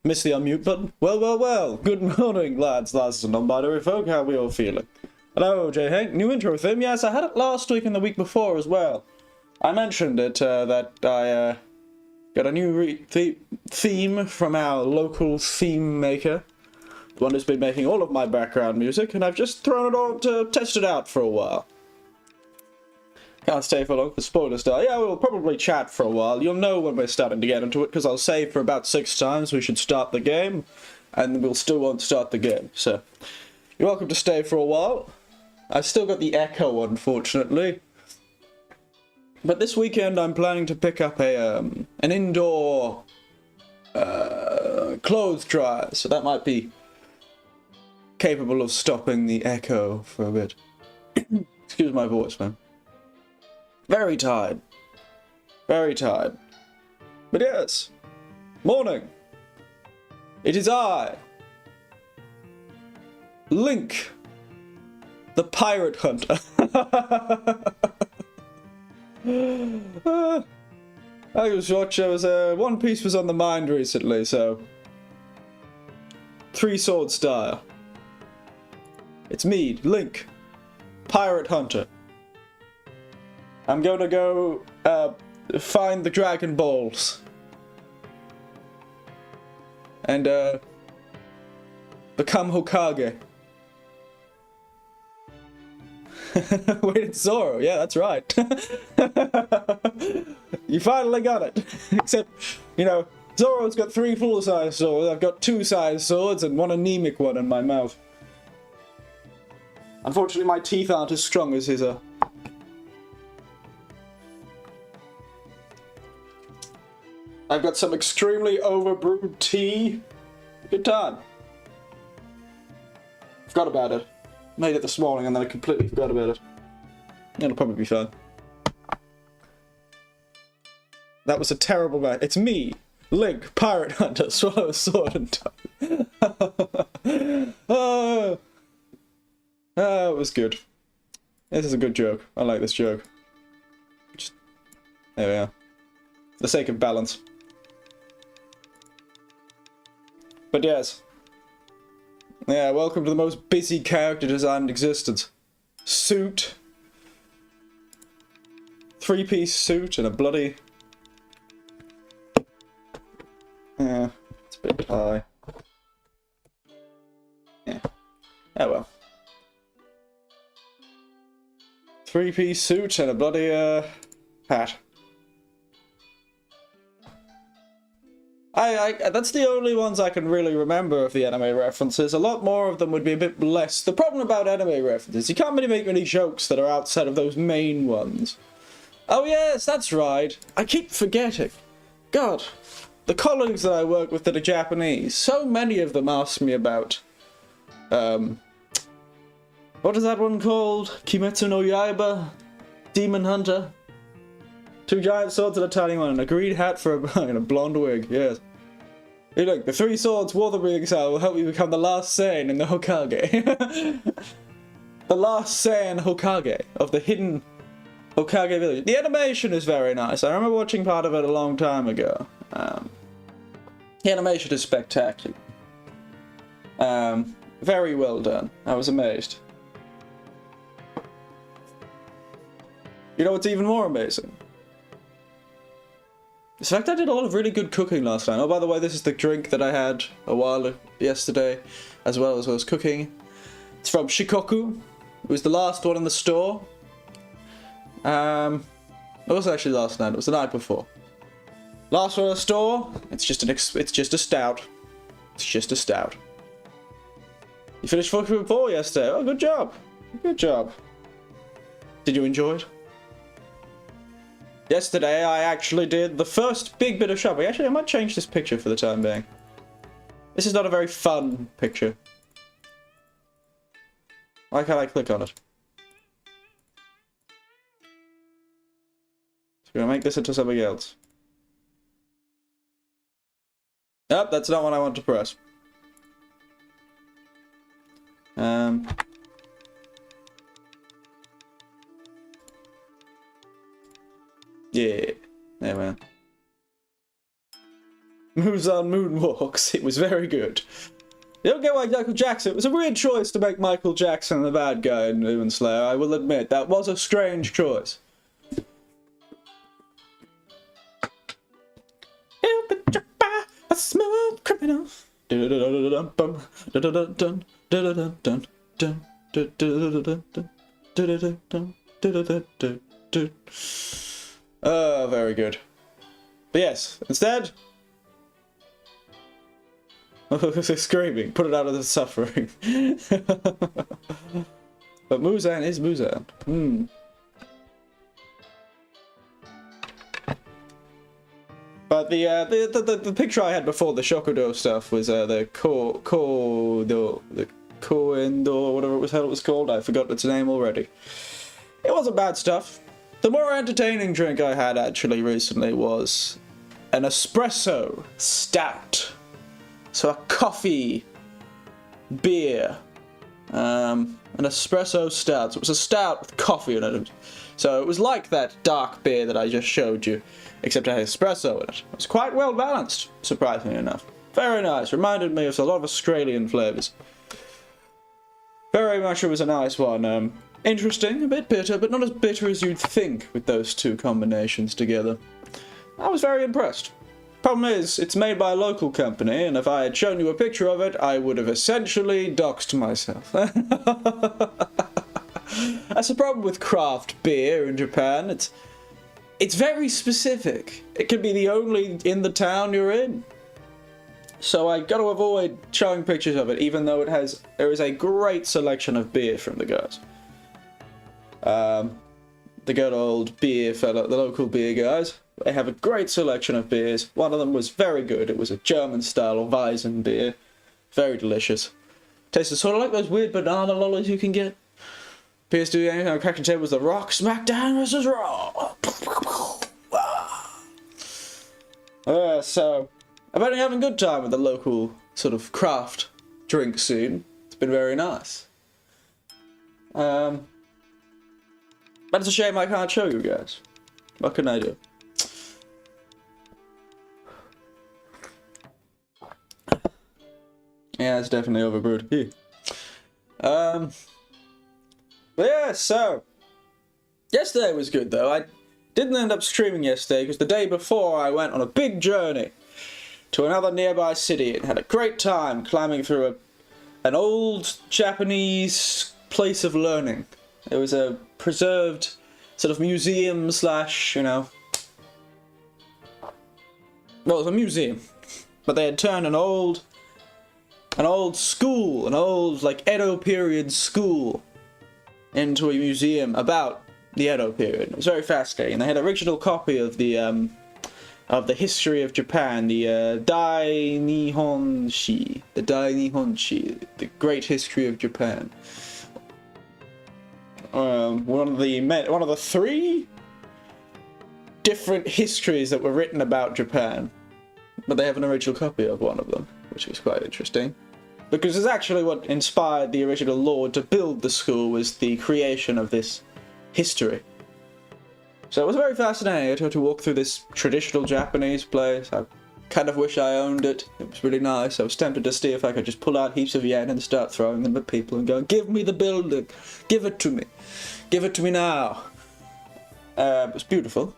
Miss the unmute button. Well. Good morning, lads, lasses, and non-binary folk. How are we all feeling? Hello, J. Hank. New intro theme. Yes, I had it last week and the week before as well. I mentioned it, that I got a new theme from our local theme maker. The one who's been making all of my background music, and I've just thrown it on to test it out for a while. Can't stay for long for spoilers, though. Yeah, we'll probably chat for a while. You'll know when we're starting to get into it, because I'll say for about 6 times we should start the game, and we'll still won't start the game. So, you're welcome to stay for a while. I've still got the echo, unfortunately. But this weekend I'm planning to pick up an indoor clothes dryer, so that might be capable of stopping the echo for a bit. Excuse my voice, man. Very tired. Very tired. But yes. Morning. It is I. Link. The pirate hunter. One Piece was on the mind recently, so. 3 sword style. It's me, Link. Pirate hunter. I'm gonna go find the Dragon Balls. And become Hokage. Wait, it's Zoro. Yeah, that's right. You finally got it. Except, you know, Zoro's got 3 full-size swords. I've got 2 size swords and 1 anemic one in my mouth. Unfortunately, my teeth aren't as strong as his are. I've got some extremely overbrewed tea. Good time. Forgot about it. Made it this morning and then I completely forgot about it. It'll probably be fine. That was a terrible match. It's me, Link, Pirate Hunter, Swallow Sword and Tongue. It was good. This is a good joke. I like this joke. Just, there we are. For the sake of balance. But yes. Yeah, welcome to the most busy character design in existence. Suit. 3-piece suit and a bloody... Yeah, it's a bit high. Yeah. Oh well. 3-piece suit and a bloody, hat. That's the only ones I can really remember of the anime references. A lot more of them would be a bit less. The problem about anime references, you can't really make any jokes that are outside of those main ones. Oh yes, that's right. I keep forgetting. God, the colleagues that I work with that are Japanese, so many of them ask me about, what is that one called? Kimetsu no Yaiba? Demon Hunter? 2 giant swords and a tiny one, and a green hat for and a blonde wig, yes. Hey look, the 3 swords war the breathing style will help you become the last Saiyan in the Hokage. The last Saiyan Hokage of the hidden Hokage village. The animation is very nice. I remember watching part of it a long time ago. The animation is spectacular. Very well done. I was amazed. You know what's even more amazing? In fact, I did a lot of really good cooking last time. Oh, by the way, this is the drink that I had a while yesterday, as well as I was cooking. It's from Shikoku. It was the last one in the store. It wasn't actually last night. It was the night before. Last one in the store. It's just a stout. It's just a stout. You finished cooking 4 yesterday. Oh, good job. Good job. Did you enjoy it? Yesterday, I actually did the first big bit of shopping. Actually, I might change this picture for the time being. This is not a very fun picture. Why can't I click on it? So we're gonna make this into something else. Nope, that's not what I want to press. Yeah, there we are. moves on moonwalks. It was very good. You don't get why Michael Jackson. It was a weird choice to make Michael Jackson the bad guy in Demon Slayer, I will admit. That was a strange choice. You've been trapped by a smooth criminal. Oh, very good. But yes, instead... screaming, put it out of the suffering. But Muzan is Muzan. But the picture I had before the Shokudo stuff was the Koendo, whatever it was called. I forgot its name already. It wasn't bad stuff. The more entertaining drink I had actually recently was an espresso stout. So a coffee beer, an espresso stout. So it was a stout with coffee in it. So it was like that dark beer that I just showed you, except it had espresso in it. It was quite well balanced, surprisingly enough. Very nice. Reminded me of a lot of Australian flavours. Very much it was a nice one. Interesting, a bit bitter, but not as bitter as you'd think with those two combinations together. I was very impressed. Problem is, it's made by a local company, and if I had shown you a picture of it, I would have essentially doxed myself. That's the problem with craft beer in Japan. It's very specific. It can be the only in the town you're in. So I got to avoid showing pictures of it, even though there is a great selection of beer from the guys. The good old beer fella, the local beer guys. They have a great selection of beers. One of them was very good. It was a German-style Weizen beer. Very delicious. Tasted sort of like those weird banana lollies you can get. Appears to be anything on the cracking table was The Rock, SmackDown vs. Raw. So, I've been having a good time with the local sort of craft drink scene. It's been very nice. But it's a shame I can't show you guys. What can I do? Yeah, it's definitely overbrewed. But yeah, so yesterday was good though. I didn't end up streaming yesterday because the day before I went on a big journey to another nearby city and had a great time climbing through an old Japanese place of learning. It was a preserved sort of museum slash, well, it was a museum, but they had turned an old school, an old, like, Edo period school into a museum about the Edo period. It was very fascinating. They had an original copy of the history of Japan, the Dai Nihonshi, the Great History of Japan. One of the 3 different histories that were written about Japan, but they have an original copy of one of them, which was quite interesting. Because it's actually what inspired the original lord to build the school, was the creation of this history. So it was very fascinating. I got to walk through this traditional Japanese place. I kind of wish I owned it. It was really nice. I was tempted to see if I could just pull out heaps of yen and start throwing them at people and go, "Give me the building! Give it to me! Give it to me now!" It was beautiful.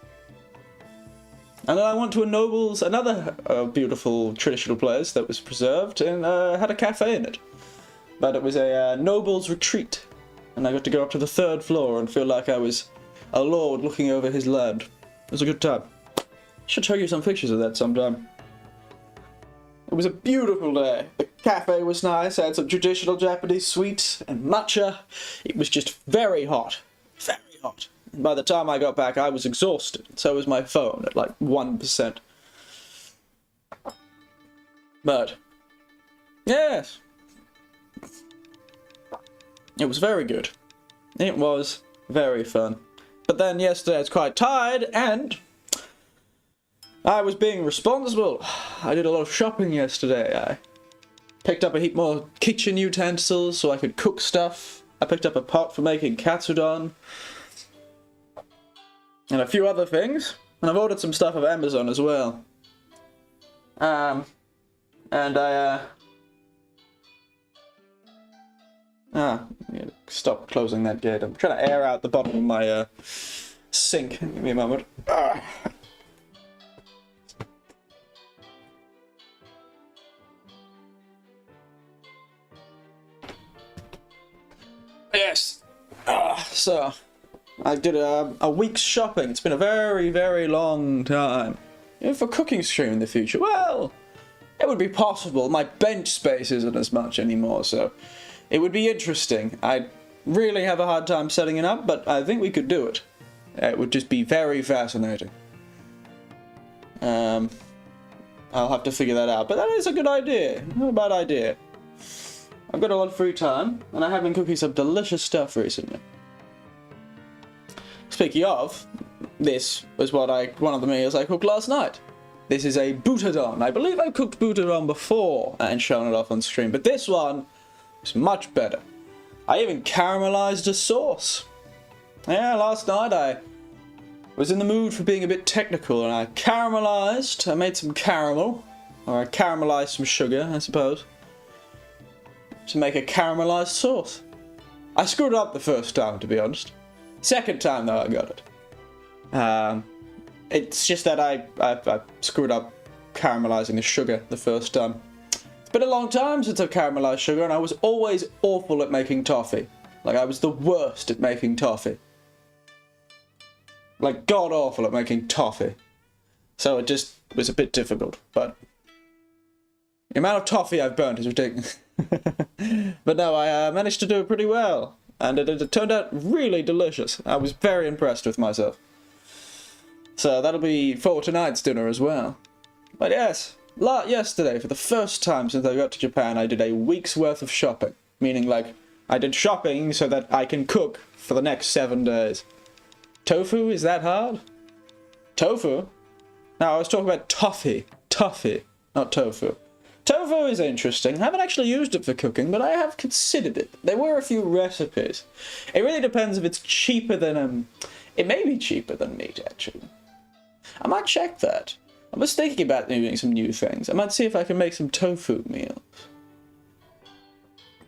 And then I went to a Noble's, another beautiful traditional place that was preserved, and had a cafe in it. But it was a Noble's retreat, and I got to go up to the 3rd floor and feel like I was a lord looking over his land. It was a good time. Should show you some pictures of that sometime. It was a beautiful day. The cafe was nice. I had some traditional Japanese sweets and matcha. It was just very hot. Very hot. And by the time I got back, I was exhausted. So was my phone at like 1%. But, yes. It was very good. It was very fun. But then yesterday I was quite tired and I was being responsible. I did a lot of shopping yesterday. I picked up a heap more kitchen utensils so I could cook stuff. I picked up a pot for making katsudon. And a few other things. And I've ordered some stuff off Amazon as well. And I, stop closing that gate. I'm trying to air out the bottom of my, sink. Give me a moment. Yes. So, I did a week's shopping. It's been a very, very long time. If a cooking stream in the future, well, it would be possible. My bench space isn't as much anymore, so it would be interesting. I'd really have a hard time setting it up, but I think we could do it. It would just be very fascinating. I'll have to figure that out, but that is a good idea. Not a bad idea. I've got a lot of free time, and I have been cooking some delicious stuff recently. Speaking of, this was one of the meals I cooked last night. This is a boutadon. I believe I cooked boutadon before and shown it off on stream, but this one is much better. I even caramelized a sauce. Yeah, last night I was in the mood for being a bit technical, and I made some caramel, or I caramelized some sugar, I suppose, to make a caramelized sauce. I screwed it up the first time, to be honest. Second time, though, I got it. It's just that I screwed up caramelizing the sugar the first time. It's been a long time since I've caramelized sugar, and I was always awful at making toffee. Like, I was the worst at making toffee. Like, god-awful at making toffee. So it just was a bit difficult, but the amount of toffee I've burnt is ridiculous. But no, I managed to do it pretty well, and it turned out really delicious. I was very impressed with myself. So that'll be for tonight's dinner as well. But yes, yesterday, for the first time since I got to Japan, I did a week's worth of shopping. Meaning, like, I did shopping so that I can cook for the next 7 days. Tofu, is that hard? Tofu? No, I was talking about toffee. Toffee, not tofu. Tofu is interesting. I haven't actually used it for cooking, but I have considered it. There were a few recipes. It really depends if it's cheaper than, it may be cheaper than meat, actually. I might check that. I was thinking about doing some new things. I might see if I can make some tofu meals.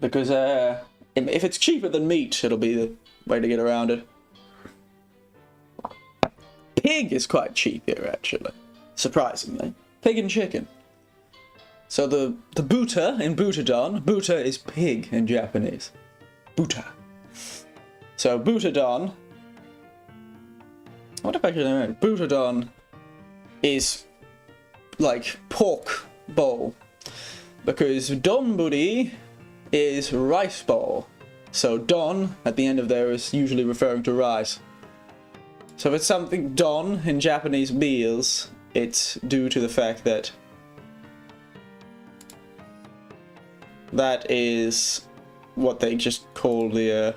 Because, if it's cheaper than meat, it'll be the way to get around it. Pig is quite cheap here, actually. Surprisingly. Pig and chicken. So the buta in boutadon, buta is pig in Japanese. Buta. So boutadon, what if I could remember? Boutadon is like pork bowl, because donburi is rice bowl. So don at the end of there is usually referring to rice. So if it's something don in Japanese meals, it's due to the fact that that is what they just call the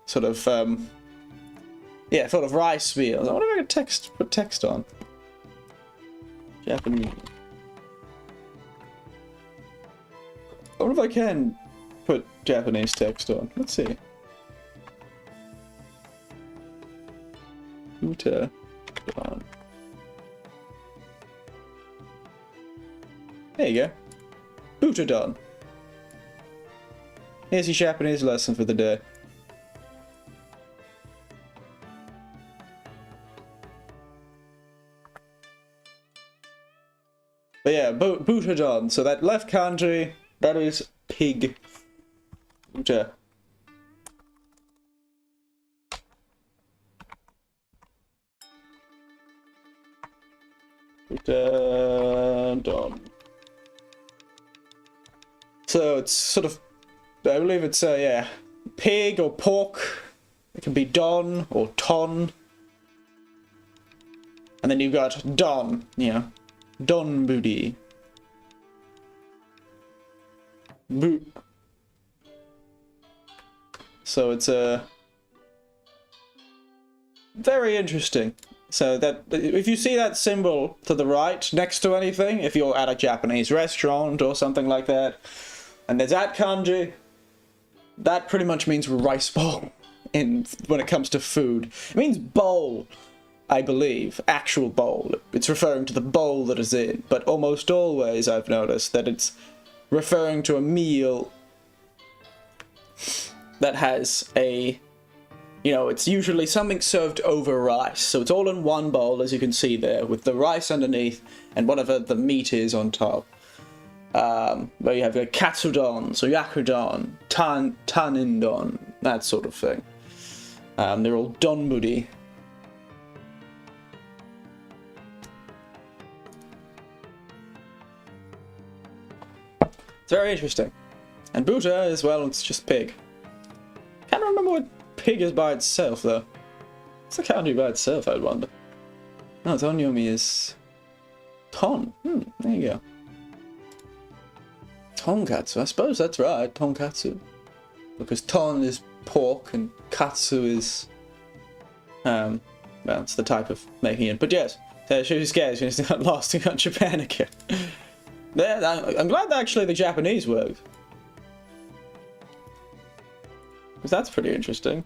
sort of rice meals. I wonder if I could put text on. Japanese. I wonder if I can put Japanese text on. Let's see. Buta. There you go. Boutadon. Here's your Japanese lesson for the day. But yeah, boutadon. So that left kanji, that is pig. Buta. Boutadon. So it's sort of, I believe it's, yeah, pig or pork. It can be don or ton. And then you've got don, you know, don booty. Boot. So it's very interesting. So that if you see that symbol to the right next to anything, if you're at a Japanese restaurant or something like that, and there's that kanji, that pretty much means rice bowl when it comes to food. It means bowl. I believe, actual bowl. It's referring to the bowl that is in, but almost always I've noticed that it's referring to a meal that has a, you know, it's usually something served over rice. So it's all in one bowl, as you can see there, with the rice underneath and whatever the meat is on top. Where you have like katsudon, so yakudon, tanindon, that sort of thing. They're all donburi. It's very interesting. And Buta as well, it's just pig. Can't remember what pig is by itself though. What's the kanji by itself, I'd wonder. No, tonyomi is ton. There you go. Tonkatsu, I suppose that's right, tonkatsu. Because ton is pork and katsu is, well, it's the type of making it. But yes, so she was scared when she got lost and got Japan again. I'm glad that actually the Japanese worked. Because that's pretty interesting.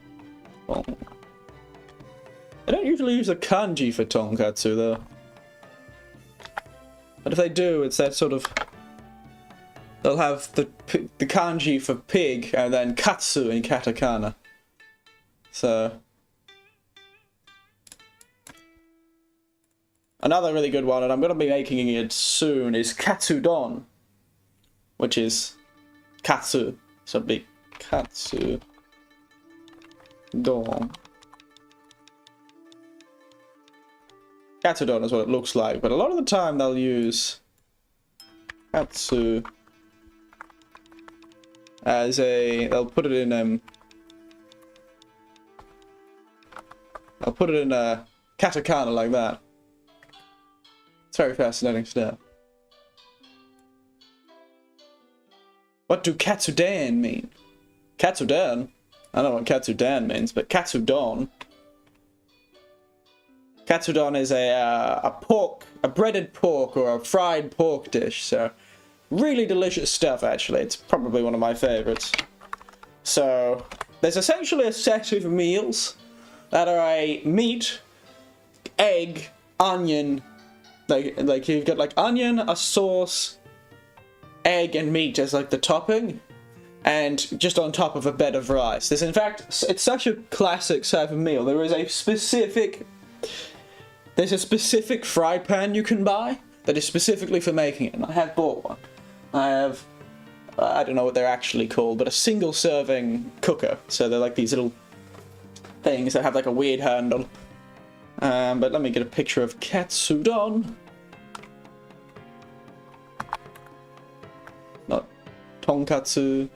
Well, they don't usually use a kanji for tonkatsu though. But if they do, it's that sort of... They'll have the kanji for pig and then katsu in katakana. So... Another really good one, and I'm going to be making it soon, is katsudon. Which is katsu. So it'll be katsu don. Katsudon is what it looks like, but a lot of the time they'll use katsu as a... They'll put it in I'll put it in a katakana like that. It's very fascinating stuff. What do katsudan mean? Katsudan? I don't know what katsudan means, but katsudon. Katsudon is a breaded pork or a fried pork dish, so really delicious stuff actually. It's probably one of my favorites. So there's essentially a set of meals that are a meat, egg, onion, like you've got like onion, a sauce, egg and meat as like the topping, and just on top of a bed of rice. There's in fact, it's such a classic type of meal. There's a specific fry pan you can buy that is specifically for making it, and I have bought one. I have, I don't know what they're actually called, but a single serving cooker. So they're like these little things that have like a weird handle. But let me get a picture of katsudon. Not tonkatsu.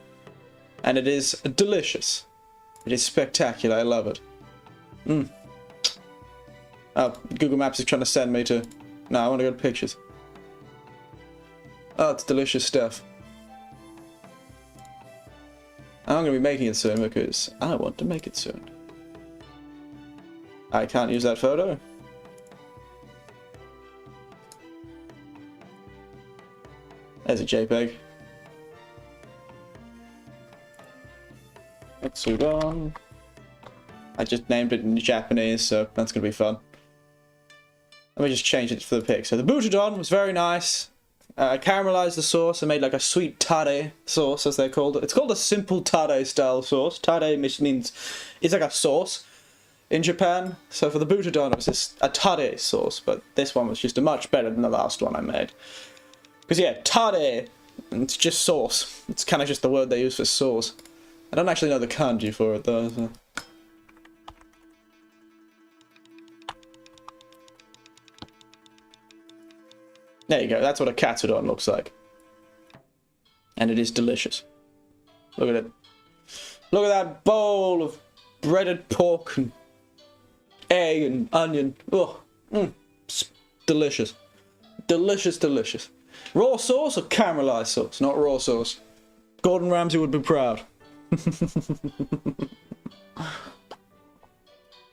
And it is delicious. It is spectacular. I love it. Oh, Google Maps is trying to send me to... No, I want to go to pictures. Oh, it's delicious stuff. I'm going to be making it soon because I want to make it soon. I can't use that photo. There's a JPEG. Katsudon. I just named it in Japanese, so that's going to be fun. Let me just change it for the pic. So the butudon was very nice. I caramelized the sauce and made like a sweet tare sauce, as they called it. It's called a simple tare style sauce. Tare means it's like a sauce in Japan. So for the butudon, it was just a tare sauce, but this one was just much better than the last one I made. Because yeah, tare, it's just sauce. It's kind of just the word they use for sauce. I don't actually know the kanji for it though. So. There you go, that's what a katsudon looks like. And it is delicious. Look at it. Look at that bowl of breaded pork and egg and onion. Oh, delicious. Delicious, delicious. Raw sauce or caramelized sauce? Not raw sauce. Gordon Ramsay would be proud. It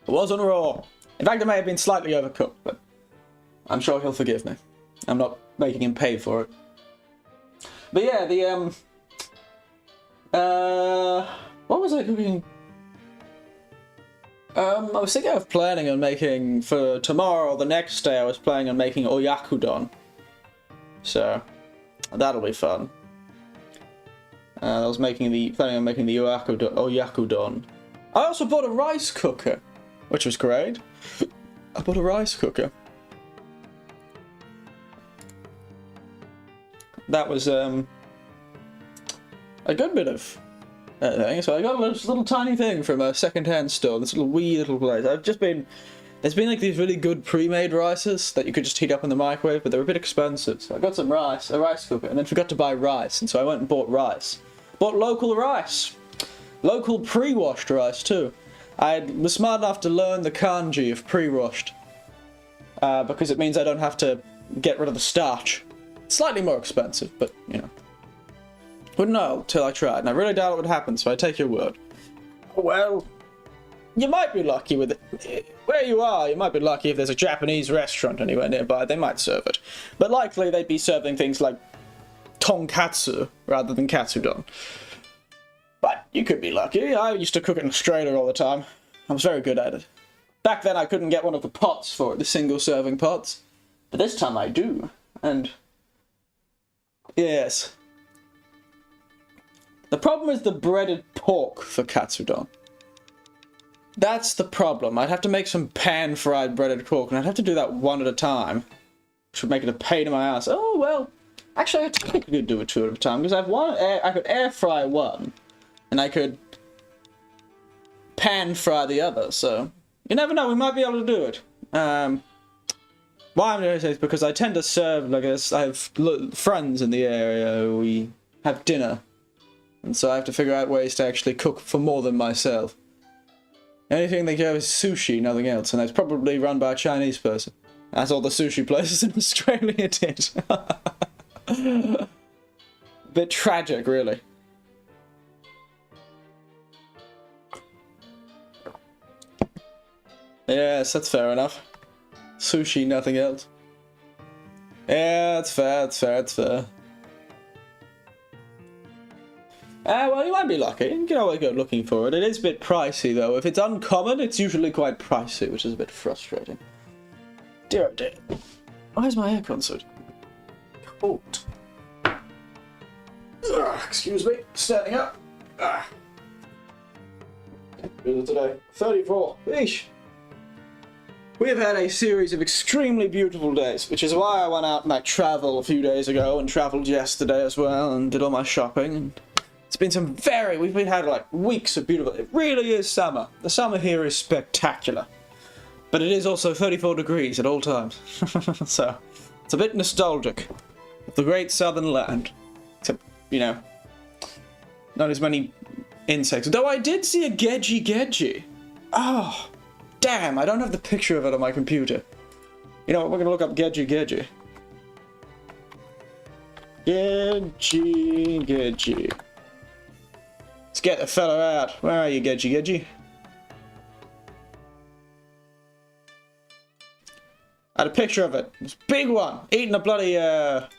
wasn't raw. In fact, it may have been slightly overcooked, but I'm sure he'll forgive me. I'm not making him pay for it. But yeah, the, what was I cooking? I was thinking of planning on making, for tomorrow or the next day, I was planning on making oyakudon. So, that'll be fun. I was planning on making the oyakudon. I also bought a rice cooker, which was great. I bought a rice cooker. That was a good bit of thing. So I got this little tiny thing from a second-hand store, this wee little place. There's been like these really good pre-made rices that you could just heat up in the microwave, but they're a bit expensive. So I got some rice, a rice cooker, and then forgot to buy rice, and so I went and bought rice. Bought local rice. Local pre-washed rice, too. I was smart enough to learn the kanji of pre-washed. Because it means I don't have to get rid of the starch. Slightly more expensive, but, you know. Wouldn't know till I tried, and I really doubt it would happen, so I take your word. Well, you might be lucky with it. Where you are, you might be lucky if there's a Japanese restaurant anywhere nearby. They might serve it. But likely they'd be serving things like tonkatsu rather than katsudon. But you could be lucky. I used to cook it in Australia all the time. I was very good at it. Back then I couldn't get one of the pots for it, the single serving pots. But this time I do. And yes. The problem is the breaded pork for katsudon. That's the problem. I'd have to make some pan-fried breaded pork, and I'd have to do that one at a time. Which would make it a pain in my ass. Oh, well. Actually, I think I could do it two at a time, because I could air fry one, and I could pan fry the other, so you never know, we might be able to do it. Why I'm doing this is because I tend to serve like this. I have friends in the area, we have dinner, and so I have to figure out ways to actually cook for more than myself. Anything they have is sushi, nothing else, and that's probably run by a Chinese person. As all the sushi places in Australia did. Bit tragic, really. Yes, that's fair enough. Sushi, nothing else. Yeah, that's fair, that's fair, that's fair. Well, you might be lucky. You can always go looking for it. It is a bit pricey, though. If it's uncommon, it's usually quite pricey, which is a bit frustrating. Dear oh dear. Why is my aircon so cold? Excuse me. Standing up. Today. 34. Eesh. We have had a series of extremely beautiful days, which is why I went out and I travelled a few days ago and travelled yesterday as well and did all my shopping. And it's been some we've had like weeks of beautiful, it really is summer. The summer here is spectacular. But it is also 34 degrees at all times. So, it's a bit nostalgic of the great southern land. Except, you know, not as many insects. Though I did see a gedgy. Oh, damn, I don't have the picture of it on my computer. You know what, we're going to look up gedgy. Gedgy. Let's get the fella out. Where are you, gedgy? I had a picture of it. It's a big one. Eating a bloody, what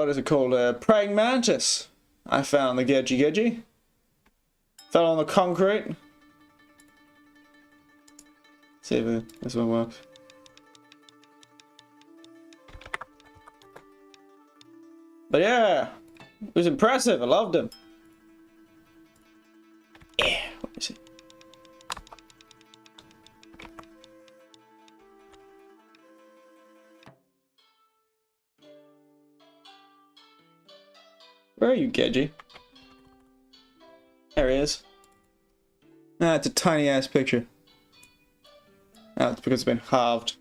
is it called? Praying mantis. I found the gedgy. Fell on the concrete. See if this one works. But yeah, it was impressive. I loved him. Yeah, let me see. Where are you, Gedgy? There he is. Ah, it's a tiny ass picture. Oh, it's because it's been halved.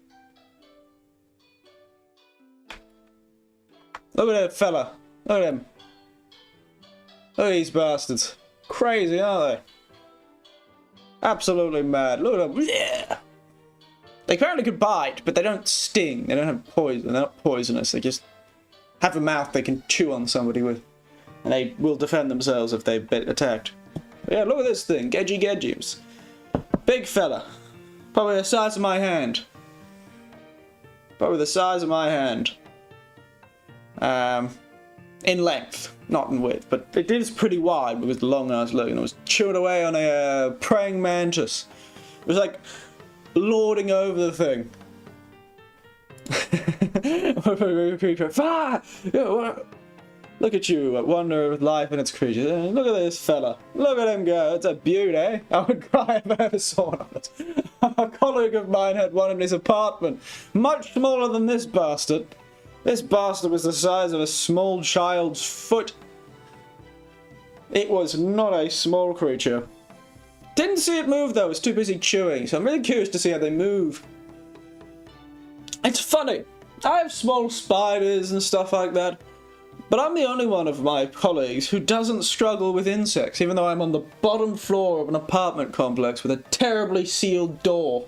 Look at that fella. Look at him. Look at these bastards. Crazy, aren't they? Absolutely mad. Look at them. Yeah. They apparently could bite, but they don't sting. They don't have poison. They're not poisonous. They just have a mouth they can chew on somebody with. And they will defend themselves if they get attacked. But yeah, look at this thing. Gedgy. Big fella. Probably the size of my hand. In length, not in width, but it is pretty wide because the long ass leg, and it was chewing away on a praying mantis. It was like lording over the thing. Look at you, wonder of life and its creatures. Look at this fella. Look at him go. It's a beauty, eh? I would cry if I ever saw one of it. A colleague of mine had one in his apartment, much smaller than this bastard. This bastard was the size of a small child's foot. It was not a small creature. Didn't see it move though, it was too busy chewing, so I'm really curious to see how they move. It's funny, I have small spiders and stuff like that, but I'm the only one of my colleagues who doesn't struggle with insects, even though I'm on the bottom floor of an apartment complex with a terribly sealed door.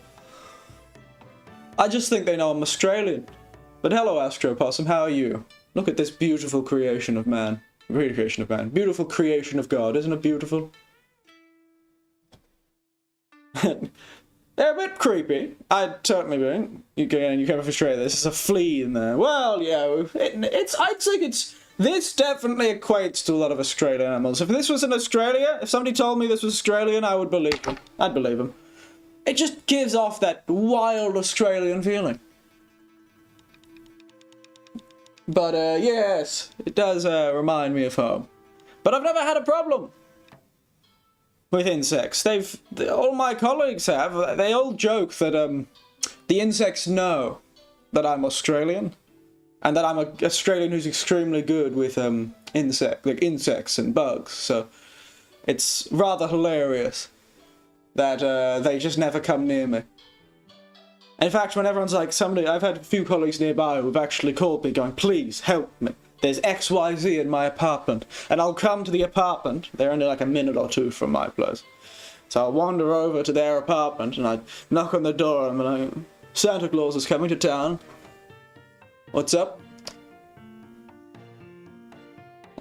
I just think they know I'm Australian. But hello, Astropossum, how are you? Look at this beautiful creation of man. Great creation of man. Beautiful creation of God, isn't it beautiful? They're a bit creepy. I'd certainly be. You came off Australia, there's a flea in there. Well, yeah, I'd think this definitely equates to a lot of Australian animals. If this was in Australia, if somebody told me this was Australian, I would believe them. I'd believe them. It just gives off that wild Australian feeling. But, yes, it does remind me of home. But I've never had a problem with insects. All my colleagues have. They all joke that, the insects know that I'm Australian. And that I'm an Australian who's extremely good with, insects and bugs. So, it's rather hilarious that, they just never come near me. In fact, when everyone's like, I've had a few colleagues nearby who've actually called me going, please help me. There's XYZ in my apartment. And I'll come to the apartment. They're only like a minute or two from my place. So I'll wander over to their apartment and I knock on the door and I'm like, Santa Claus is coming to town. What's up?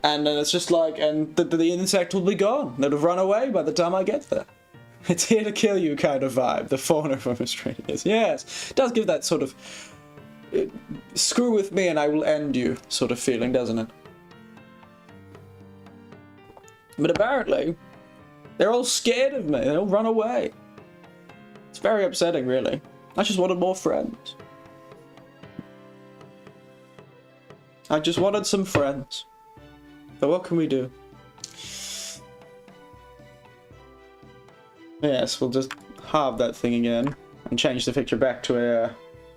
And then it's just like, and the insect will be gone. They'll have run away by the time I get there. It's here to kill you kind of vibe, the fauna from Australia is. Yes, it does give that sort of screw with me and I will end you sort of feeling, doesn't it? But apparently, they're all scared of me. They all run away. It's very upsetting, really. I just wanted more friends. I just wanted some friends. But what can we do? Yes, we'll just halve that thing again and change the picture back to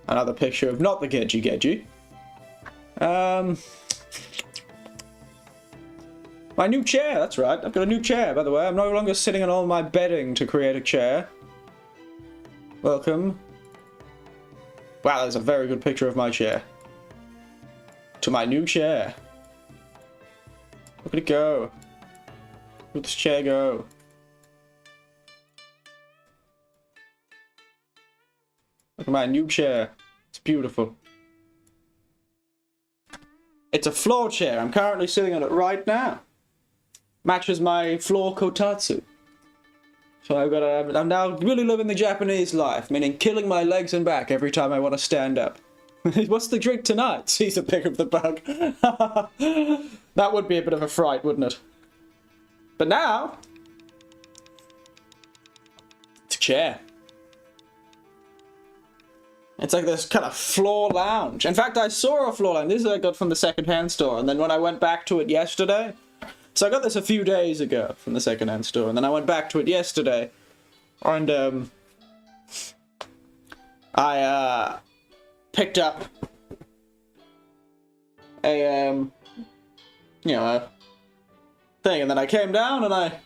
another picture of not the Gedgy. My new chair, that's right. I've got a new chair, by the way. I'm no longer sitting on all my bedding to create a chair. Welcome. Wow, there's a very good picture of my chair. To my new chair. Look at it go. Look at this chair go. Look at my new chair. It's beautiful. It's a floor chair. I'm currently sitting on it right now. Matches my floor kotatsu. So I'm now really living the Japanese life, meaning killing my legs and back every time I want to stand up. What's the drink tonight? Sees a pic of the bug. That would be a bit of a fright, wouldn't it? But now, it's a chair. It's like this kind of floor lounge. In fact, I saw a floor lounge. This is I got from the second-hand store. And then when I went back to it yesterday... So I got this a few days ago from the second-hand store. And then I went back to it yesterday. And, I, picked up a, you know, a thing. And then I came down and I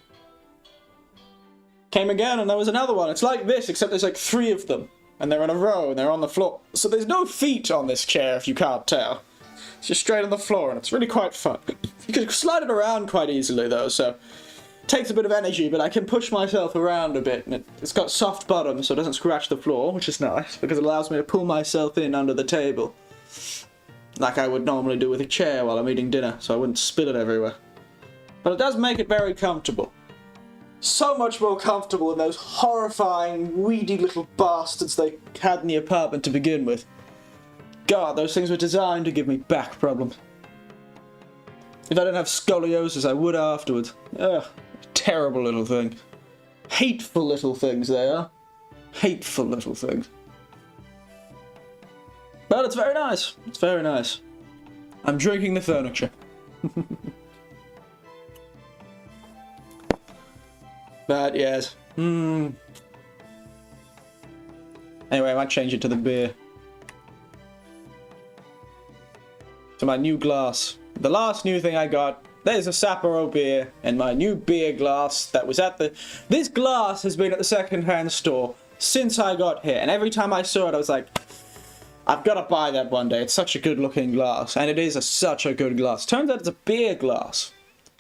came again and there was another one. It's like this, except there's like 3 of them. And they're in a row, and they're on the floor. So there's no feet on this chair, if you can't tell. It's just straight on the floor, and it's really quite fun. You can slide it around quite easily, though, so... It takes a bit of energy, but I can push myself around a bit, and it's got soft bottoms, so it doesn't scratch the floor, which is nice, because it allows me to pull myself in under the table. Like I would normally do with a chair while I'm eating dinner, so I wouldn't spill it everywhere. But it does make it very comfortable. So much more comfortable than those horrifying, weedy little bastards they had in the apartment to begin with. God, those things were designed to give me back problems. If I didn't have scoliosis, I would afterwards. Ugh, terrible little thing. Hateful little things they are. Hateful little things. But it's very nice. It's very nice. I'm drinking the furniture. But yes. Anyway, I might change it to the beer. To my new glass. The last new thing I got, there's a Sapporo beer and my new beer glass that was at the... This glass has been at the second-hand store since I got here, and every time I saw it I was like, I've got to buy that one day. It's such a good-looking glass, and it is such a good glass. Turns out it's a beer glass.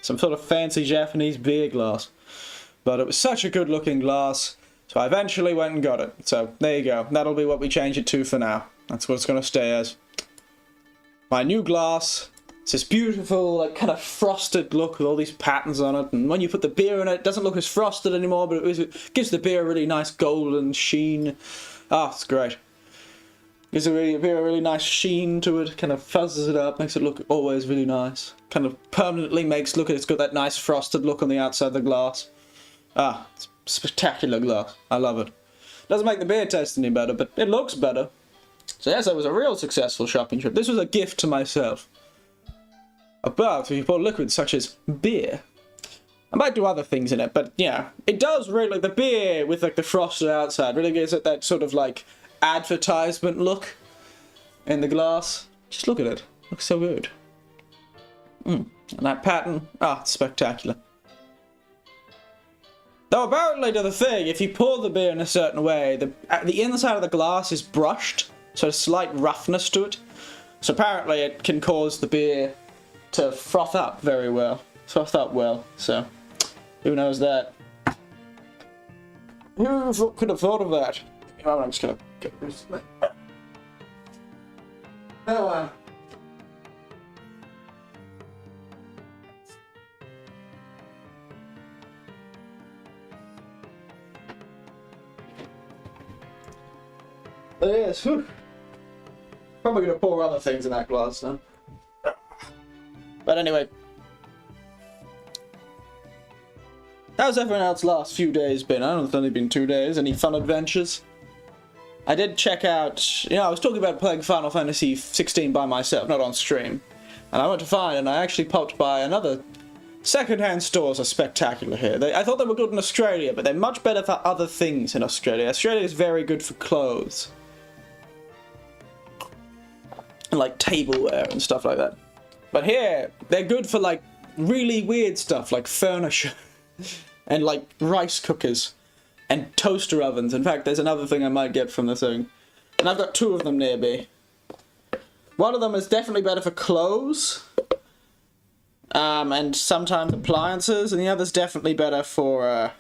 Some sort of fancy Japanese beer glass. But it was such a good-looking glass, so I eventually went and got it. So, there you go. That'll be what we change it to for now. That's what it's going to stay as. My new glass. It's this beautiful, like, kind of frosted look with all these patterns on it, and when you put the beer in it, it doesn't look as frosted anymore, but it gives the beer a really nice golden sheen. Ah, it's great. Gives the beer a really nice sheen to it, kind of fuzzes it up, makes it look always really nice. Kind of permanently makes look at it's got that nice frosted look on the outside of the glass. Ah, it's a spectacular glass. I love it. Doesn't make the beer taste any better, but it looks better. So yes, that was a real successful shopping trip. This was a gift to myself. Above, if you pour liquids such as beer. I might do other things in it, but yeah. It does really, like, the beer with, like, the frosted outside really gives it that sort of, like, advertisement look in the glass. Just look at it. Looks so good. And that pattern, it's spectacular. Though apparently to the thing, if you pour the beer in a certain way, the inside of the glass is brushed, so a slight roughness to it. So apparently it can cause the beer to froth up very well. Froth up well, so who knows that? Who could have thought of that? I'm just gonna get this thing. Oh, yes, whew. Probably gonna pour other things in that glass then. But anyway. How's everyone else's last few days been? I don't know, it's only been 2 days. Any fun adventures? I did check out, you know, I was talking about playing Final Fantasy 16 by myself, not on stream. And I went to find, and I actually popped by another. Second-hand stores are spectacular here. I thought they were good in Australia, but they're much better for other things in Australia. Australia is very good for clothes. And like tableware and stuff like that. But here, they're good for like really weird stuff, like furniture. And like rice cookers. And toaster ovens. In fact, there's another thing I might get from the thing. And I've got 2 of them near me. One of them is definitely better for clothes. And sometimes appliances. And the other's definitely better for,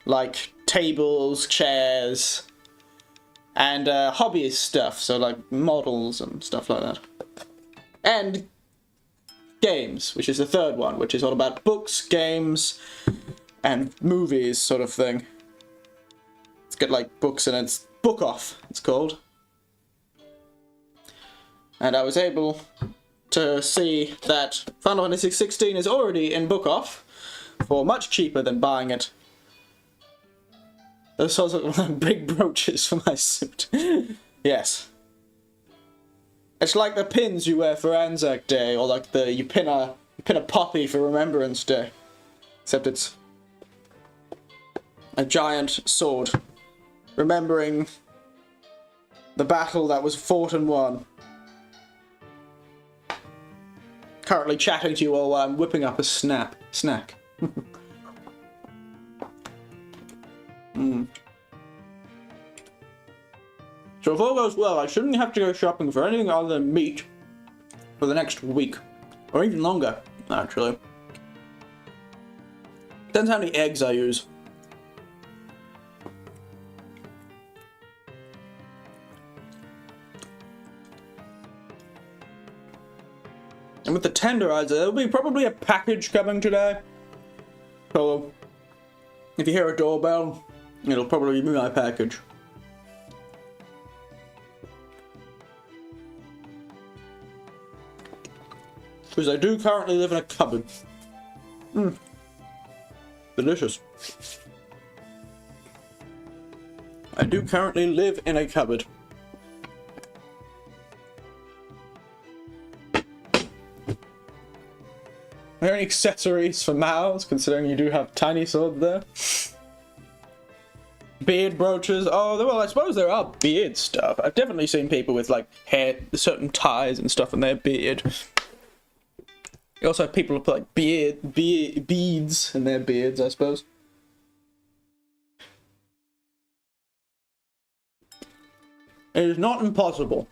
like, tables, chairs, and hobbyist stuff. So, like, models and stuff like that. And games, which is the third one, which is all about books, games, and movies sort of thing. It's got, like, books in it. It's Book Off, it's called. And I was able to see that Final Fantasy 16 is already in Book Off for much cheaper than buying it. Those sorts of big brooches for my suit. Yes. It's like the pins you wear for Anzac Day, or like you pin a poppy for Remembrance Day. Except it's a giant sword, remembering the battle that was fought and won. Currently chatting to you all while I'm whipping up a snack. So if all goes well, I shouldn't have to go shopping for anything other than meat for the next week. Or even longer, actually. Depends how many eggs I use. And with the tenderizer, there'll be probably a package coming today. So, if you hear a doorbell, it'll probably be my package. Because I do currently live in a cupboard. Delicious. I do currently live in a cupboard. Are there any accessories for mouths, considering you do have tiny swords there? Beard brooches. Oh, well, I suppose there are beard stuff. I've definitely seen people with, like, hair, certain ties and stuff in their beard. You also have people who put, like, beads in their beards, I suppose. It is not impossible.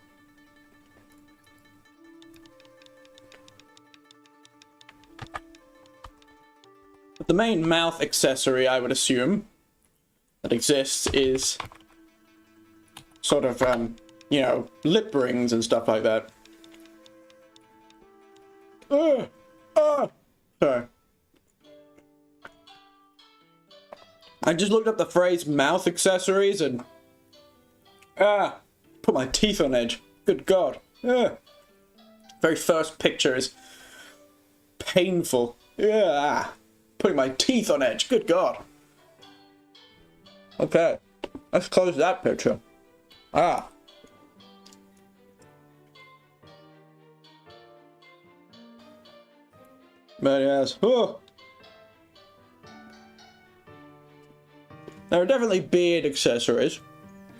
But the main mouth accessory, I would assume, that exists is sort of, you know, lip rings and stuff like that. Sorry. I just looked up the phrase mouth accessories and put my teeth on edge. Good God. Very first picture is painful. Putting my teeth on edge. Good God. Okay. Let's close that picture. But yes. There are definitely beard accessories.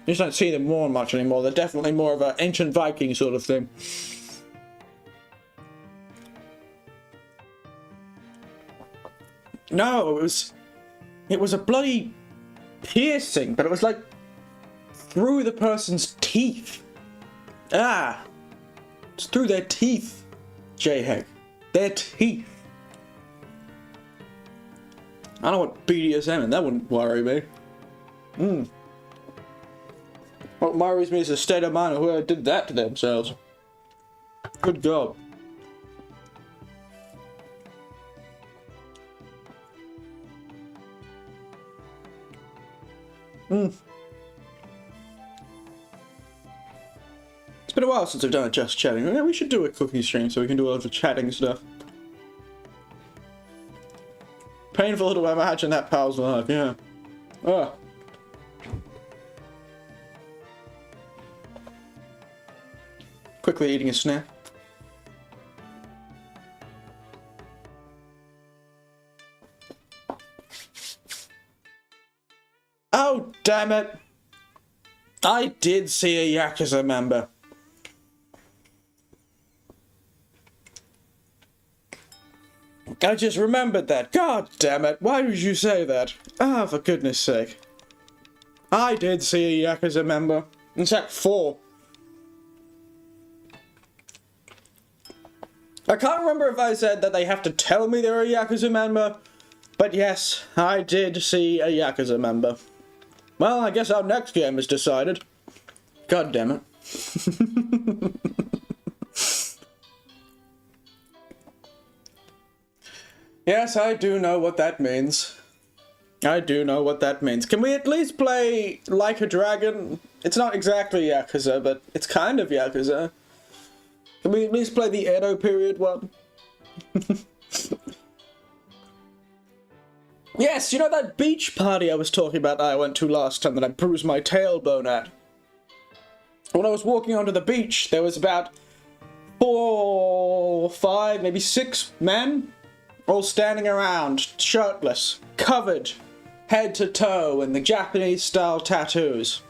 You just don't see them worn much anymore. They're definitely more of an ancient Viking sort of thing. No, it was a bloody piercing, but it was like through the person's teeth. It's through their teeth, J-Heck. Their teeth. I don't want BDSM, and that wouldn't worry me. What worries me is the state of mind of whoever did that to themselves. Good God. It's been a while since I've done a Just Chatting. Yeah, we should do a cooking stream so we can do all the chatting stuff. Painful to imagine that pal's life, yeah. Quickly eating a snack. Oh, damn it! I did see a Yakuza member. I just remembered that. God damn it. Why did you say that? For goodness sake. I did see a Yakuza member. In fact, 4. I can't remember if I said that they have to tell me they're a Yakuza member, but yes, I did see a Yakuza member. Well, I guess our next game is decided. God damn it. Yes, I do know what that means. I do know what that means. Can we at least play Like a Dragon? It's not exactly Yakuza, but it's kind of Yakuza. Can we at least play the Edo period one? Yes, you know that beach party I was talking about that I went to last time that I bruised my tailbone at? When I was walking onto the beach, there was about 4, 5, maybe 6 men, all standing around, shirtless, covered, head to toe in the Japanese-style tattoos.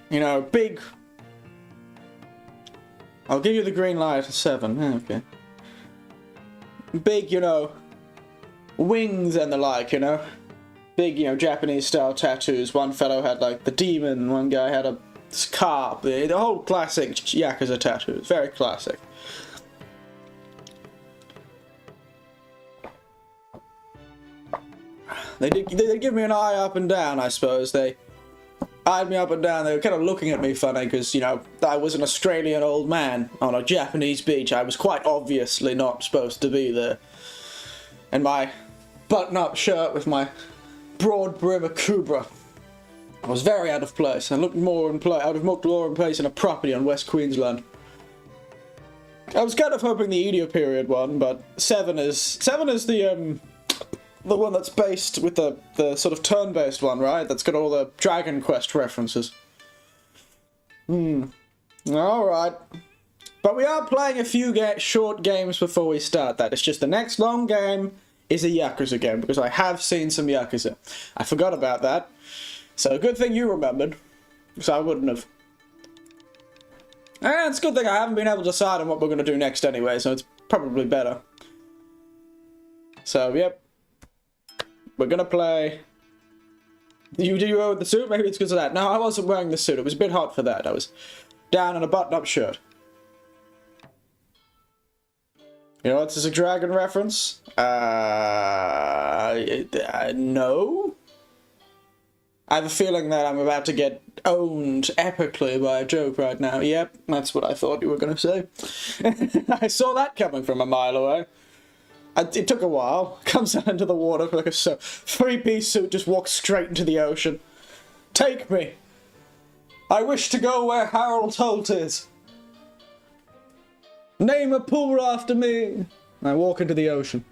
You know, big... I'll give you the green light at 7, okay. Big, you know, wings and the like, you know. Big, you know, Japanese-style tattoos. One fellow had, like, the demon, one guy had a carp. The whole classic Yakuza tattoos. Very classic. They did give me an eye up and down, I suppose. They eyed me up and down. They were kind of looking at me funny because, you know, I was an Australian old man on a Japanese beach. I was quite obviously not supposed to be there. And my button-up shirt with my broad brim Akubra. I was very out of place. I looked more in place. I would have looked more in place in a property on West Queensland. I was kind of hoping the Edo period one, but 7 is the one that's based with the sort of turn-based one, right? That's got all the Dragon Quest references. Alright. But we are playing a few short games before we start that. It's just the next long game is a Yakuza game, because I have seen some Yakuza. I forgot about that. So good thing you remembered, because I wouldn't have. And it's a good thing I haven't been able to decide on what we're going to do next anyway, so it's probably better. So, yep. We're going to play... Do you wear the suit? Maybe it's because of that. No, I wasn't wearing the suit. It was a bit hot for that. I was down in a button-up shirt. You know what's a dragon reference? No? I have a feeling that I'm about to get owned epically by a joke right now. Yep, that's what I thought you were going to say. I saw that coming from a mile away. It took a while. Comes out into the water like a three-piece suit, just walks straight into the ocean. Take me. I wish to go where Harold Holt is. Name a pool after me. And I walk into the ocean.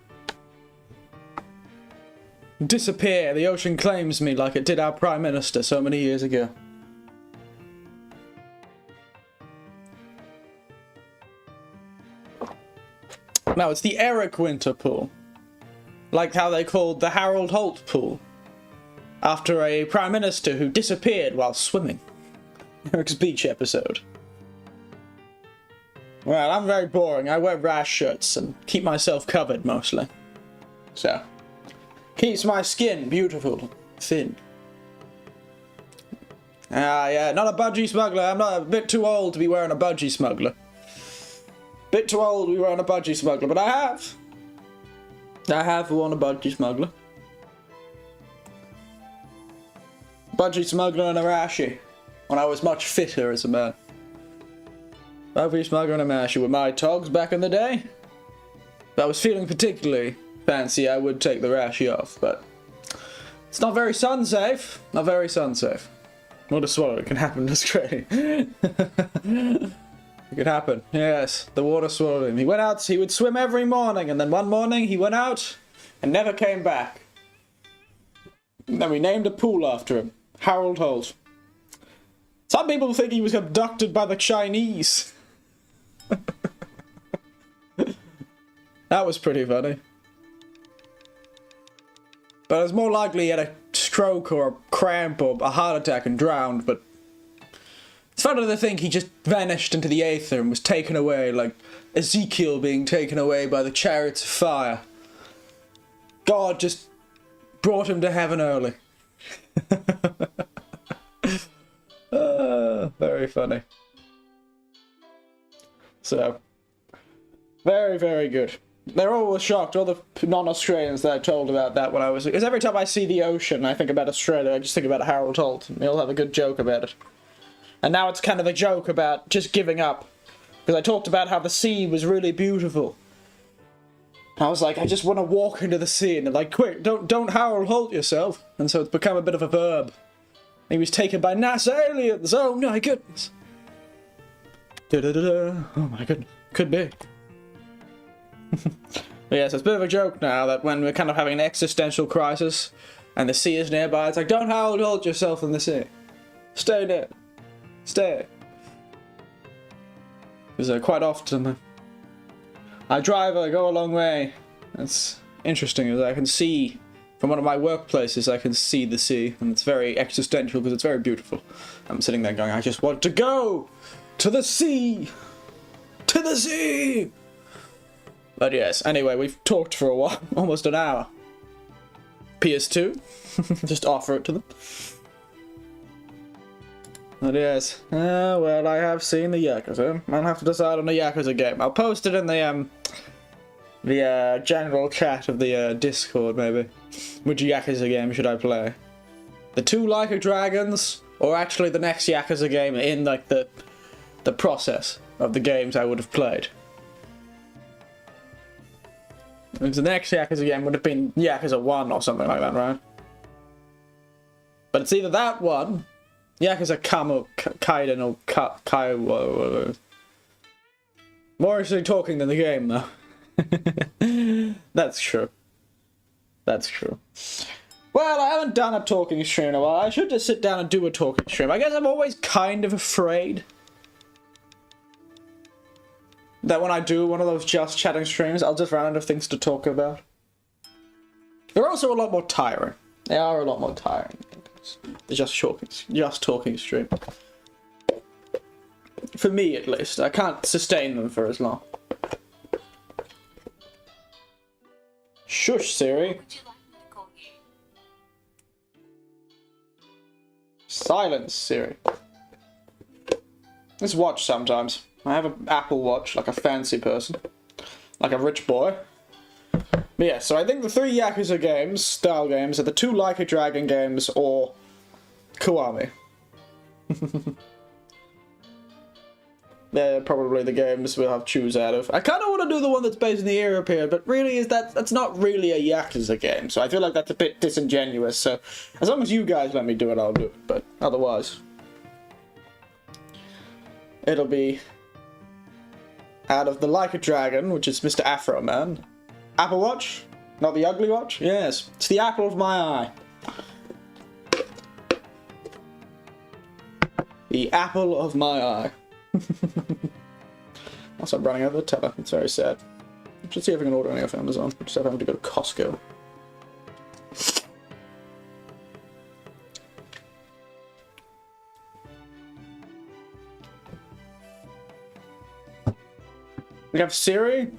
Disappear. The ocean claims me like it did our Prime Minister so many years ago. No, it's the Eric Winter pool. Like how they called the Harold Holt pool. After a Prime Minister who disappeared while swimming. Eric's Beach episode. Well, I'm very boring. I wear rash shirts and keep myself covered mostly. So, keeps my skin beautiful, thin. Yeah, not a budgie smuggler. I'm not a bit too old to be wearing a budgie smuggler. Bit too old to be wearing a budgie smuggler, but I have. I have worn a budgie smuggler. Budgie smuggler and a rashie. When I was much fitter as a man. Budgie smuggler and a rashie were my togs back in the day. If I was feeling particularly fancy, I would take the rashie off, but it's not very sun safe. Not very sun safe. What a swallow, it can happen to Stray. It could happen, yes. The water swallowed him. He went out, he would swim every morning, and then one morning he went out and never came back. And then we named a pool after him. Harold Holt. Some people think he was abducted by the Chinese. That was pretty funny. But it's more likely he had a stroke or a cramp or a heart attack and drowned, but it's funny to think he just vanished into the aether and was taken away like Ezekiel being taken away by the chariots of fire. God just brought him to heaven early. Very funny. So, very, very good. They're always shocked, all the non-Australians that I told about that when I was... Because every time I see the ocean, I think about Australia, I just think about Harold Holt, and they all have a good joke about it. And now it's kind of a joke about just giving up. Because I talked about how the sea was really beautiful. I was like, I just want to walk into the sea, and they're like, quick, don't Harold Holt yourself. And so it's become a bit of a verb. He was taken by NASA aliens, oh my goodness. Da-da-da-da. Oh my goodness, could be. But yes, it's a bit of a joke now that when we're kind of having an existential crisis and the sea is nearby, it's like, don't Harold Holt yourself in the sea. Stay there. Stay. Because quite often I drive, I go a long way. It's interesting as I can see from one of my workplaces, I can see the sea, and it's very existential because it's very beautiful. I'm sitting there going, I just want to go to the sea! To the sea! But yes, anyway, we've talked for a while, almost an hour. PS2, just offer it to them. But yes, well, I have seen the Yakuza. I'll have to decide on the Yakuza game. I'll post it in the general chat of the Discord, maybe. Which Yakuza game should I play? The two Like a Dragons, or actually the next Yakuza game in, like, the process of the games I would have played? Because the next Yakuza game would have been Yakuza 1 or something like that, right? But it's either that one, Yakuza Kaiden or Kai... More actually talking than the game, though. That's true. That's true. Well, I haven't done a talking stream in a while. I should just sit down and do a talking stream. I guess I'm always kind of afraid that when I do one of those just chatting streams, I'll just run out of things to talk about. They're also a lot more tiring. They are a lot more tiring. They're just talking stream. For me, at least. I can't sustain them for as long. Shush, Siri. Silence, Siri. Let's watch sometimes. I have an Apple Watch, like a fancy person. Like a rich boy. But yeah, so I think the 3 Yakuza games, style games, are the 2 Like a Dragon games, or Kiwami. They're probably the games we'll have to choose out of. I kind of want to do the one that's based in the era period, but really that's not really a Yakuza game, so I feel like that's a bit disingenuous, so as long as you guys let me do it, I'll do it, but otherwise it'll be out of the Like a Dragon, which is Mr. Afro Man. Apple Watch? Not the ugly watch? Yes, it's the apple of my eye. The apple of my eye. Also, I'm running out of the teller. It's very sad. I should see if I can order any off Amazon. I just have having to go to Costco. You have Siri?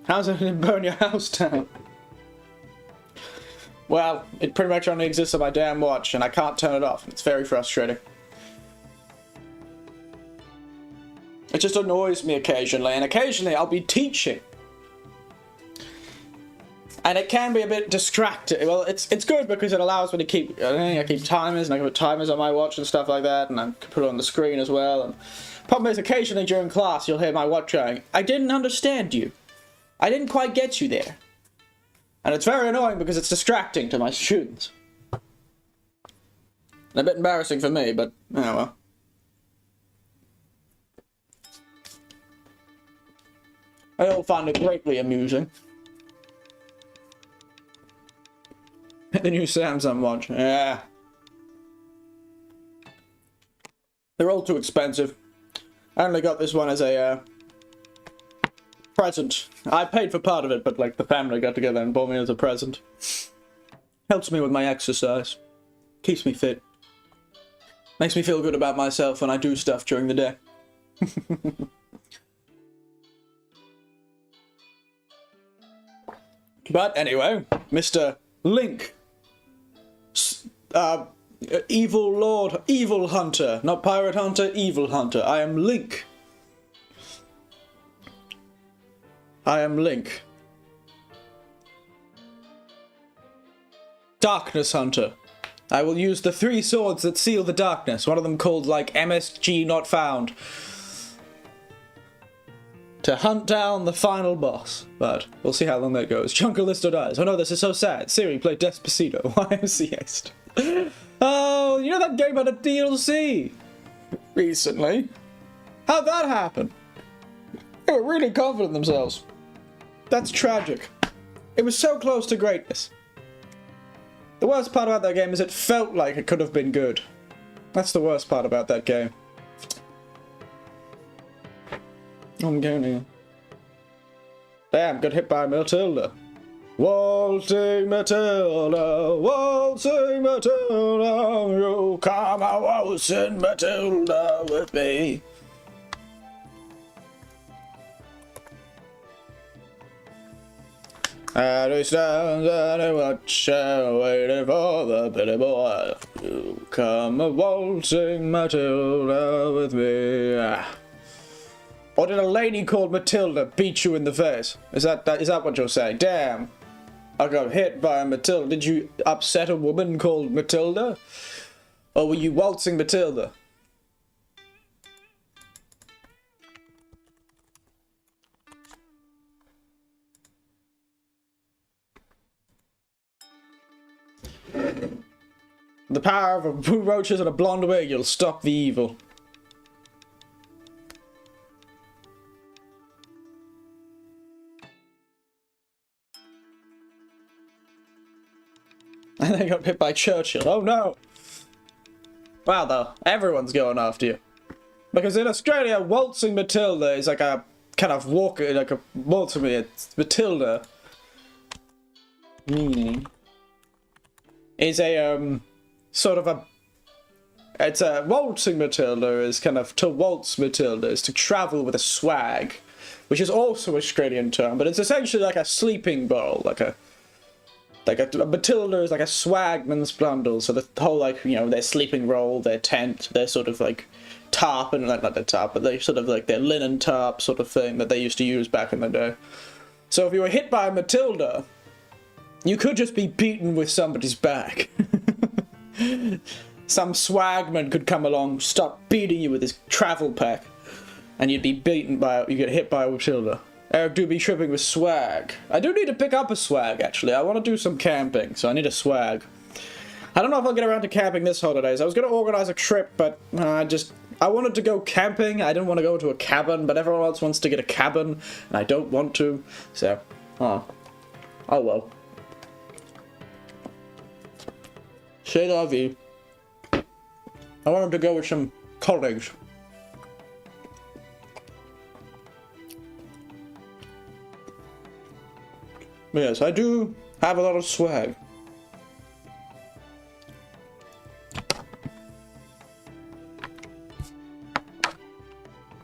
How's it gonna burn your house down? Well, it pretty much only exists on my damn watch, and I can't turn it off. It's very frustrating. It just annoys me occasionally, and occasionally I'll be teaching. And it can be a bit distracting. Well, it's good because it allows me to keep, I keep timers, and I can put timers on my watch and stuff like that, and I can put it on the screen as well. And problem is, occasionally during class, you'll hear my watch going, "I didn't understand you. I didn't quite get you there." And it's very annoying because it's distracting to my students. And a bit embarrassing for me, but, oh well. I all find it greatly amusing. The new Samsung watch, yeah. They're all too expensive. I only got this one as a present. I paid for part of it, but like the family got together and bought me as a present. Helps me with my exercise. Keeps me fit. Makes me feel good about myself when I do stuff during the day. But anyway, Mr. Link. Evil Lord, Evil Hunter. Not Pirate Hunter, Evil Hunter. I am Link. I am Link. Darkness Hunter. I will use the 3 swords that seal the darkness. One of them called, like, MSG Not Found. To hunt down the final boss. But we'll see how long that goes. Chunkalisto dies. Oh no, this is so sad. Siri, play Despacito. YMCA. Oh, you know that game had a DLC recently? How'd that happen? They were really confident in themselves. That's tragic. It was so close to greatness. The worst part about that game is it felt like it could have been good. That's the worst part about that game. I'm going to... Damn, got hit by Matilda. Waltzing Matilda, waltzing Matilda, you come a waltzing Matilda with me. And he stands and he watches, waiting for the pretty boy. You come a waltzing Matilda with me. Or did a lady called Matilda beat you in the face? Is that what you're saying? Damn. I got hit by a Matilda. Did you upset a woman called Matilda? Or were you waltzing Matilda? The power of a blue roaches and a blonde wig, you'll stop the evil. And then got hit by Churchill. Oh no! Wow, though, everyone's going after you. Because in Australia, waltzing Matilda is like a kind of walker, like a waltzing Matilda. Is a sort of a. It's a waltzing Matilda is kind of to waltz Matilda is to travel with a swag, which is also a Australian term, but it's essentially like a sleeping bowl, like a Matilda is like a swagman's bundle. So the whole like their sleeping roll, their tent, their sort of like tarp and not their tarp, but they sort of like their linen tarp sort of thing that they used to use back in the day. So if you were hit by a Matilda, you could just be beaten with somebody's back. Some swagman could come along, start beating you with his travel pack, and you'd be beaten by, you get hit by a Matilda. Eric do be tripping with swag. I do need to pick up a swag, actually. I want to do some camping, so I need a swag. I don't know if I'll get around to camping this holidays. I was going to organize a trip, but I wanted to go camping. I didn't want to go to a cabin, but everyone else wants to get a cabin, and I don't want to, so, oh well. C'est la vie. I wanted to go with some colleagues. But yes, I do have a lot of swag.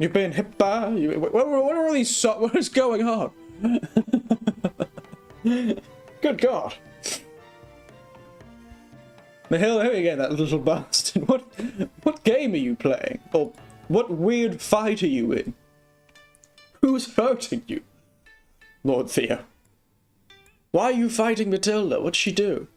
You've been hit by... What are all these... What is going on? Good God. Mihail, here again, that little bastard. What game are you playing? Or what weird fight are you in? Who's hurting you? Lord Theo. Why are you fighting Matilda? What'd she do?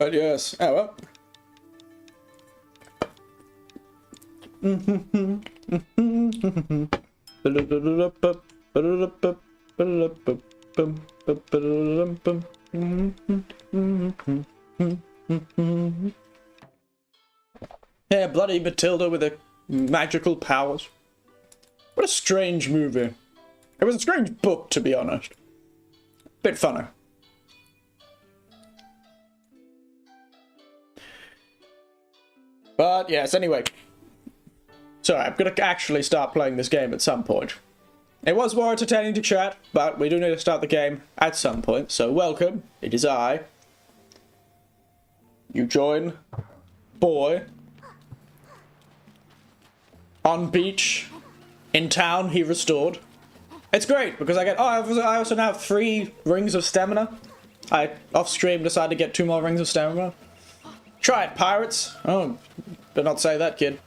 But yes, oh well. Yeah, bloody Matilda with her magical powers. What a strange movie. It was a strange book, to be honest. Bit funny. But yes, anyway. Sorry, I'm gonna actually start playing this game at some point. It was more entertaining to chat, but we do need to start the game at some point, so welcome. It is I. You join. Boy. On beach. In town, he restored. It's great, because I get... Oh, I also now have 3 rings of stamina. I, off-stream, decided to get 2 more rings of stamina. Try it, pirates. Oh, better not say that, kid.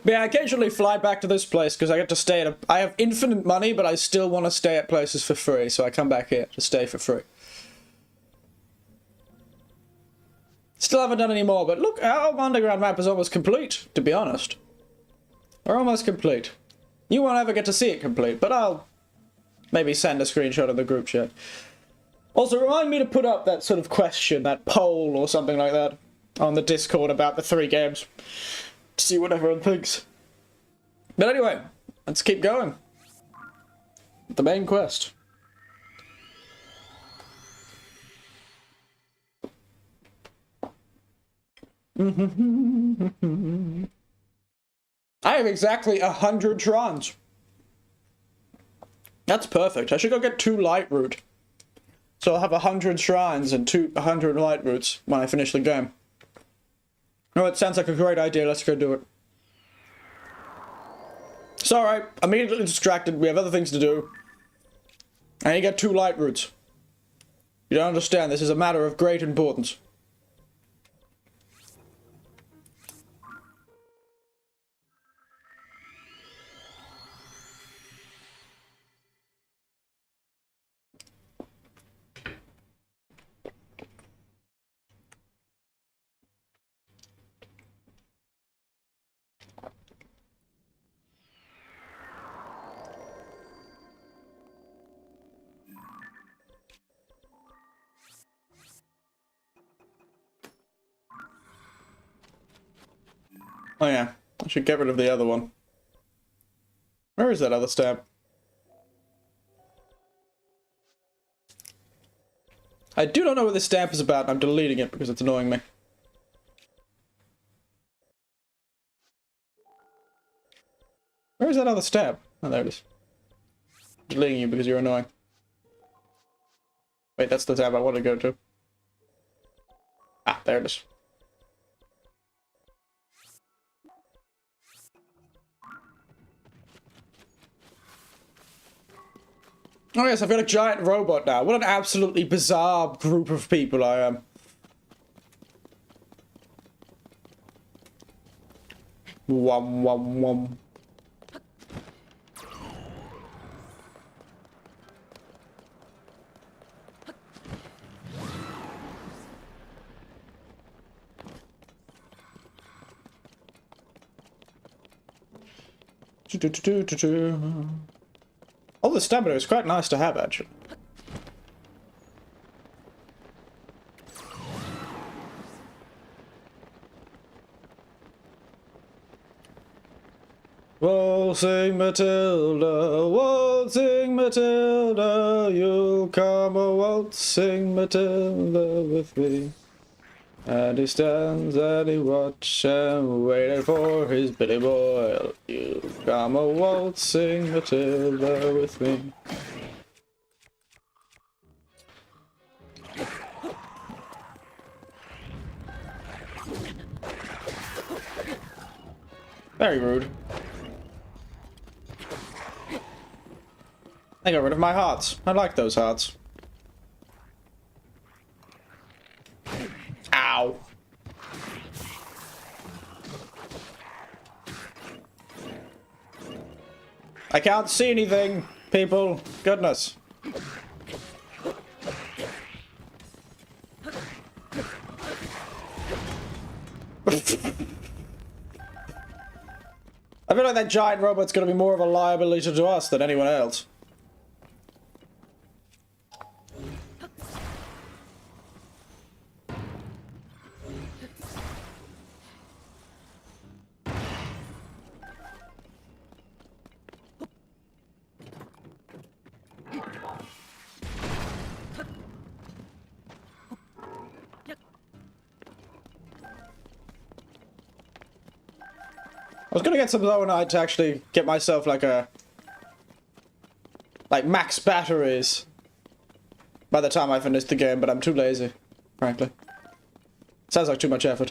But yeah, I occasionally fly back to this place because I get to stay at I have infinite money, but I still want to stay at places for free, so I come back here to stay for free. Still haven't done any more, but look, our underground map is almost complete, to be honest. We're almost complete. You won't ever get to see it complete, but I'll maybe send a screenshot of the group chat. Also, remind me to put up that sort of question, that poll or something like that, on the Discord about the 3 games. To see what everyone thinks. But anyway, let's keep going. The main quest. I have exactly 100 shrines. That's perfect. I should go get 2 light root. So I'll have 100 shrines and 100 light roots when I finish the game. No, it sounds like a great idea. Let's go do it. It's alright. Immediately distracted. We have other things to do. And you get 2 light roots. You don't understand. This is a matter of great importance. Oh yeah, I should get rid of the other one. Where is that other stamp? I do not know what this stamp is about, and I'm deleting it because it's annoying me. Where is that other stamp? Oh, there it is. I'm deleting you because you're annoying. Wait, that's the tab I want to go to. Ah, there it is. Oh yes, I've got a giant robot now. What an absolutely bizarre group of people I am. Wum wum wum. Oh, the stamina is quite nice to have, actually. Waltzing Matilda, you'll come a waltzing Matilda with me. And he stands and he watches and waiting for his Billy Boy. You'll come a waltzing Matilda with me. Very rude. I got rid of my hearts. I like those hearts. Ow. I can't see anything, people. Goodness. I feel like that giant robot's gonna be more of a liability to us than anyone else. I was gonna get some Zoanite to actually get myself like max batteries by the time I finish the game, but I'm too lazy, frankly. Sounds like too much effort.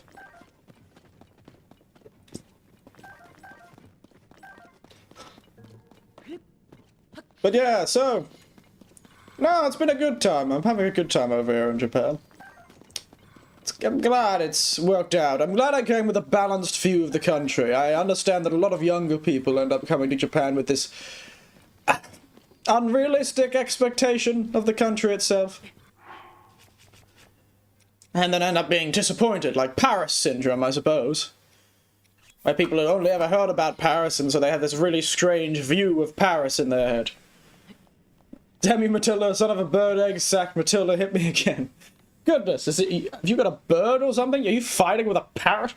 But yeah, so... No, it's been a good time. I'm having a good time over here in Japan. I'm glad it's worked out. I'm glad I came with a balanced view of the country. I understand that a lot of younger people end up coming to Japan with this unrealistic expectation of the country itself. And then end up being disappointed, like Paris syndrome, I suppose. Where people have only ever heard about Paris, and so they have this really strange view of Paris in their head. Damn you, Matilda, son of a bird egg sack, Matilda hit me again. Goodness, have you got a bird or something? Are you fighting with a parrot?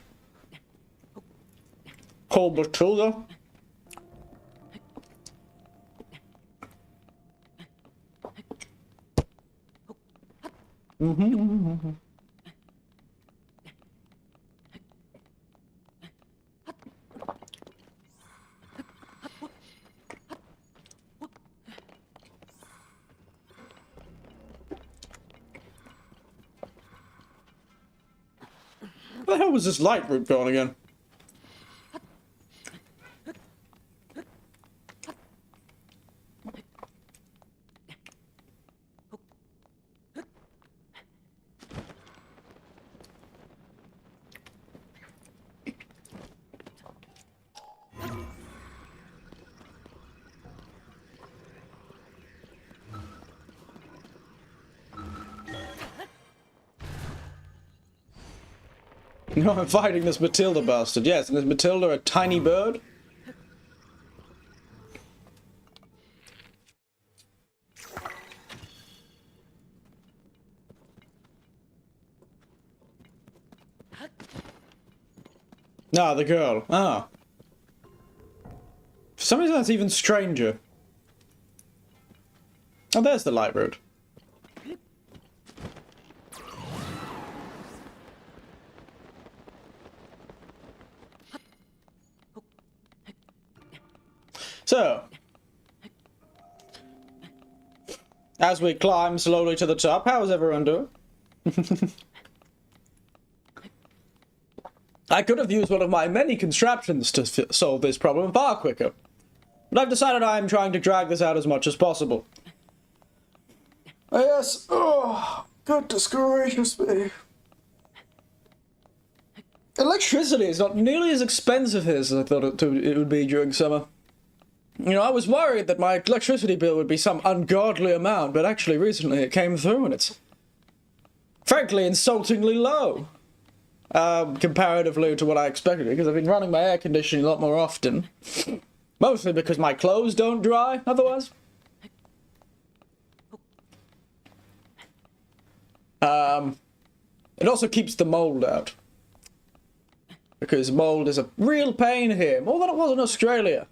Oh, Matilda. Mm-hmm. Where the hell was this light route going again? No, I'm fighting this Matilda bastard. Yes, and is Matilda a tiny bird? Ah, the girl. Ah. For some reason, that's even stranger. Oh, there's the light road. So, as we climb slowly to the top, how's everyone doing? I could have used one of my many contraptions to solve this problem far quicker. But I've decided I am trying to drag this out as much as possible. Yes. Oh, goodness gracious me. Electricity is not nearly as expensive as I thought it would be during summer. You know, I was worried that my electricity bill would be some ungodly amount, but actually recently it came through and it's frankly insultingly low. Comparatively to what I expected, because I've been running my air conditioning a lot more often. Mostly because my clothes don't dry, otherwise. It also keeps the mold out. Because mold is a real pain here, more than it was in Australia.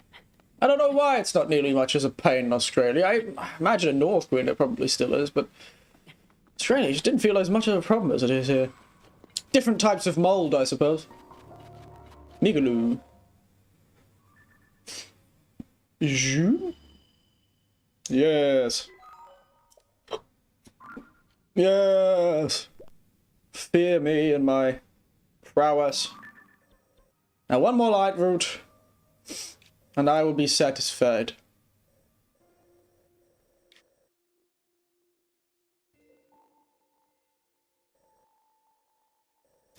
I don't know why it's not nearly much as a pain in Australia. I imagine in North Queen it probably still is, but Australia just didn't feel as much of a problem as it is here. Different types of mold, I suppose. Migaloo. Yes. Yes. Fear me and my prowess. Now one more light route, and I will be satisfied.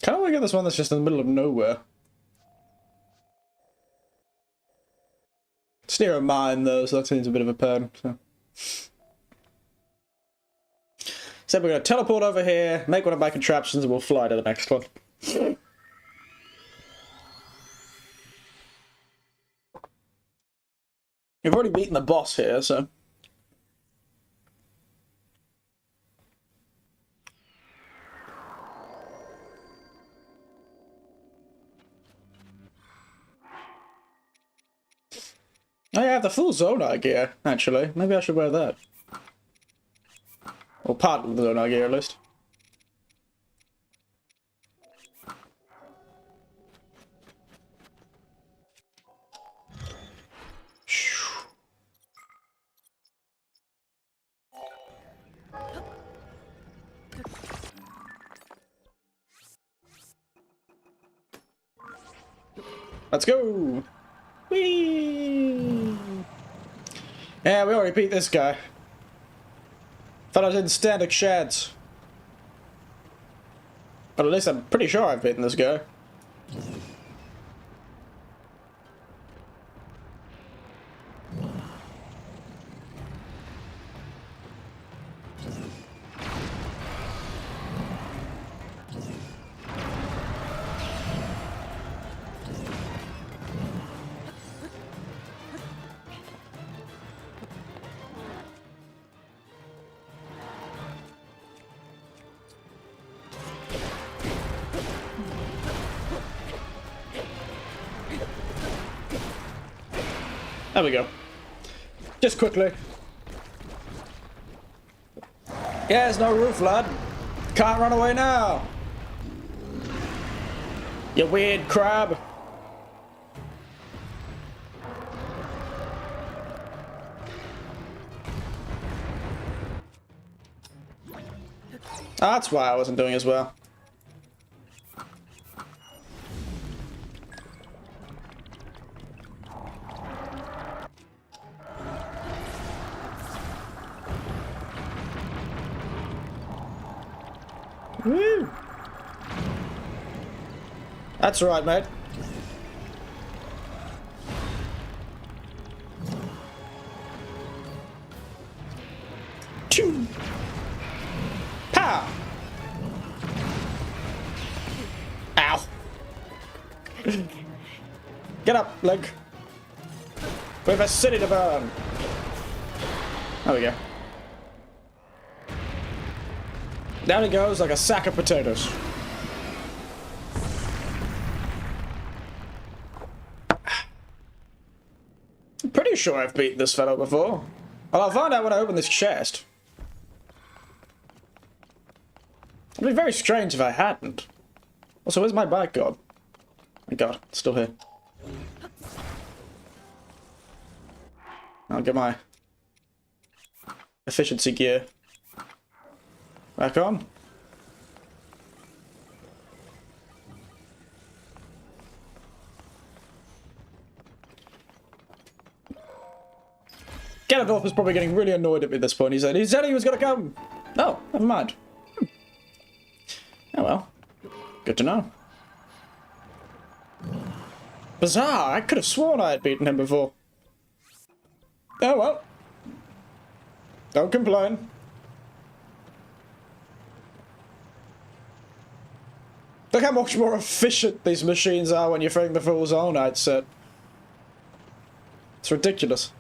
Kind of want to get this one that's just in the middle of nowhere. It's near a mine though, so that seems a bit of a pain. So we're going to teleport over here, make one of my contraptions, and we'll fly to the next one. We've already beaten the boss here, so... I have the full Zonar gear, actually. Maybe I should wear that. Or part of the Zonar gear, at least. Let's go! Whee! Yeah, we already beat this guy. Thought I was in static sheds. But at least I'm pretty sure I've beaten this guy. There we go. Just quickly. Yeah, there's no roof, lad. Can't run away now. You weird crab. That's why I wasn't doing as well. Woo! That's right, mate. Choo! Pow! Ow! Get up, leg. We have a city to burn. There we go. Down he goes like a sack of potatoes. Pretty sure I've beaten this fellow before. Well, I'll find out when I open this chest. It'd be very strange if I hadn't. Also, where's my bike gone? My god, it's still here. I'll get my efficiency gear back on. Ganondorf is probably getting really annoyed at me at this point. He said he was gonna come. No, never mind. Oh well. Good to know. Bizarre, I could have sworn I had beaten him before. Oh well. Don't complain. Look how much more efficient these machines are when you're throwing the full zone, I'd say. It's ridiculous.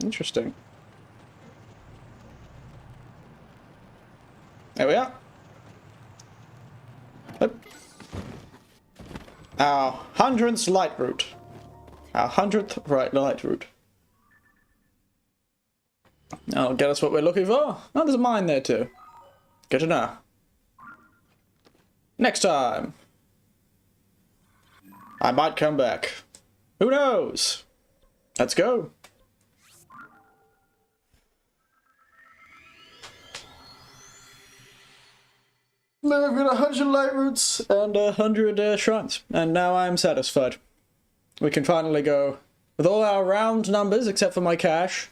Interesting. There we are. Yep. Our 100th light route. Our 100th light route. That'll get us what we're looking for. Oh, there's a mine there too. Good to know. Next time. I might come back. Who knows? Let's go. Now I've got 100 light routes and 100 shrines, and now I'm satisfied. We can finally go with all our round numbers, except for my cash.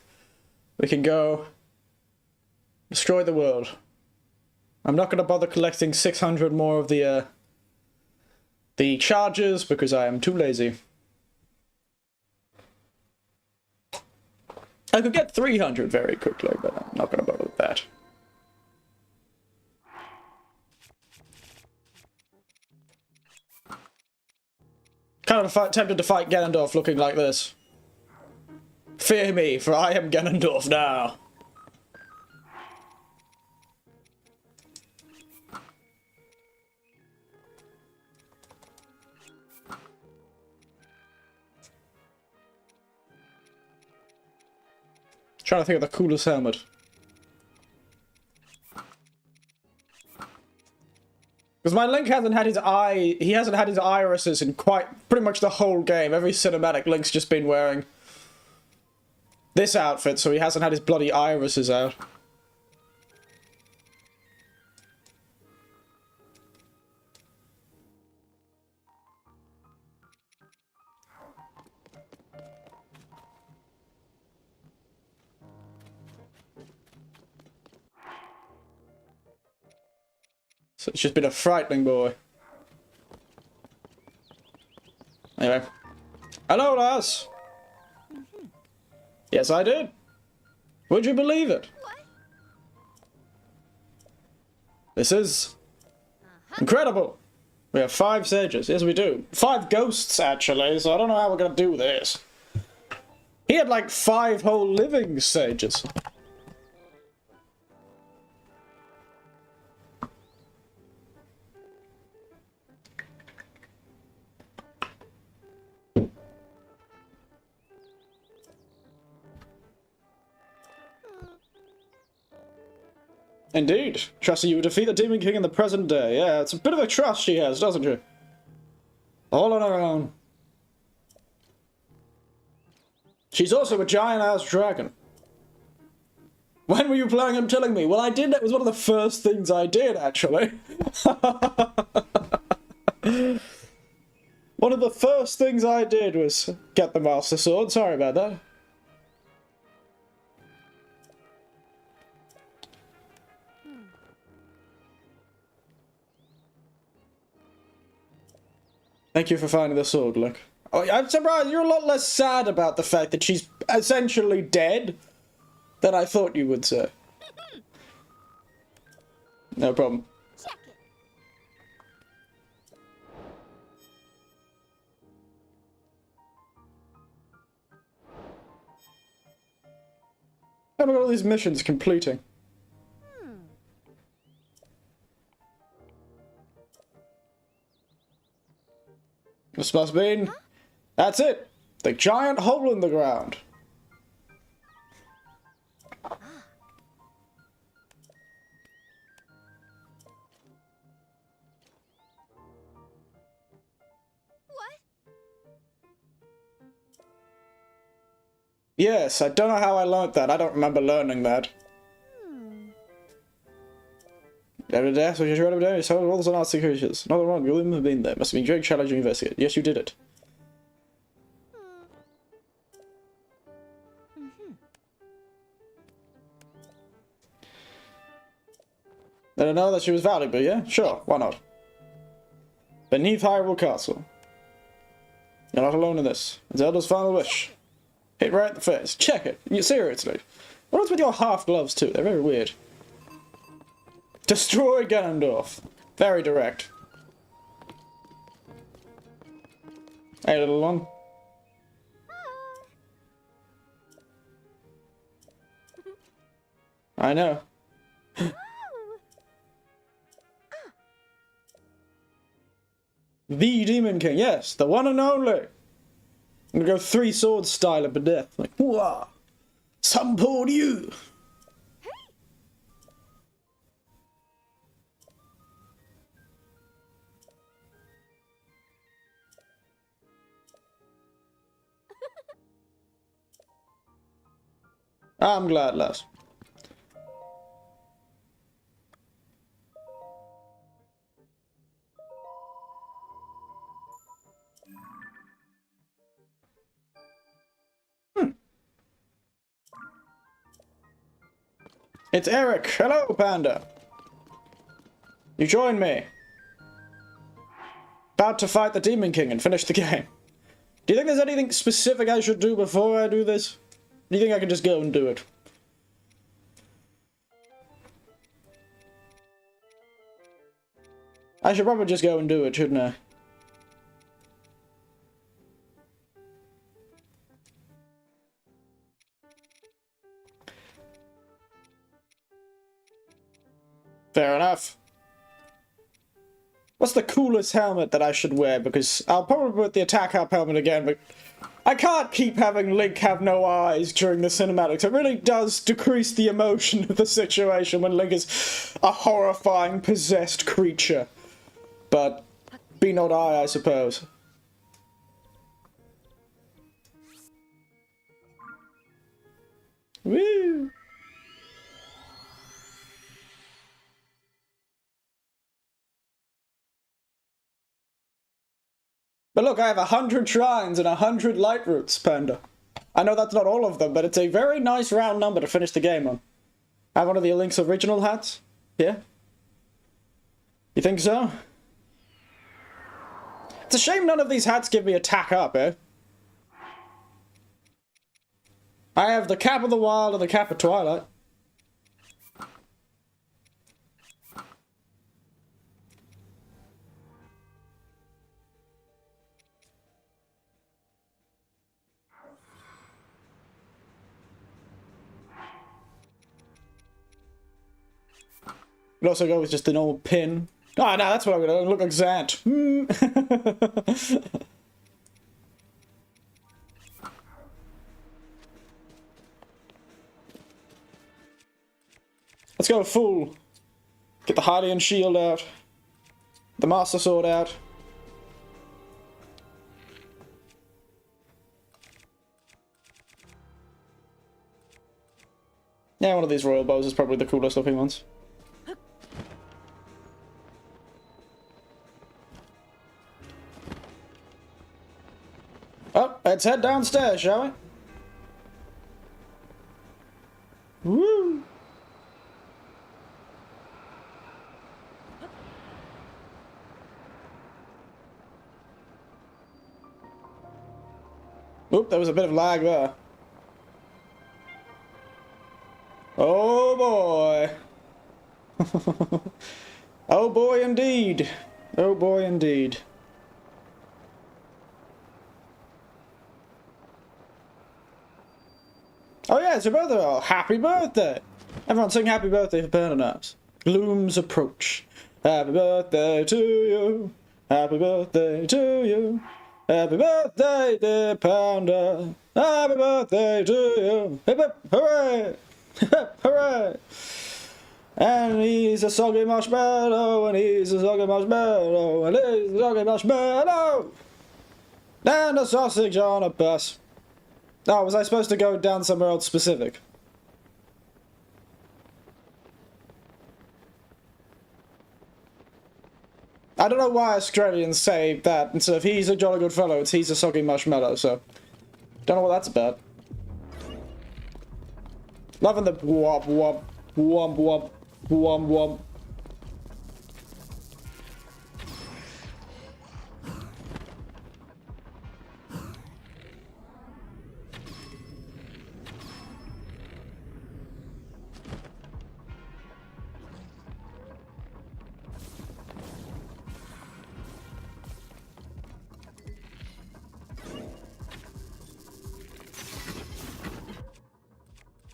We can go destroy the world. I'm not going to bother collecting 600 more of the charges because I am too lazy. I could get 300 very quickly, but I'm not going to bother with that. Kind of tempted to fight Ganondorf looking like this. Fear me, for I am Ganondorf now. Trying to think of the coolest helmet. Because my Link hasn't had his he hasn't had his irises in pretty much the whole game. Every cinematic Link's just been wearing this outfit, so he hasn't had his bloody irises out. So it's just been a frightening boy. Anyway. Hello, Lars! Yes, I did. Would you believe it? This is incredible. We have 5 sages. Yes, we do. 5 ghosts, actually, so I don't know how we're gonna do this. He had like 5 whole living sages. Indeed. Trusting you would defeat the Demon King in the present day. Yeah, it's a bit of a trust she has, doesn't she? All on her own. She's also a giant-ass dragon. When were you planning on telling me? Well, I did. That was one of the first things I did, actually. One of the first things I did was get the Master Sword. Sorry about that. Thank you for finding the sword, Luke. Oh, I'm surprised you're a lot less sad about the fact that she's essentially dead than I thought you would say. No problem. I've got all these missions completing. This must mean... That's it! The giant hole in the ground. Yes, I don't know how I learned that. I don't remember learning that. Every day, so you're every day, so all the Nazi creatures. Nothing wrong, you wouldn't have been there. Must have been very challenging to investigate. Yes, you did it. I don't know that she was valuable, yeah? Sure, why not? Beneath Hyrule Castle. You're not alone in this. It's Zelda's final wish. Hit right in the face. Check it. Seriously. What's with your half gloves too? They're very weird. Destroy Ganondorf. Very direct. Hey, little one. I know. The Demon King, yes, the one and only. I'm gonna go 3 swords style of death. Like, whoa! Some pulled you! I'm glad, lass. It's Eric. Hello, Panda. You join me. About to fight the Demon King and finish the game. Do you think there's anything specific I should do before I do this? Do you think I can just go and do it? I should probably just go and do it, shouldn't I? Fair enough. What's the coolest helmet that I should wear? Because I'll probably put the attack up helmet again, but I can't keep having Link have no eyes during the cinematics. It really does decrease the emotion of the situation when Link is a horrifying, possessed creature. But be not I suppose. Woo! But look, I have 100 shrines and 100 light roots, Panda. I know that's not all of them, but it's a very nice round number to finish the game on. I have one of the Link's original hats. Yeah? You think so? It's a shame none of these hats give me attack up, eh? I have the Cap of the Wild and the Cap of Twilight. Could also go with just an old pin. Oh, no, that's what I'm gonna look like Zant. Let's go full. Get the Hylian shield out. The Master Sword out. Yeah, one of these royal bows is probably the coolest looking ones. Oh, let's head downstairs, shall we? Woo! Oop, there was a bit of lag there. Oh boy. Oh boy indeed. Oh boy indeed. Oh yeah, it's your birthday! Oh, happy birthday! Everyone sing happy birthday for Panda Knives. Glooms approach. Happy birthday to you. Happy birthday to you. Happy birthday, dear Panda. Happy birthday to you. Hip hip hooray! Hip hip hooray! And he's a soggy marshmallow, and he's a soggy marshmallow, and he's a soggy marshmallow! And a sausage on a bus. Oh, was I supposed to go down somewhere else specific? I don't know why Australians say that instead of he's a jolly good fellow, it's he's a soggy marshmallow, so... Don't know what that's about. Loving the womp womp, womp womp, womp womp.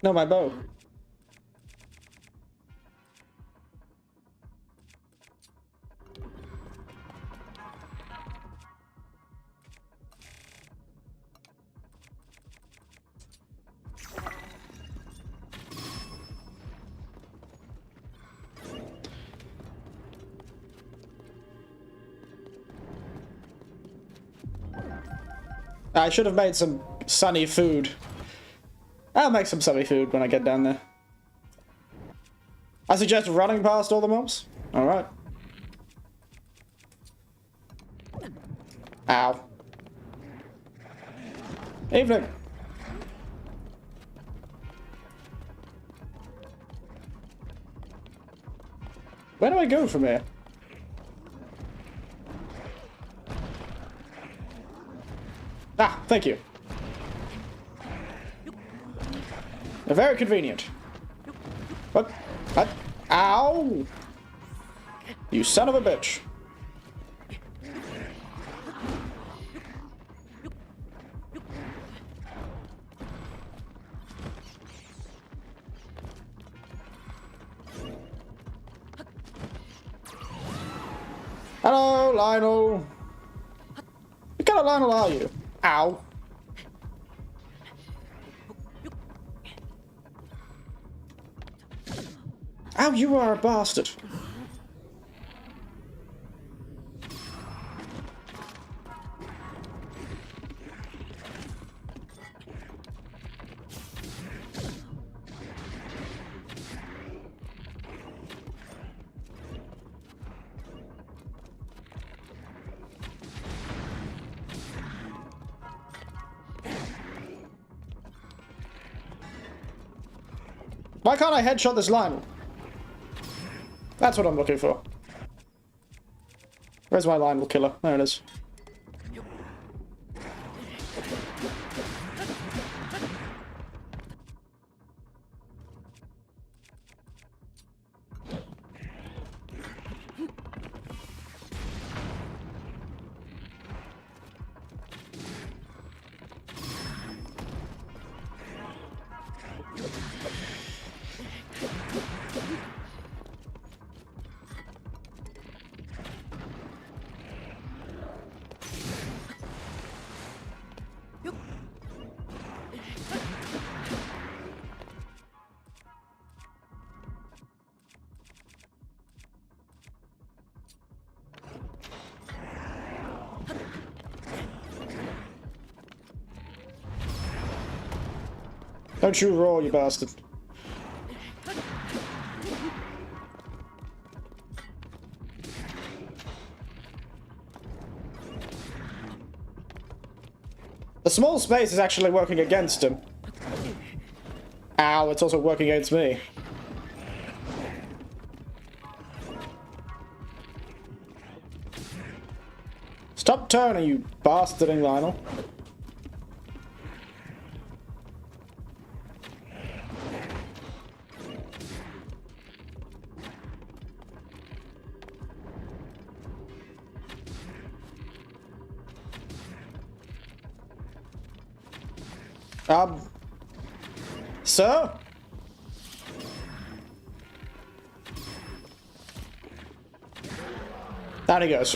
No, my bow. I should have made some sunny food. I'll make some sunny food when I get down there. I suggest running past all the mobs. Alright. Ow. Evening. Where do I go from here? Ah, thank you. Very convenient. What? What? Ow! You son of a bitch. Hello, Lionel. What kind of Lionel are you? Ow. Ow, you are a bastard. Why can't I headshot this Lionel? That's what I'm looking for. Where's my Lionel killer? There it is. Don't you roll, you bastard. The small space is actually working against him. Ow, it's also working against me. Stop turning, you bastarding Lionel. sir. Down he goes.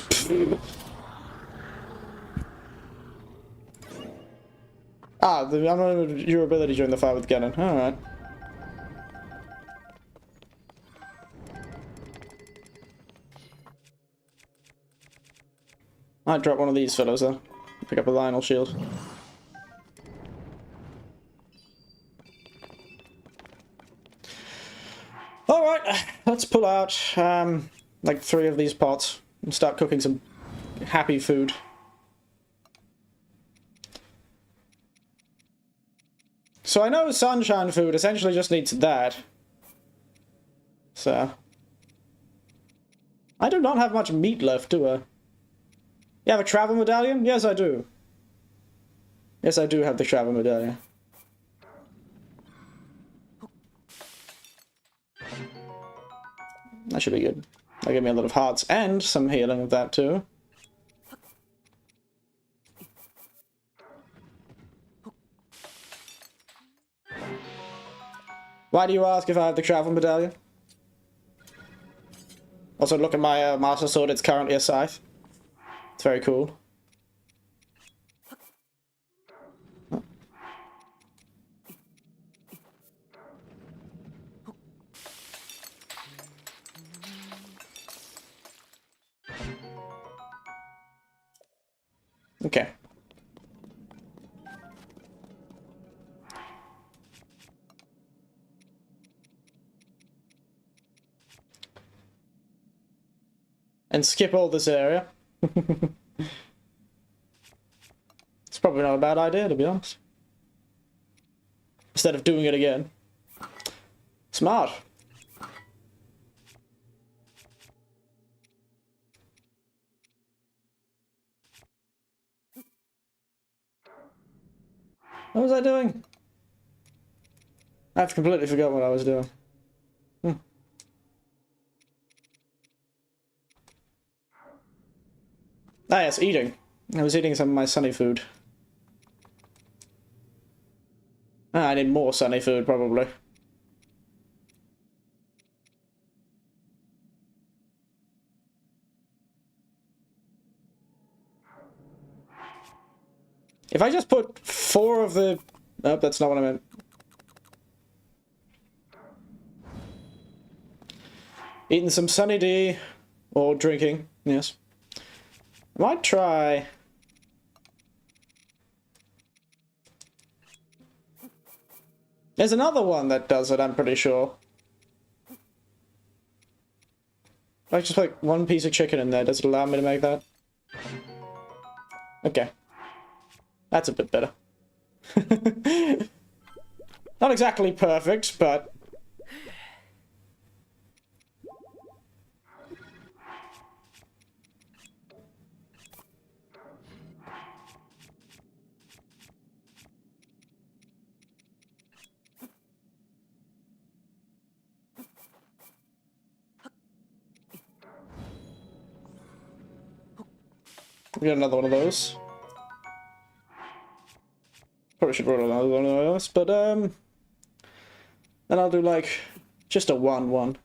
Ah, your ability during the fight with Ganon. Alright. Might drop one of these fellows though. Pick up a Lionel shield. Alright, let's pull out like 3 of these pots and start cooking some happy food. So I know sunshine food essentially just needs that. So I do not have much meat left, do I? You have a travel medallion? Yes, I do. Yes, I do have the travel medallion. That should be good. That'll give me a lot of hearts and some healing of that too. Why do you ask if I have the travel medallion? Also, look at my master sword, it's currently a scythe. It's very cool. Okay. And skip all this area. It's probably not a bad idea, to be honest. Instead of doing it again. Smart. What was I doing? I've completely forgotten what I was doing. Ah yes, eating. I was eating some of my sunny food. Ah, I need more sunny food, probably. If I just put 4 of the... Oh, that's not what I meant. Eating some Sunny D, or drinking, yes. I might try... There's another one that does it, I'm pretty sure. If I just put 1 piece of chicken in there, does it allow me to make that? Okay. That's a bit better. Not exactly perfect, but... We got another one of those. Probably should roll another one of those, but then I'll do like just a 1-1.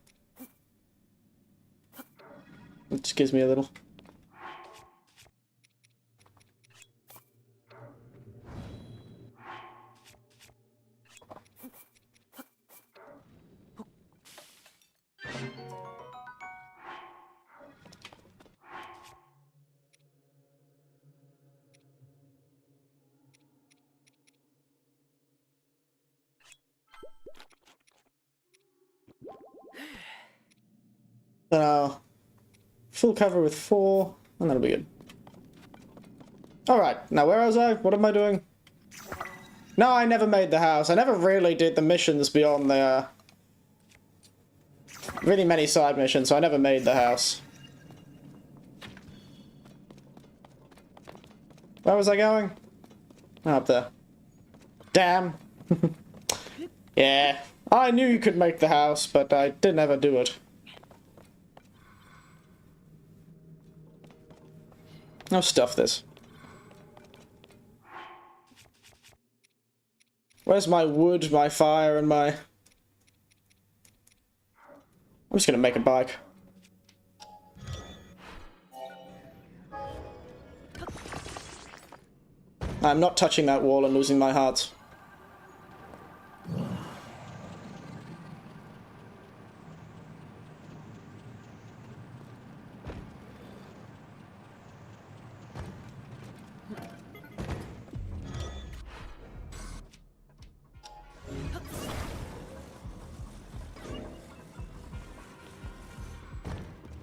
It just gives me a little. Then I'll full cover with 4, and that'll be good. Alright, now where was I? What am I doing? No, I never made the house. I never really did the missions beyond the, really many side missions, so I never made the house. Where was I going? Oh, up there. Damn. Yeah. I knew you could make the house, but I didn't ever do it. I'll stuff this. Where's my wood, my fire, and my... I'm just gonna make a bike. I'm not touching that wall and losing my heart.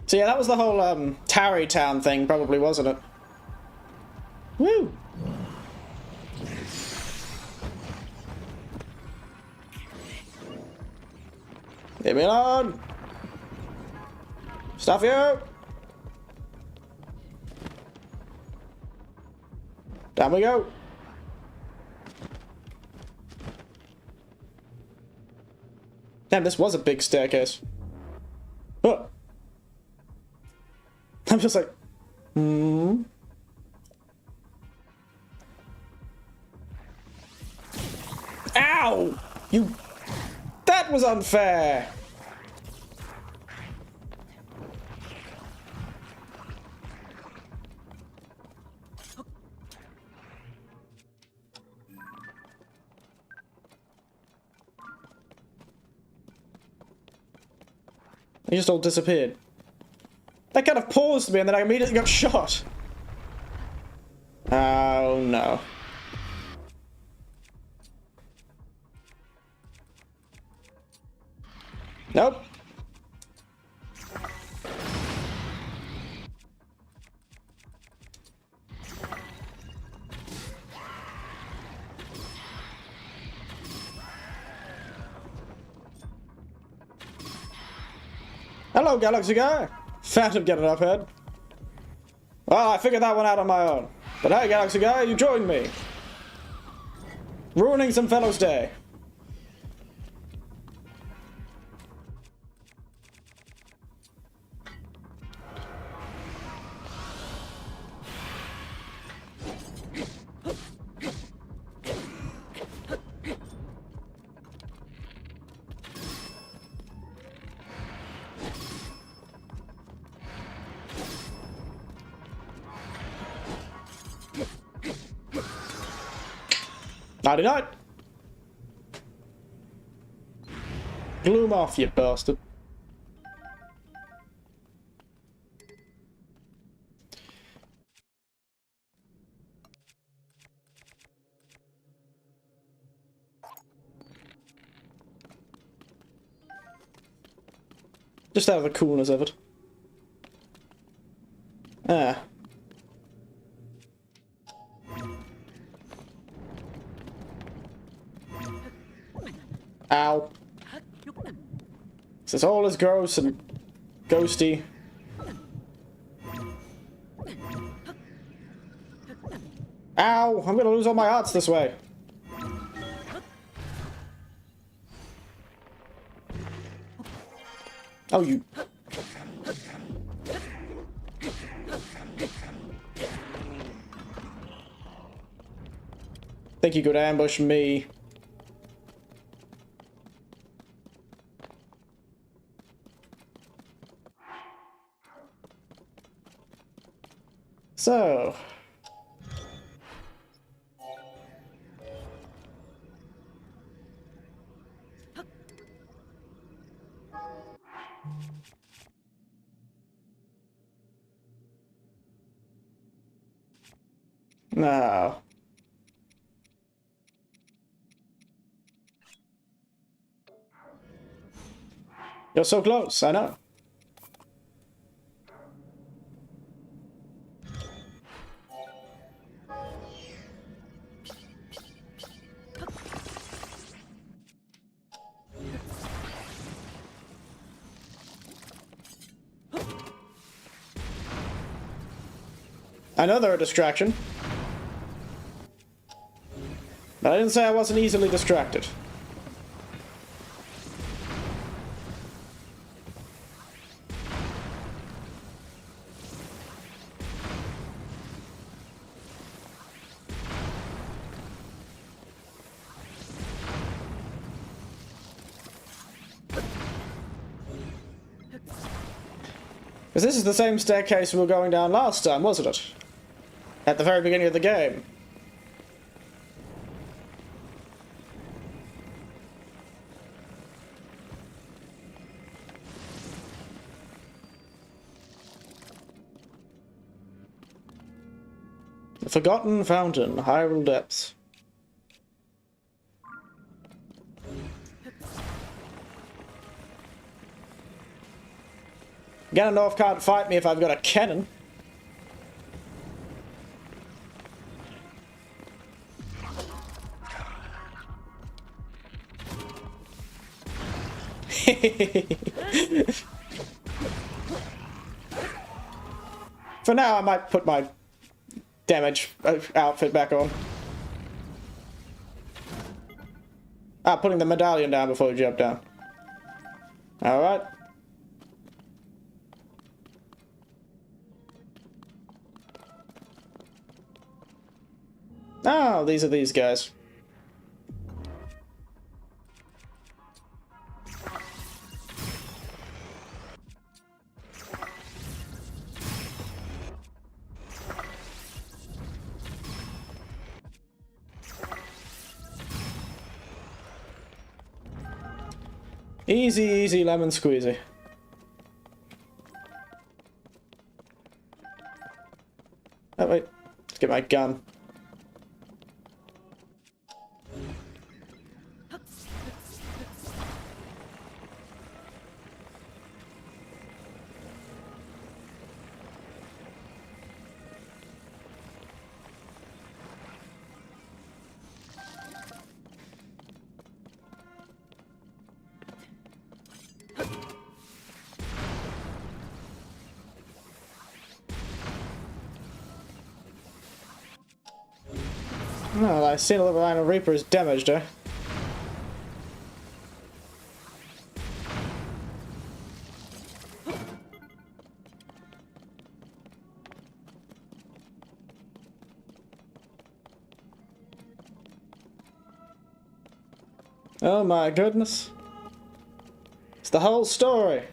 So yeah, that was the whole Tarry Town thing, probably, wasn't it? Woo! Leave me alone! Stuff you! Down we go! Damn, this was a big staircase. Oh. I'm just like, Ow! You... That was unfair! They just all disappeared. That kind of paused me and then I immediately got shot. Oh no. Nope. Hello, Galaxy Guy. Phantom getting up head. Well, I figured that one out on my own. But hey, Galaxy Guy, you joined me. Ruining some fellow's day. Nighty night. Gloom off, you bastard. Just out of the coolness of it. Ah. Ow. This is all as gross and ghosty. Ow! I'm gonna lose all my hearts this way. Oh, you... Think you could ambush me. So... No. You're so close, I know. I know they're a distraction. But I didn't say I wasn't easily distracted. Because this is the same staircase we were going down last time, wasn't it? At the very beginning of the game. The Forgotten Fountain, Hyrule Depths. Ganondorf can't fight me if I've got a cannon. For now, I might put my damage outfit back on. Ah, putting the medallion down before we jump down. Alright. Oh, these are these guys. Easy, easy lemon squeezy. Oh wait, let's get my gun. No, I see the little line of Reaper is damaged, eh? Oh my goodness. It's the whole story.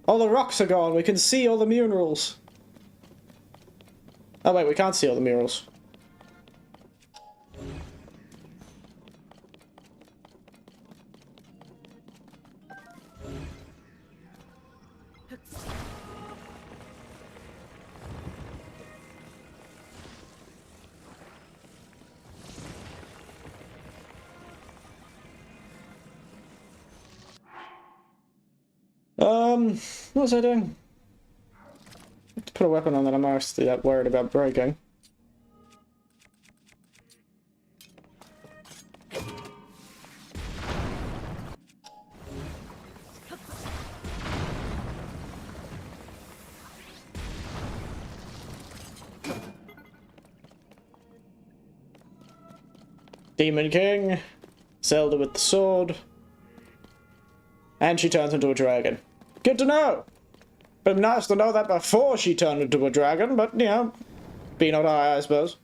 All the rocks are gone, we can see all the murals. Oh wait, we can't see all the murals. What was I doing? I have to put a weapon on that I'm actually that worried about breaking. Demon King, Zelda with the sword, and she turns into a dragon. Good to know! But nice to know that before she turned into a dragon, but, you know, be not I suppose.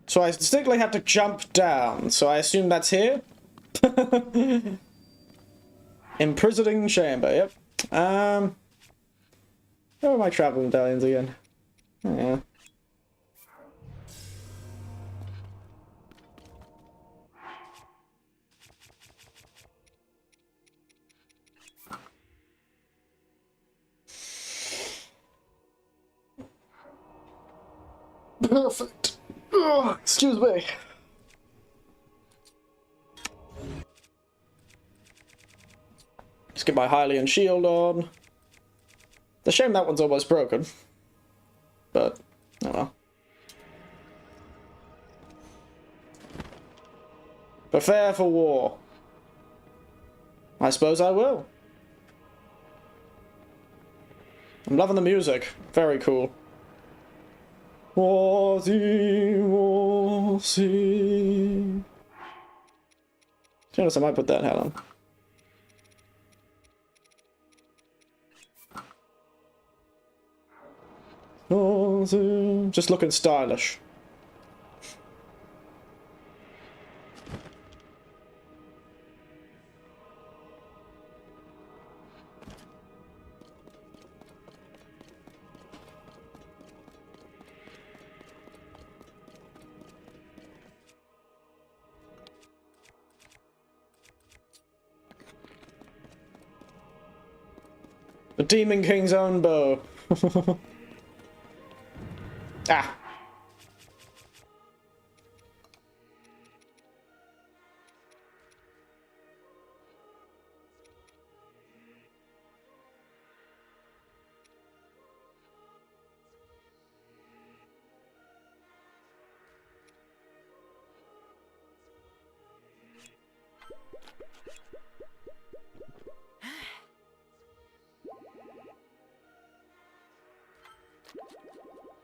So I distinctly have to jump down, so I assume that's here? Imprisoning chamber, yep. Where are my travel medallions again? Oh, yeah. Perfect. Oh, excuse me. Let's get my Hylian shield on. It's a shame that one's almost broken. But, oh well. Prepare for war. I suppose I will. I'm loving the music. Very cool. Warzy, warzy. To be honest, I might put that hat on. Just looking stylish. The Demon King's own bow. Ah.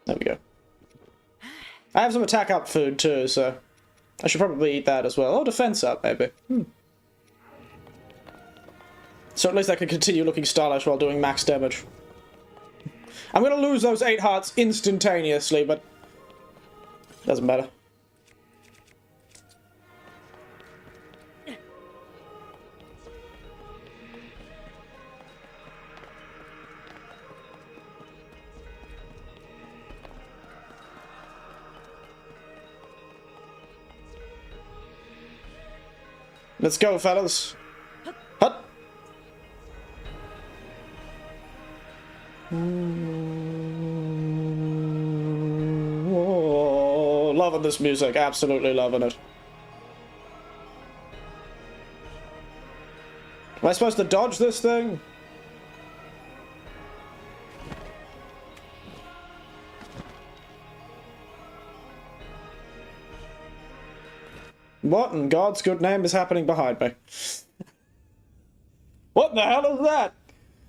There we go. I have some attack up food too, so I should probably eat that as well. Or defense up, maybe. So at least I can continue looking stylish while doing max damage. I'm gonna lose those 8 hearts instantaneously, but doesn't matter. Let's go, fellas. Hut. Oh, loving this music. Absolutely loving it. Am I supposed to dodge this thing? What in God's good name is happening behind me? What the hell is that?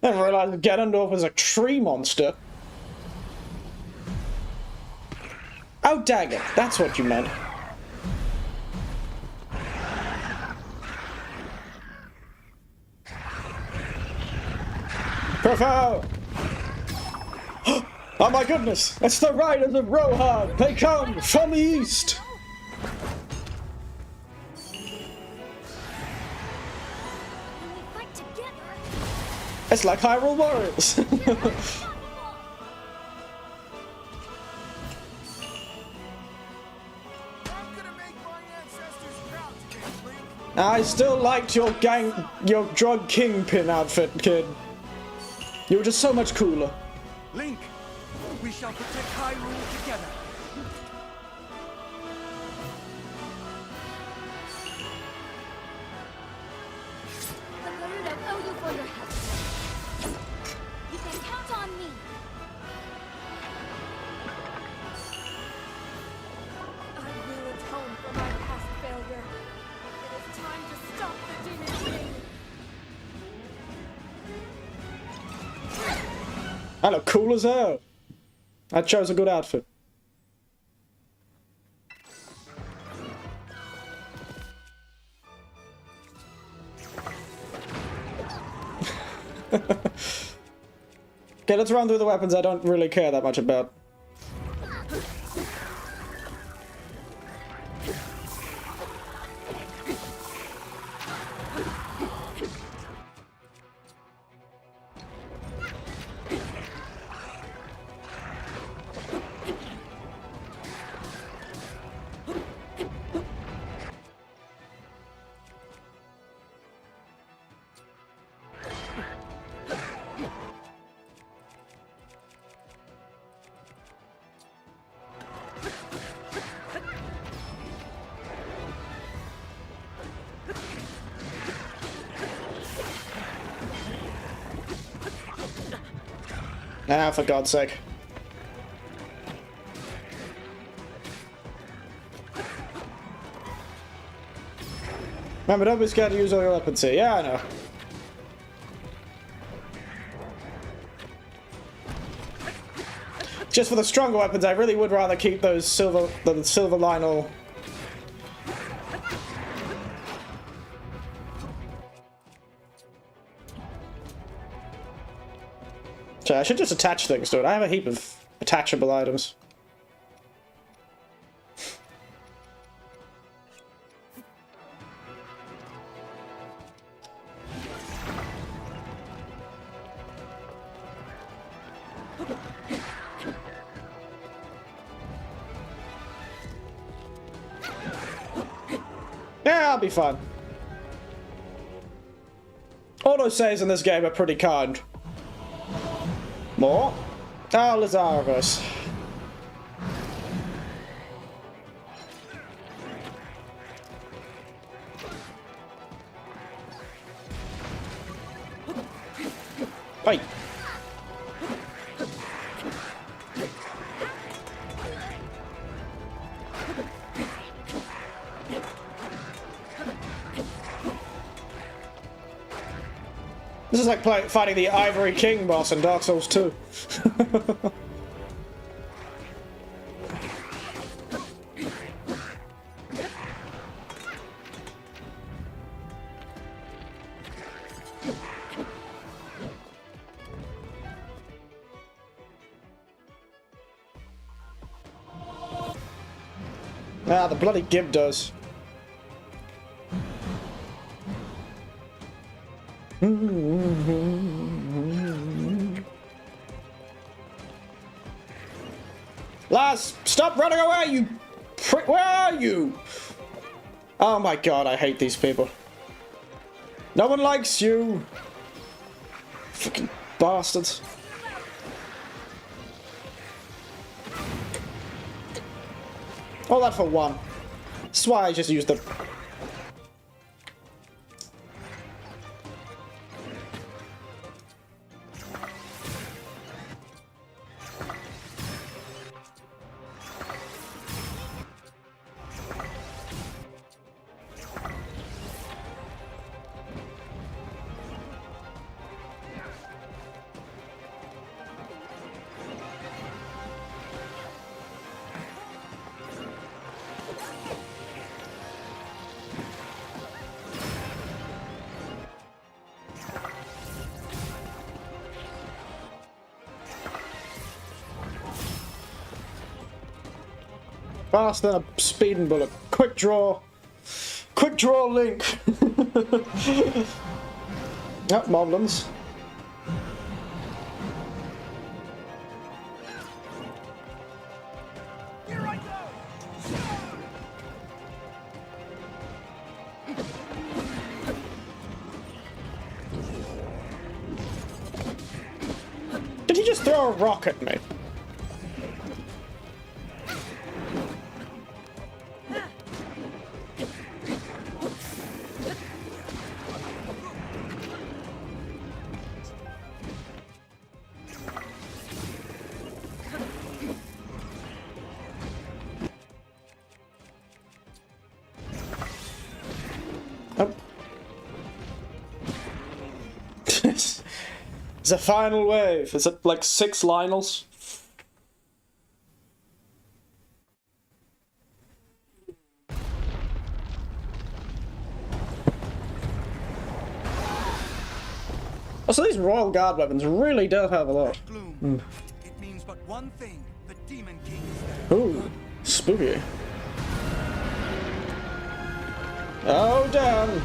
I didn't realize Ganondorf was a tree monster. Oh, dang it. That's what you meant. Profound! Oh my goodness! It's the Riders of Rohan! They come from the east! It's like Hyrule Warriors! I still liked your drug kingpin outfit, kid. You were just so much cooler. Link, we shall protect Hyrule together. I owe you for your help. You can count on me. I will atone for my past failure. It is time to stop the Demon King. I look cool as hell. I chose a good outfit. Okay, let's run through the weapons I don't really care that much about. Ah, for God's sake. Remember, don't be scared to use all your weapons here. Yeah, I know. Just for the stronger weapons, I really would rather keep those silver Lionel. So I should just attach things to it. I have a heap of detachable items. Yeah, I'll be fine. Auto saves in this game are pretty kind. More? Oh, Lazarus. Wait. This is like fighting the Ivory King boss in Dark Souls 2. Ah, the bloody gib does. Lars, stop running away, you prick! Where are you? Oh my god, I hate these people. No one likes you. Fucking bastards. All that for one. That's why I just used the... Faster than a speeding bullet. Quick draw. Quick draw Link. Yep, moblins. Here I go! Did he just throw a rock at me? It's a final wave. Is it like 6 Lionels? Oh, so these Royal Guard weapons really do have a lot. Gloom. It means but one thing. The Demon King is there. Ooh, spooky. Oh, damn.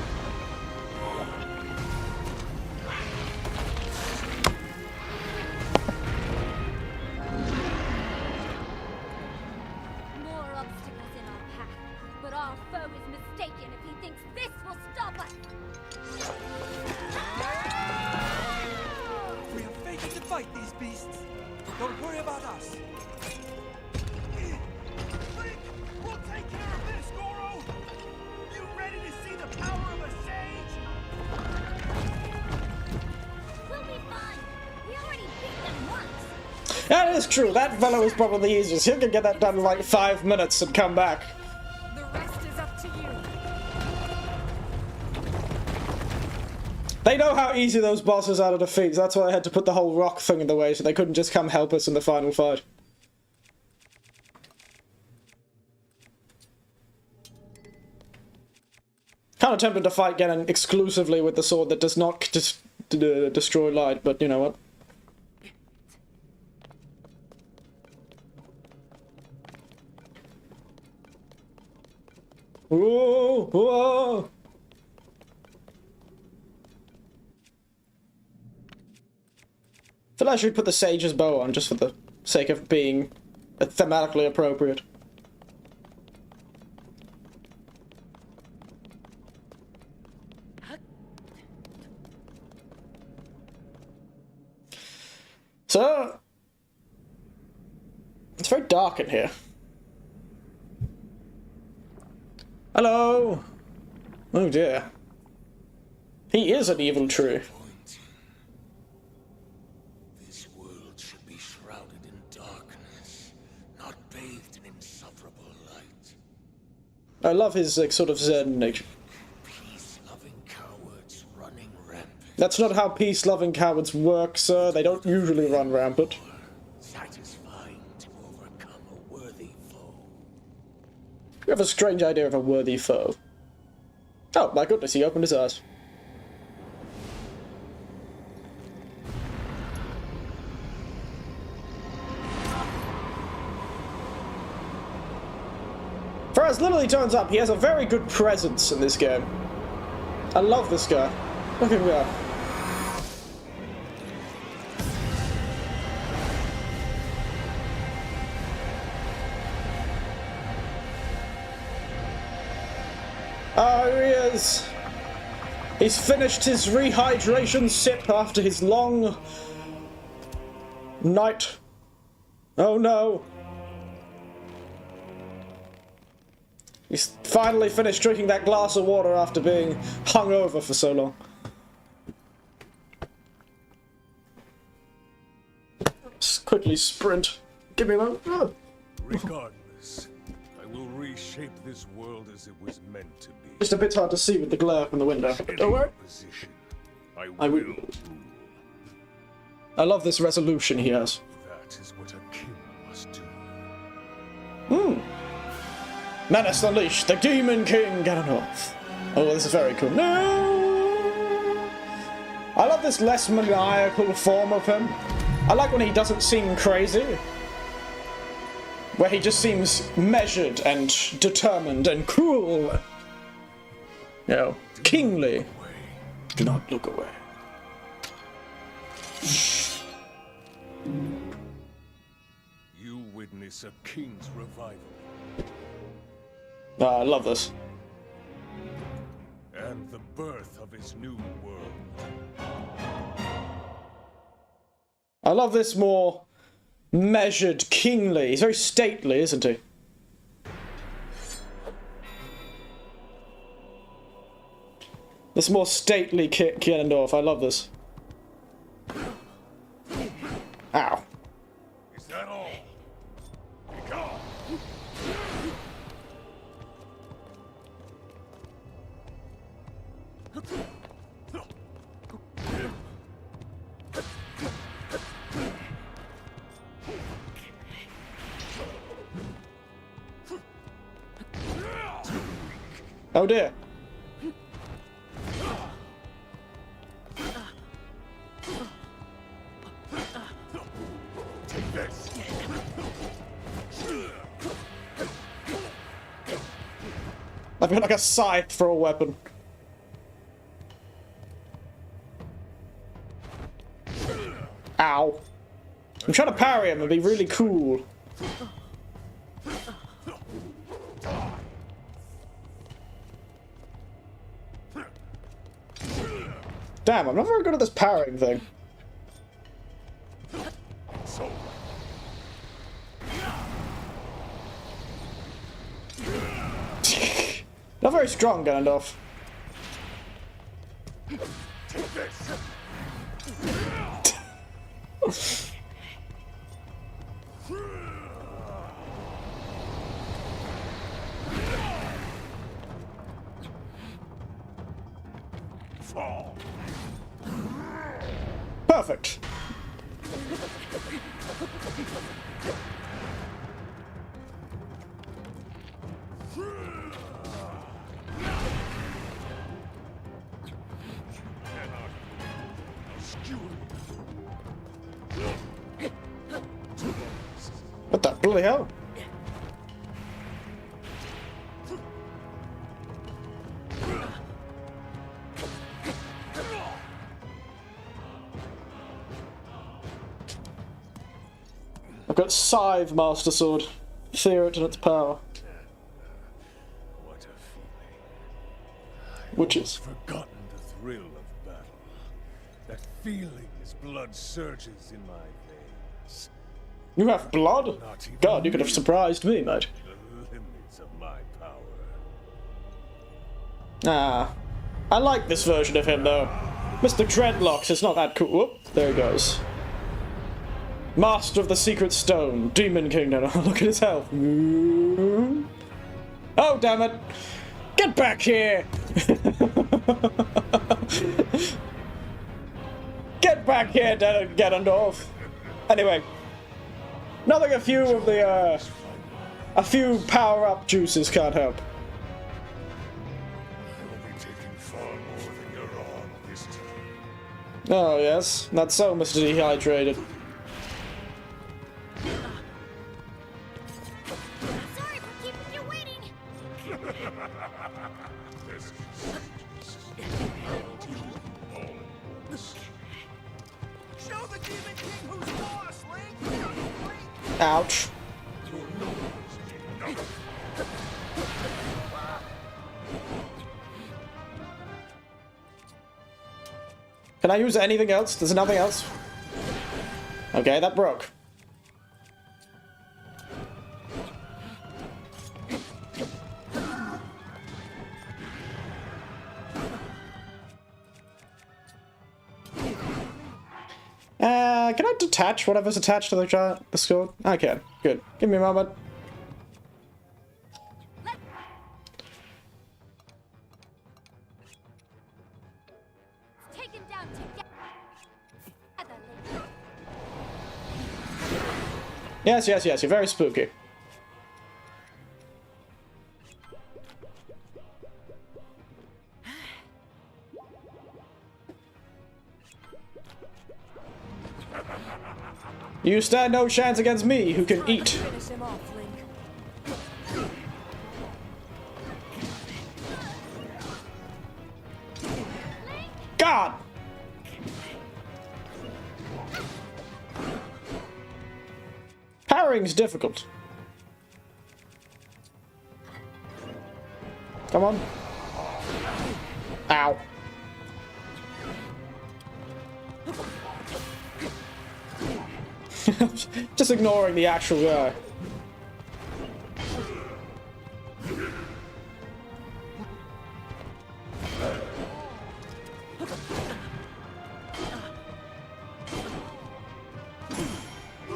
More obstacles in our path, but our foe is mistaken if he thinks this will stop us. We have fated to fight these beasts. Don't worry about us. Link, we'll take care of this, Goro. You ready to see the power of a sage? We'll be fine. We already beat them once. That is true. That fellow is probably the easiest. He can get that done in like 5 minutes and come back. The rest is up to you. They know how easy those bosses are to defeat. That's why I had to put the whole rock thing in the way so they couldn't just come help us in the final fight. Kind of tempted to fight Ganon exclusively with the sword that does not just destroy light, but you know what? Whoa! Whoa! I feel like I should put the sage's bow on just for the sake of being thematically appropriate. So, it's very dark in here. Hello! Oh dear. He is an evil tree. This world should be shrouded in darkness, not bathed in insufferable light. I love his like, sort of zen nature. Peace-loving cowards running rampant. That's not how peace-loving cowards work, sir. They don't usually run rampant. Satisfying to overcome a worthy foe. You have a strange idea of a worthy foe. Oh, my goodness, he opened his eyes. For as little he turns up, he has a very good presence in this game. I love this guy. Look at him go. Oh, here he is. He's finished his rehydration sip after his long night. Oh no. He's finally finished drinking that glass of water after being hungover for so long. Let's quickly sprint. Give me a moment. Regardless, I will reshape this world as it was meant to be. Just a bit hard to see with the glare from the window. Any Don't worry. opposition, I I will will. rule. I love this resolution he has. That is what a king must do. Menace Unleashed, the Demon King Ganondorf. Oh, this is very cool. No! I love this less maniacal form of him. I like when he doesn't seem crazy. Where he just seems measured and determined and cool. You know, kingly. Do not look away. You witness a king's revival, Ah, I love this. and the birth of his new world. I love this more measured, kingly. He's very stately, isn't he? This more stately Ganondorf. I love this. Ow. Is that all? Be gone! Oh dear. Take this! I feel like a scythe for a weapon. Ow. I'm trying to parry him and be really cool. Damn, I'm not very good at this parrying thing. So, Not very strong, Ganondorf. take this! Fall! Perfect. What the bloody hell? I've got Scythe Master Sword. Fear it and its power. What a feeling. Which is... Forgotten the thrill of battle. That feeling as blood surges in my veins. You have blood? Not even God, you could have surprised me, mate. the limits of my power. Ah. I like this version of him, though. Mr. Dreadlocks is not that cool. Whoop, there he goes. Master of the Secret Stone, Demon Kingdom. Look at his health. Oh, damn it. Get back here! Get back here, Ganondorf. Anyway. Nothing a few power-up juices can't help. You'll be taking far more than you're on this time. Oh, yes. Not so, Mr. Dehydrated. Sorry for keeping you waiting. Show the Demon King who's boss, Link! Link! Ouch. Can I use anything else? There's nothing else? Okay, that broke. Can I detach whatever's attached to the sword? I can. Good. Give me a moment. Take him down together, Link. Yes, yes, yes. You're very spooky. You stand no chance against me, who can eat. Finish him off, Link. God! Parrying's difficult. Come on. Ow. Just ignoring the actual guy.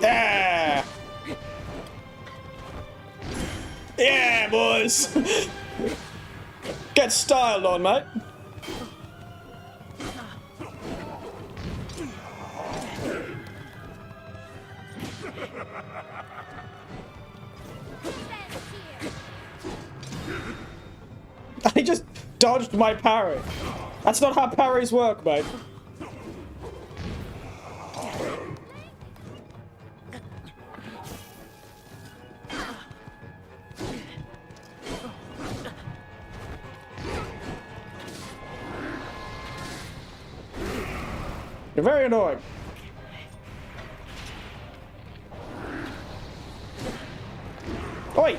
Yeah! Yeah, boys! Get styled on, mate. He just dodged my parry. That's not how parries work, mate. You're very annoying. Oi!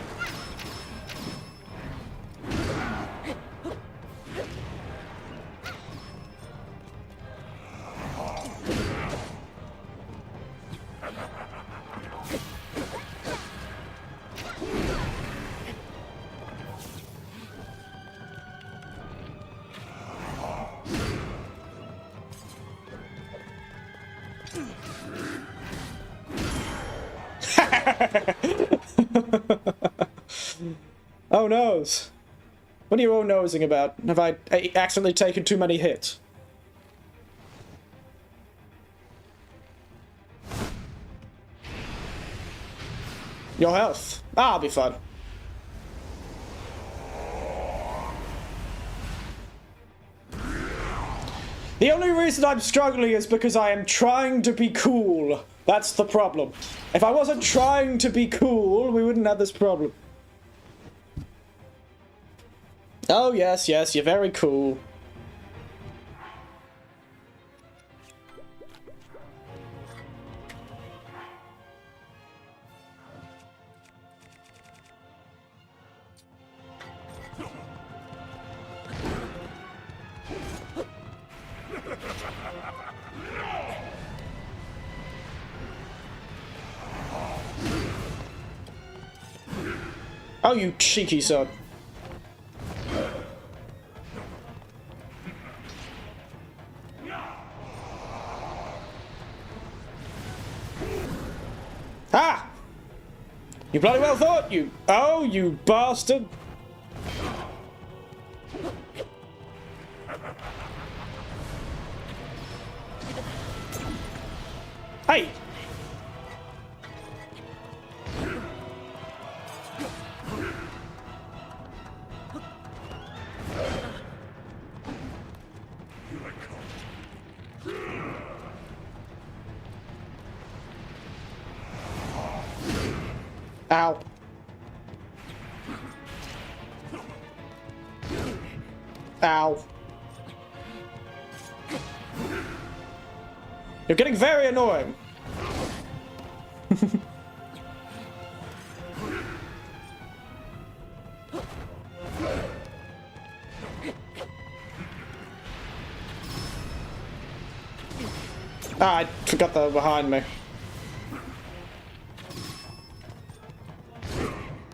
Oh noes. What are you all nosing about? Have I accidentally taken too many hits? Your health. Ah, I'll be fine. The only reason I'm struggling is because I am trying to be cool. That's the problem. If I wasn't trying to be cool, we wouldn't have this problem. Oh, yes, yes, you're very cool. Oh, you cheeky son. Ah! You bloody well thought, you... Oh, you bastard! Hey! Ow. Ow. You're getting very annoying. Ah, I forgot they were behind me.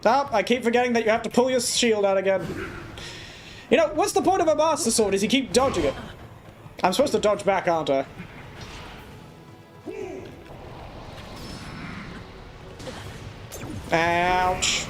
Stop! I keep forgetting that you have to pull your shield out again. You know, what's the point of a Master Sword is you keep dodging it. I'm supposed to dodge back, aren't I? Ouch.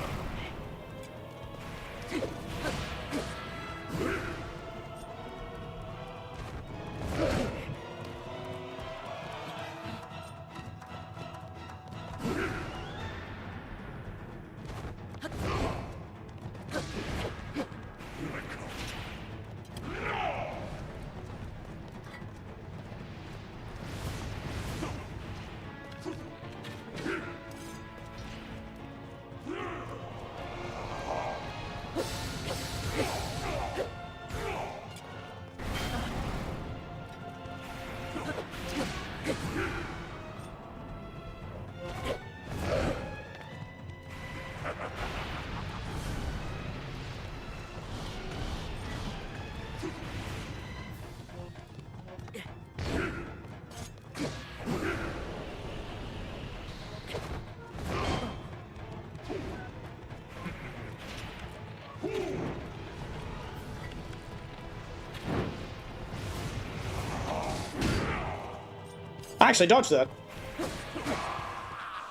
I actually dodged that.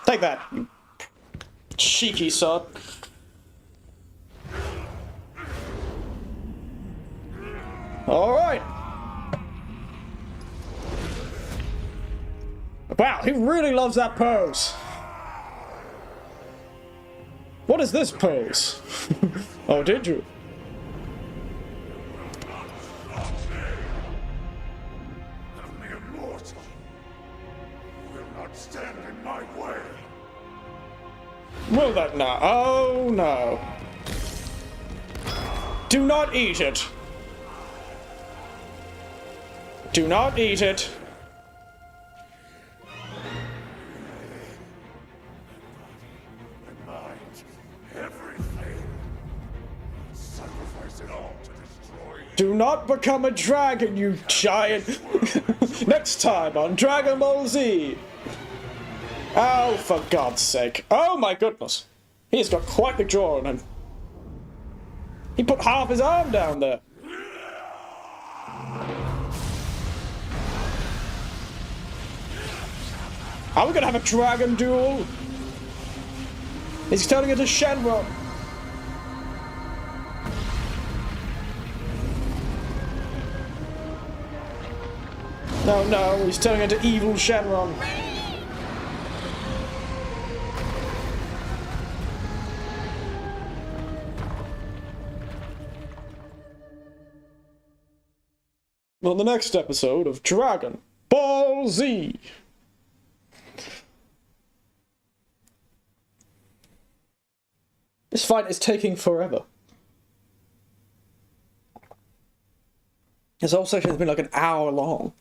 Take that, you cheeky sod. Alright. Wow, he really loves that pose. What is this pose? Oh, did you? Will that not? Oh no. Do not eat it. Do not eat it. Do not become a dragon, you giant. Next time on Dragon Ball Z. Oh, for God's sake. Oh my goodness. He's got quite the jaw on him. He put half his arm down there. Are we gonna have a dragon duel? He's turning into Shenron. No, no, he's turning into evil Shenron. On the next episode of Dragon Ball Z. This fight is taking forever. This whole section has been like an hour long.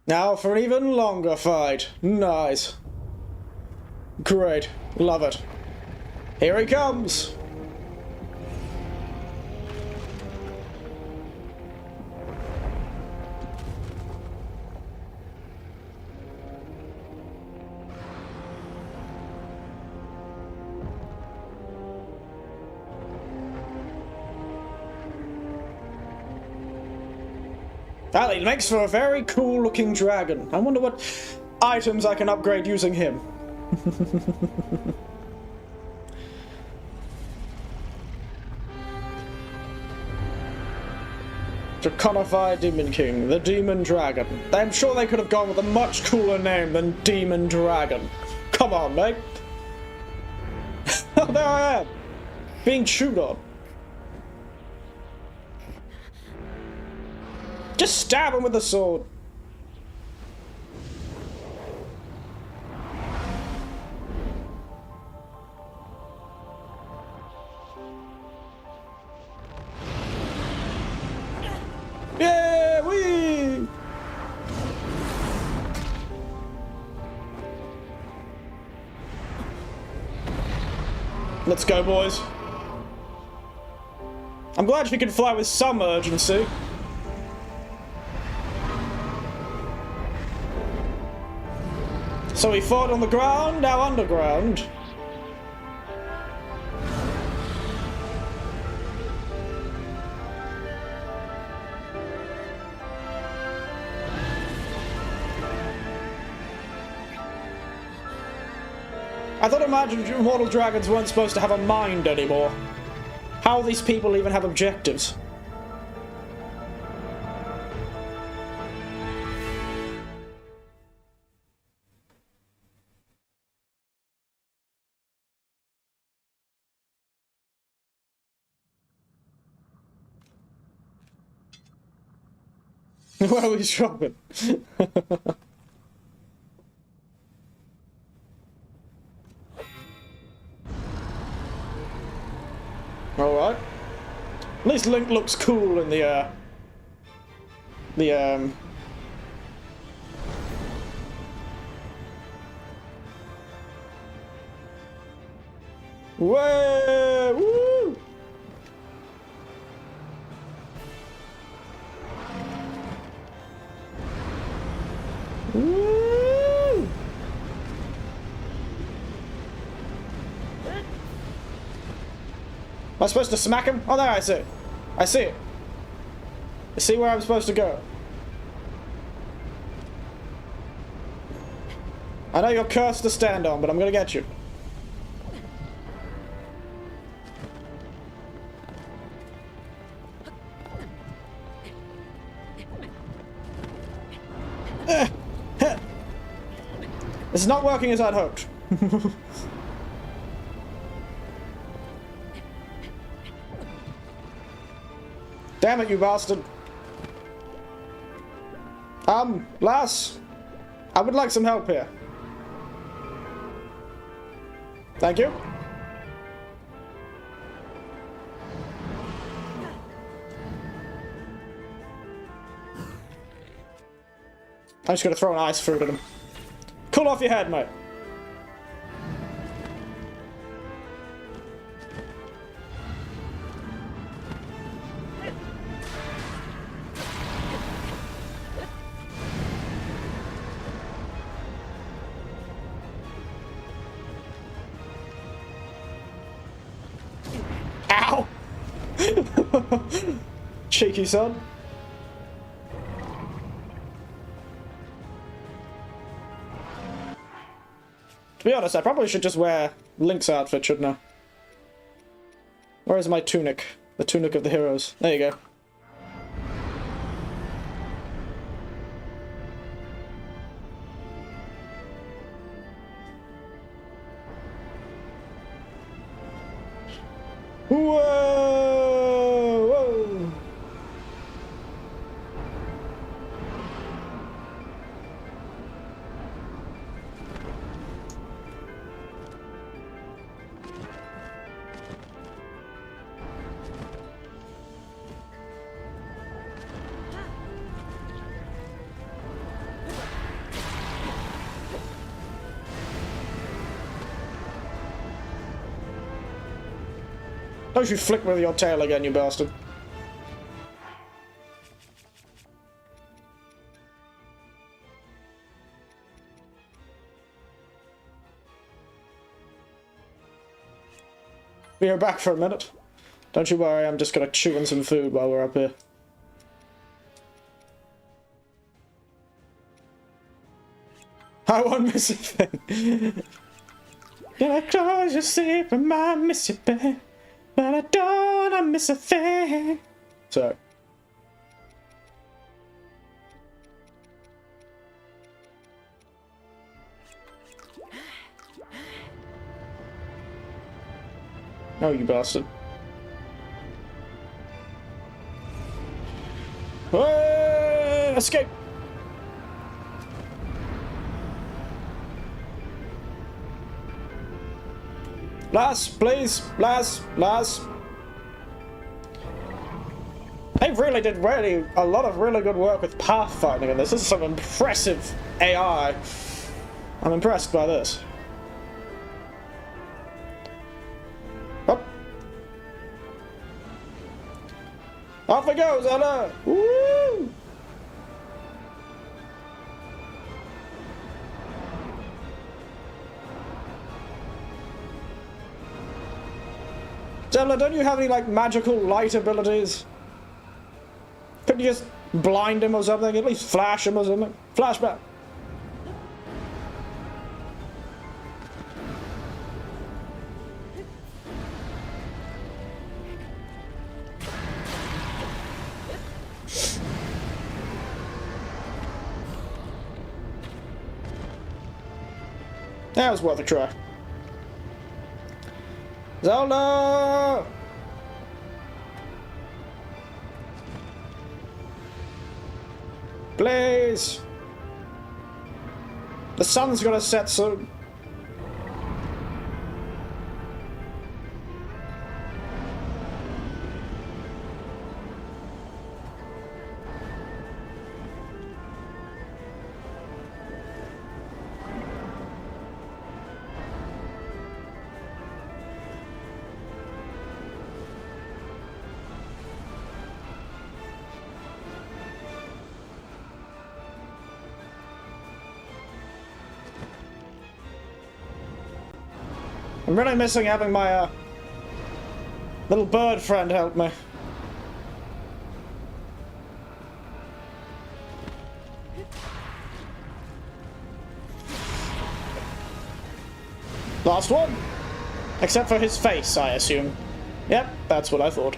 Now for an even longer fight. Nice. Great. Love it. Here he comes! Well, he makes for a very cool looking dragon. I wonder what items I can upgrade using him. Draconify Demon King, the Demon Dragon. I'm sure they could have gone with a much cooler name than Demon Dragon. Come on, mate. Oh, there I am. Being chewed on. Just stab him with the sword. Yeah, wee! Let's go, boys. I'm glad she can fly with some urgency. So he fought on the ground, now underground. I thought immortal dragons weren't supposed to have a mind anymore. How do these people even have objectives? Where are we shopping? Alright. At least Link looks cool in the Whoa! Woo! Woo! Am I supposed to smack him? Oh, there, I see it. I see it. I see where I'm supposed to go. I know you're cursed to stand on, but I'm gonna get you. This is not working as I'd hoped. Damn it, you bastard. Lass, I would like some help here. Thank you. I'm just gonna throw an ice fruit at him. Cool off your head, mate. Ow! Cheeky son. To be honest, I probably should just wear Link's outfit, shouldn't I? Where is my tunic? The tunic of the heroes. There you go. Whoa! Whoa! Don't you flick with your tail again, you bastard. We are back for a minute. Don't you worry, I'm just gonna chew on some food while we're up here. I won't miss a thing. Gonna close your sleep and I miss you, babe. But I don't wanna miss a thing. Sorry. Oh, you bastard. Escape! Lass, please! Lass! They really did a lot of really good work with pathfinding, and this is some impressive AI. I'm impressed by this. Up. Off it goes, Zelda! Woo! Zelda, don't you have any, like, magical light abilities? Could you just blind him or something? At least flash him or something? Flashback! That was worth a try. Zelda! Please! The sun's gonna set soon. I'm really missing having my, little bird friend help me. Last one! Except for his face, I assume. Yep, that's what I thought.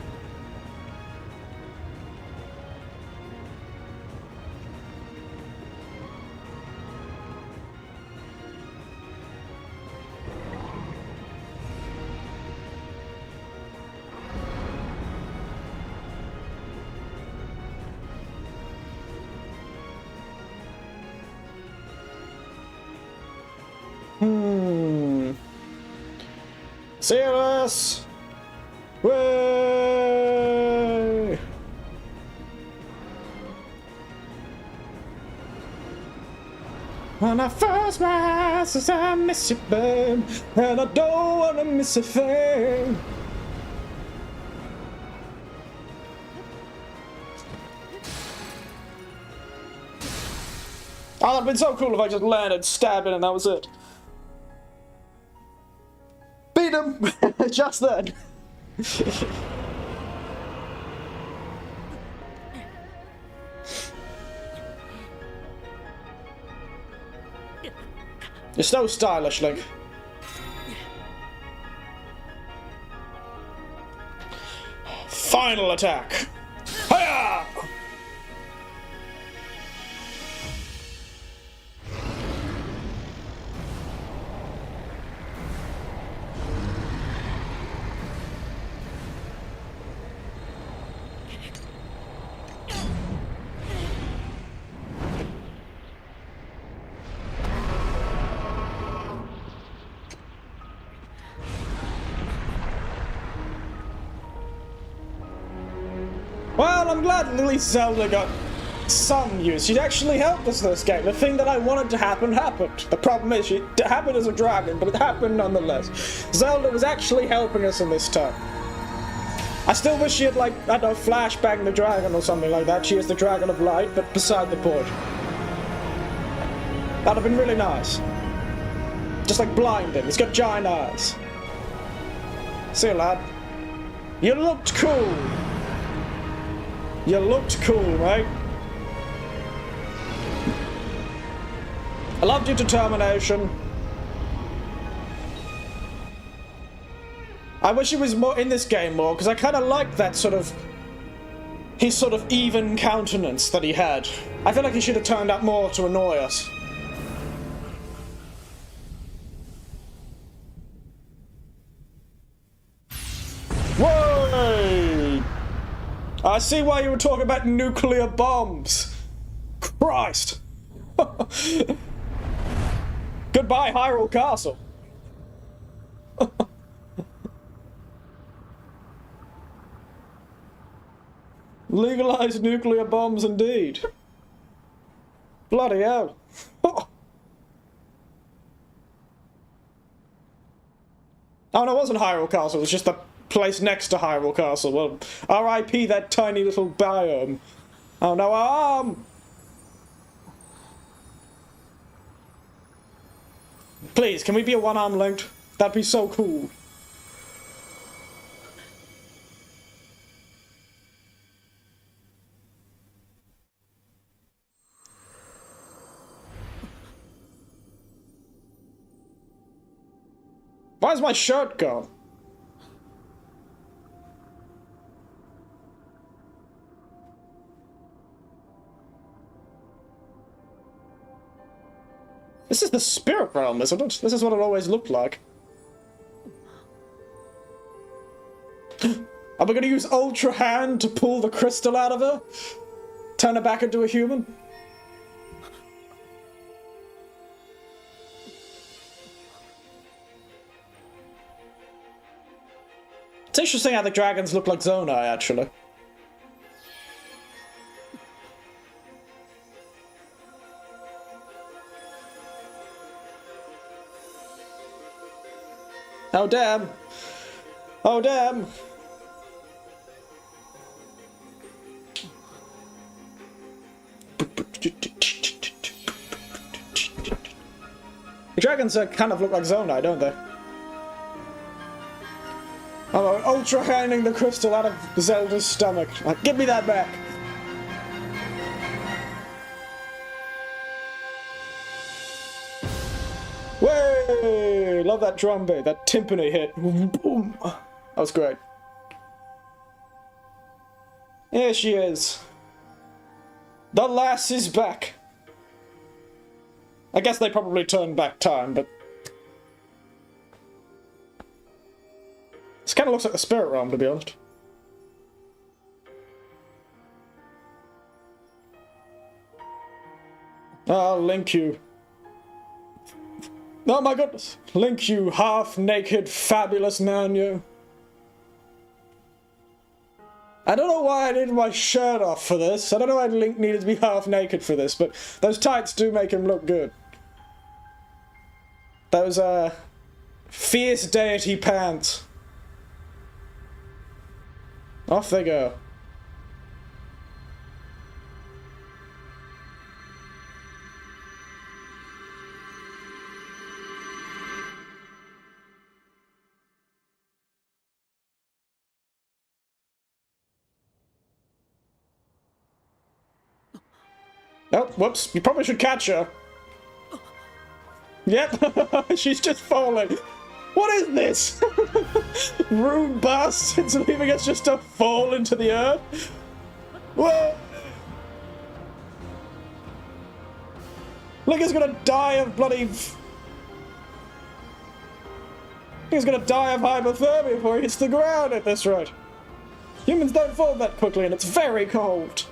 Serious! Way! When I first my eyes, says I miss you, babe, and I don't wanna miss a thing. Oh, that'd been so cool if I just landed, stabbed it, and that was it. Beat him! Just then. You're so stylish, Link. Final attack. Hiya! Well, I'm glad at least Zelda got some use. She actually helped us in this game. The thing that I wanted to happen happened. The problem is, it happened as a dragon, but it happened nonetheless. Zelda was actually helping us in this time. I still wish she had, like, I don't know, flashbang the dragon or something like that. She is the dragon of light, but beside the point. That'd have been really nice. Just like blinding. It's got giant eyes. See you, lad. You looked cool. You looked cool, mate. I loved your determination. I wish he was more in this game more, because I kind of liked that sort of... his sort of even countenance that he had. I feel like he should have turned out more to annoy us. Whoa! I see why you were talking about nuclear bombs. Christ! Goodbye, Hyrule Castle. Legalized nuclear bombs, indeed. Bloody hell. Oh no, it wasn't Hyrule Castle, it was just the place next to Hyrule Castle. Well, R.I.P. that tiny little biome. Oh no, please, can we be a one-arm linked? That'd be so cool. Why's my shirt gone? This is the spirit realm, isn't it? This is what it always looked like. Are we gonna use Ultra Hand to pull the crystal out of her? Turn her back into a human? It's interesting how the dragons look like Zonai, actually. Oh damn! Oh damn! The dragons kind of look like Zonai, don't they? Oh, ultra handing the crystal out of Zelda's stomach. Like, give me that back! Way! Love that drum beat, that timpani hit. Boom! That was great. Here she is. The lass is back. I guess they probably turned back time, but... this kind of looks like the spirit realm, to be honest. Oh, Link, you. Oh my goodness. Link, you half-naked, fabulous man, you. I don't know why I needed my shirt off for this. I don't know why Link needed to be half-naked for this, but those tights do make him look good. Those, fierce deity pants. Off they go. Oh, whoops. You probably should catch her. Yep. She's just falling. What is this? Room bursts. It's leaving us just to fall into the earth. Whoa. Link is gonna die of bloody... he's gonna die of hypothermia before he hits the ground at this rate. Humans don't fall that quickly and it's very cold.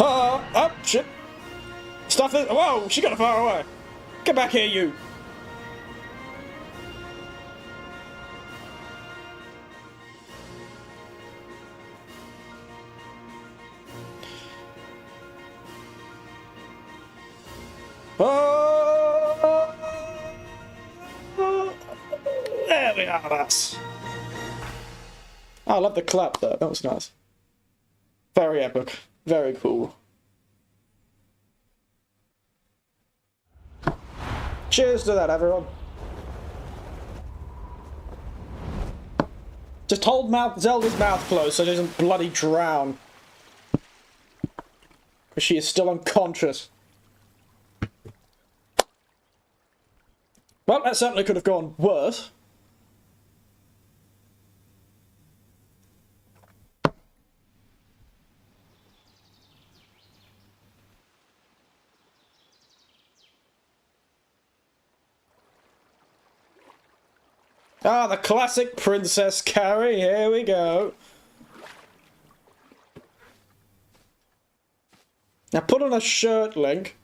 Oh, shit. Stuff is... whoa, she got far away. Get back here, you. Oh! There we are, lass. Oh, I love the clap though. That was nice. Very epic. Very cool. Cheers to that, everyone. Just hold Zelda's mouth closed so she doesn't bloody drown. Because she is still unconscious. Well, that certainly could have gone worse. Ah, the classic princess carry. Here we go. Now put on a shirt, Link.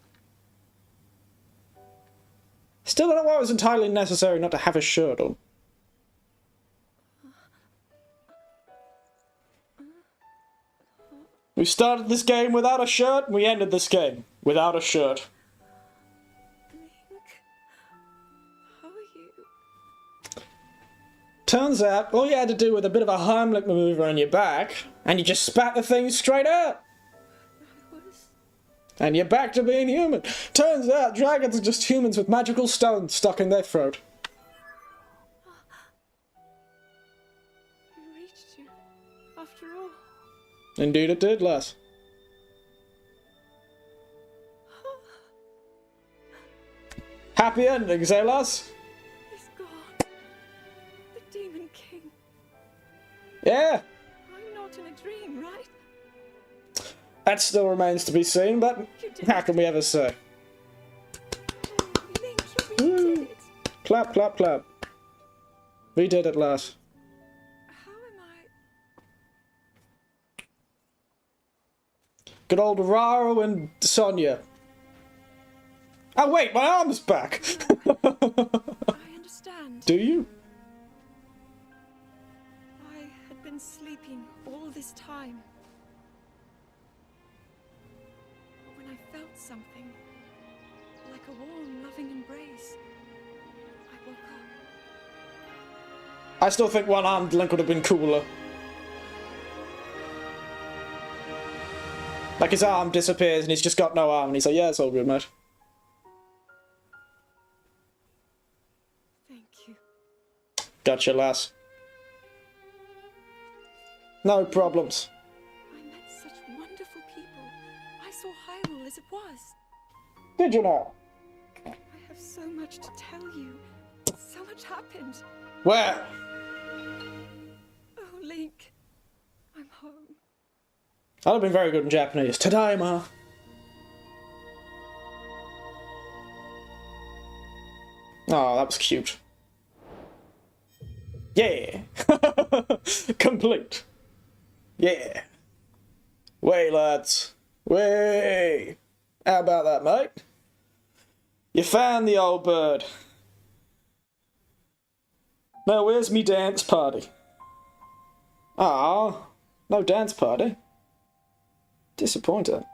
Still don't know why it was entirely necessary not to have a shirt on. We started this game without a shirt, and we ended this game without a shirt. Link, how are you? Turns out, all you had to do with a bit of a Heimlich maneuver on your back, and you just spat the thing straight out. And you're back to being human. Turns out dragons are just humans with magical stones stuck in their throat. It reached you, after all. Indeed it did, lass. Happy endings, eh, lass? He's gone. The Demon King. Yeah, I'm not in a dream, right? that still remains to be seen, but how can we ever say? Oh, Link, you really did it. Clap, clap, clap. We did it, lass. How am I? Good old Raro and Sonia. Oh wait, my arm's back! I understand. Do you? I had been sleeping all this time. When I felt something, like a warm, loving embrace, I woke up. I still think one-armed Link would have been cooler. Like his arm disappears and he's just got no arm and he's like, yeah, it's all good, mate. Thank you. Gotcha, lass. No problems. I met such wonderful people. I saw Hyrule as it was. Did you know? I have so much to tell you. So much happened. Where? Oh, Link. I'm home. I'd have been very good in Japanese. Tadaima. Oh, that was cute. Yeah. Complete. Yeah. Way, lads. Way. How about that, mate? You found the old bird. Now, where's me dance party? Ah, no dance party. Disappointed.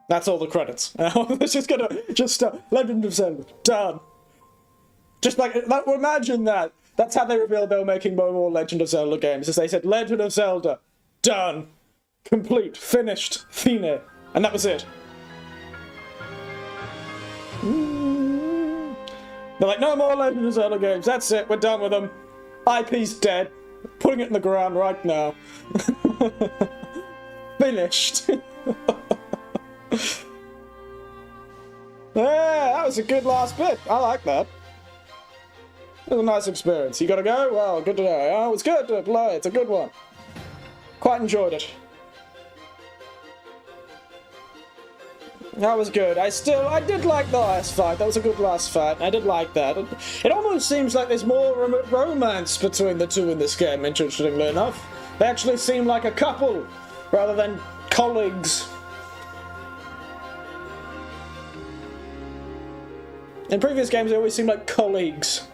That's all the credits. It's just gonna Legend of Zelda done. Just like imagine that. That's how they revealed they were making more Legend of Zelda games. As they said, Legend of Zelda done, complete, finished, fine, and that was it. They're like, no more Legend of Zelda games. That's it. We're done with them. IP's dead. Putting it in the ground right now. Finished. Yeah, that was a good last bit. I like that. It was a nice experience. You gotta go? Well, good to know. Oh, it's good to play. It's a good one. Quite enjoyed it. That was good. I did like the last fight. That was a good last fight. I did like that. It almost seems like there's more romance between the two in this game, interestingly enough. They actually seem like a couple, rather than colleagues. In previous games, they always seem like colleagues.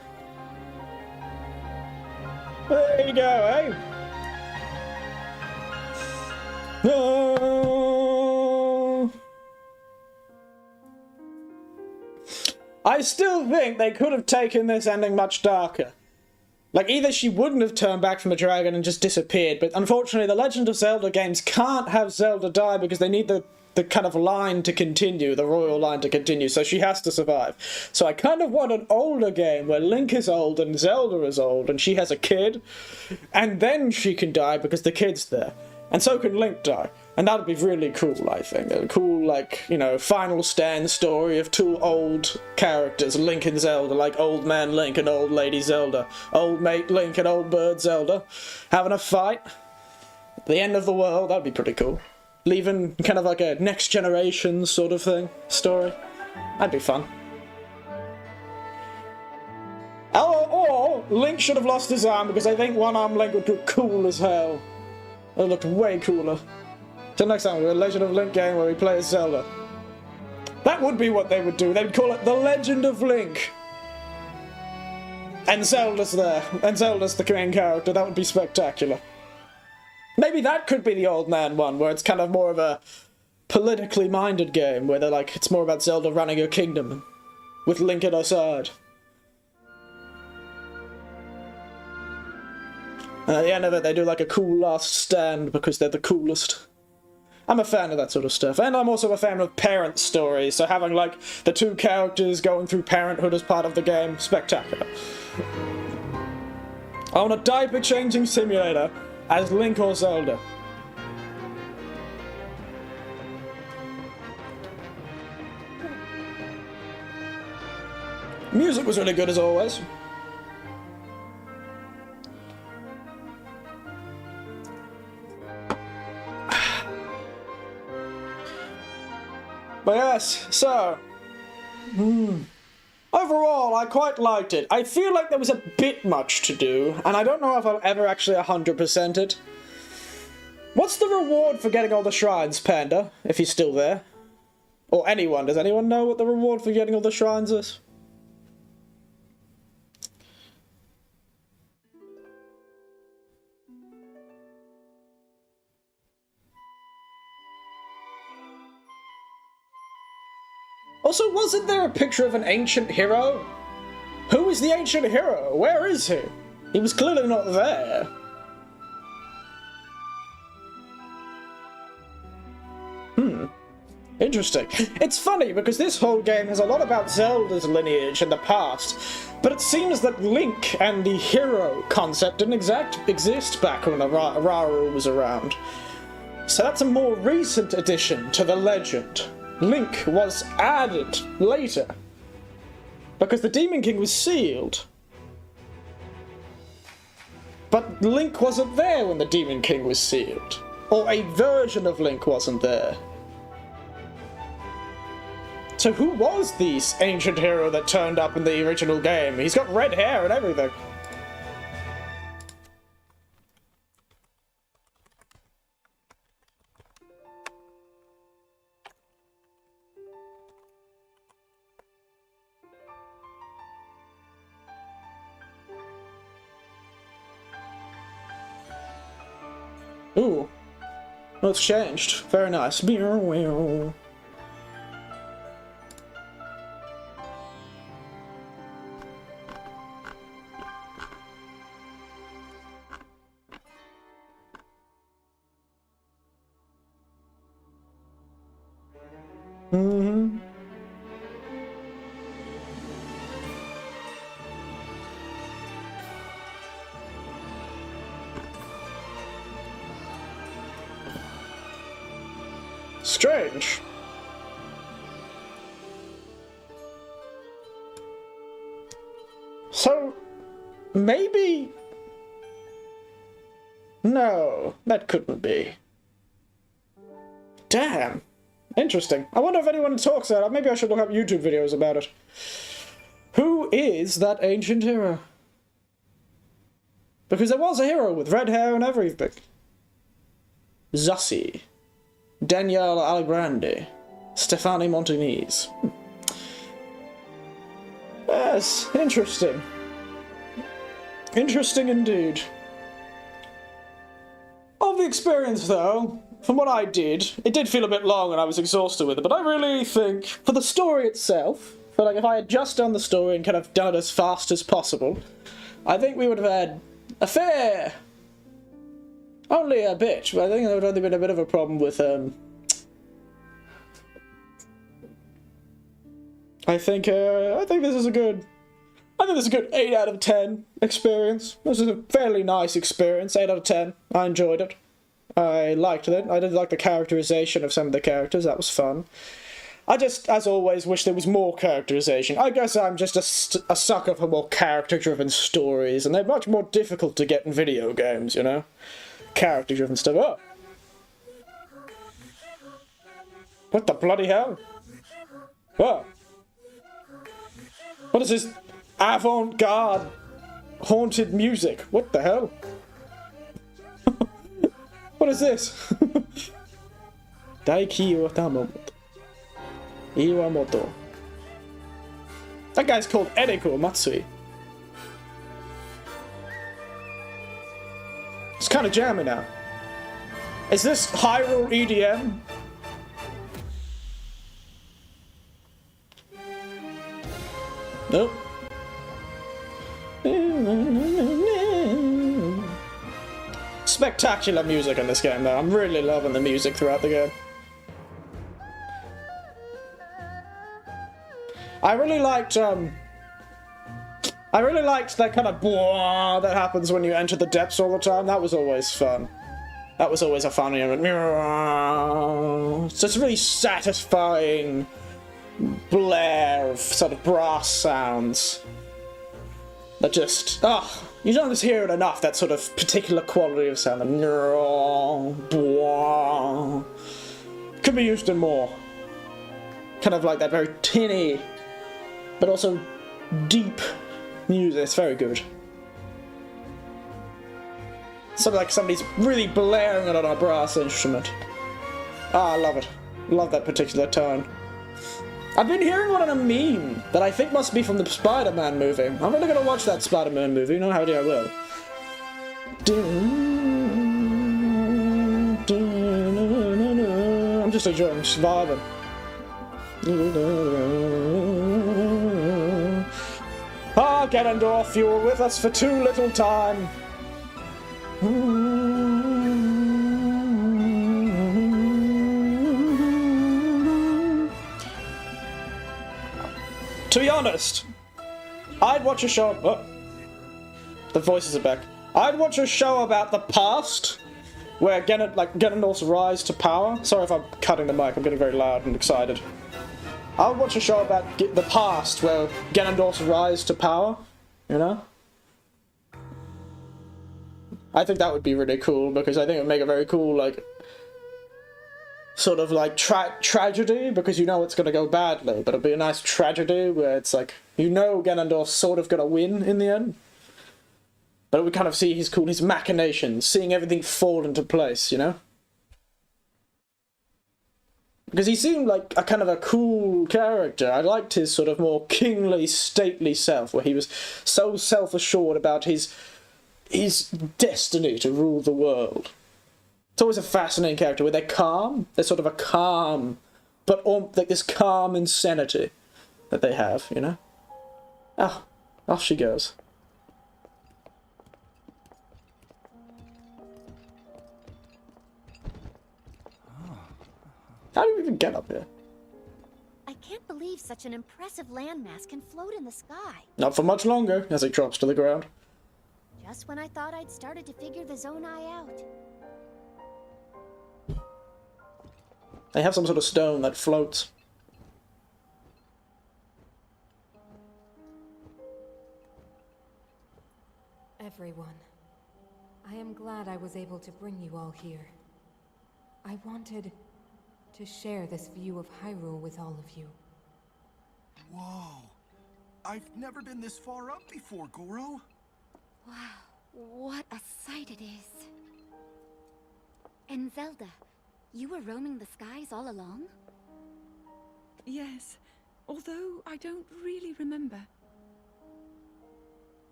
There you go, eh? Oh. I still think they could have taken this ending much darker. Like, either she wouldn't have turned back from a dragon and just disappeared, but unfortunately the Legend of Zelda games can't have Zelda die because they need the kind of line to continue, the royal line to continue, so she has to survive. So I kind of want an older game where Link is old and Zelda is old and she has a kid, and then she can die because the kid's there. And so can Link die. And that would be really cool, I think. A cool, like, you know, final stand story of two old characters, Link and Zelda, like Old Man Link and Old Lady Zelda. Old Mate Link and Old Bird Zelda. Having a fight. At the end of the world, that'd be pretty cool. Leaving kind of like a next generation sort of thing, story. That'd be fun. Or Link should have lost his arm because I think one-arm Link would look cool as hell. It looked way cooler. Till next time, we're a Legend of Link game where we play as Zelda. That would be what they would do. They'd call it The Legend of Link. And Zelda's there. And Zelda's the main character. That would be spectacular. Maybe that could be the Old Man one, where it's kind of more of a politically minded game, where they're like, it's more about Zelda running her kingdom, with Link at her side. And at the end of it, they do like a cool last stand, because they're the coolest. I'm a fan of that sort of stuff, and I'm also a fan of parent stories, so having like the two characters going through parenthood as part of the game, spectacular. I want a diaper-changing simulator as Link or Zelda. Music was really good as always. But yes, so... Overall, I quite liked it. I feel like there was a bit much to do, and I don't know if I'll ever actually 100% it. What's the reward for getting all the shrines, Panda, if he's still there? Or anyone, does anyone know what the reward for getting all the shrines is? Also, wasn't there a picture of an ancient hero? Who is the ancient hero? Where is he? He was clearly not there. Interesting. It's funny because this whole game is a lot about Zelda's lineage in the past, but it seems that Link and the hero concept didn't exist back when Rauru was around. So that's a more recent addition to the legend. Link was added later, because the Demon King was sealed. But Link wasn't there when the Demon King was sealed. Or a version of Link wasn't there. So who was this ancient hero that turned up in the original game? He's got red hair and everything. Ooh. Oh, it's changed. Very nice. Strange. So, maybe... No, that couldn't be. Damn. Interesting. I wonder if anyone talks about it. Maybe I should look up YouTube videos about it. Who is that ancient hero? Because there was a hero with red hair and everything. Zussi. Danielle Aligrandi. Stefani Montanese. Yes, interesting. Interesting indeed. the experience, though. From what I did, it did feel a bit long and I was exhausted with it, but I really think, for the story itself, for like if I had just done the story and kind of done it as fast as possible, I think we would have had a fair... Only a bit, but I think there would have only been a bit of a problem with, I think this is a good... I think this is a good 8 out of 10 experience. This is a fairly nice experience, 8 out of 10. I enjoyed it. I liked it. I did like the characterization of some of the characters, that was fun. I just, as always, wish there was more characterization. I guess I'm just a sucker for more character-driven stories, and they're much more difficult to get in video games, you know? Character-driven stuff. Oh! What the bloody hell? Whoa! What is this avant-garde haunted music? What the hell? What is this? Daiki Watamoto. Iwamoto. That guy's called Eriko Matsui. It's kind of jammy now. Is this Hyrule EDM? Nope. Spectacular music in this game, though. I'm really loving the music throughout the game. I really liked that kind of blah that happens when you enter the depths all the time. That was always fun. That was always a fun element. It's just really satisfying blare of sort of brass sounds. That just, you don't just hear it enough, that sort of particular quality of sound. Could be used in more. Kind of like that very tinny, but also deep music. It's very good. Something like somebody's really blaring it on a brass instrument. I love it. Love that particular tone. I've been hearing one in a meme that I think must be from the Spider-Man movie. I'm really gonna watch that Spider-Man movie, you know how I will. I'm just enjoying surviving. Ganondorf, you were with us for too little time. To be honest, I'd watch a show... Oh, the voices are back. I'd watch a show about the past, where Ganondorf's rise to power. Sorry if I'm cutting the mic, I'm getting very loud and excited. I would watch a show about the past, where Ganondorf's rise to power, you know? I think that would be really cool, because I think it would make a very cool, like... sort of like tragedy, because you know it's going to go badly, but it'll be a nice tragedy where it's like, you know Ganondorf's sort of going to win in the end. But we kind of see his machinations, seeing everything fall into place, you know? Because he seemed like a kind of a cool character. I liked his sort of more kingly, stately self, where he was so self-assured about his destiny to rule the world. It's always a fascinating character where they're calm. They're sort of a calm, but like this calm insanity that they have, you know? Oh, off she goes. How do we even get up here? I can't believe such an impressive landmass can float in the sky. Not for much longer, as it drops to the ground. Just when I thought I'd started to figure the Zonai out. They have some sort of stone that floats. Everyone, I am glad I was able to bring you all here. I wanted to share this view of Hyrule with all of you. Whoa. I've never been this far up before, Goro. Wow, what a sight it is. And Zelda, you were roaming the skies all along? Yes, although I don't really remember.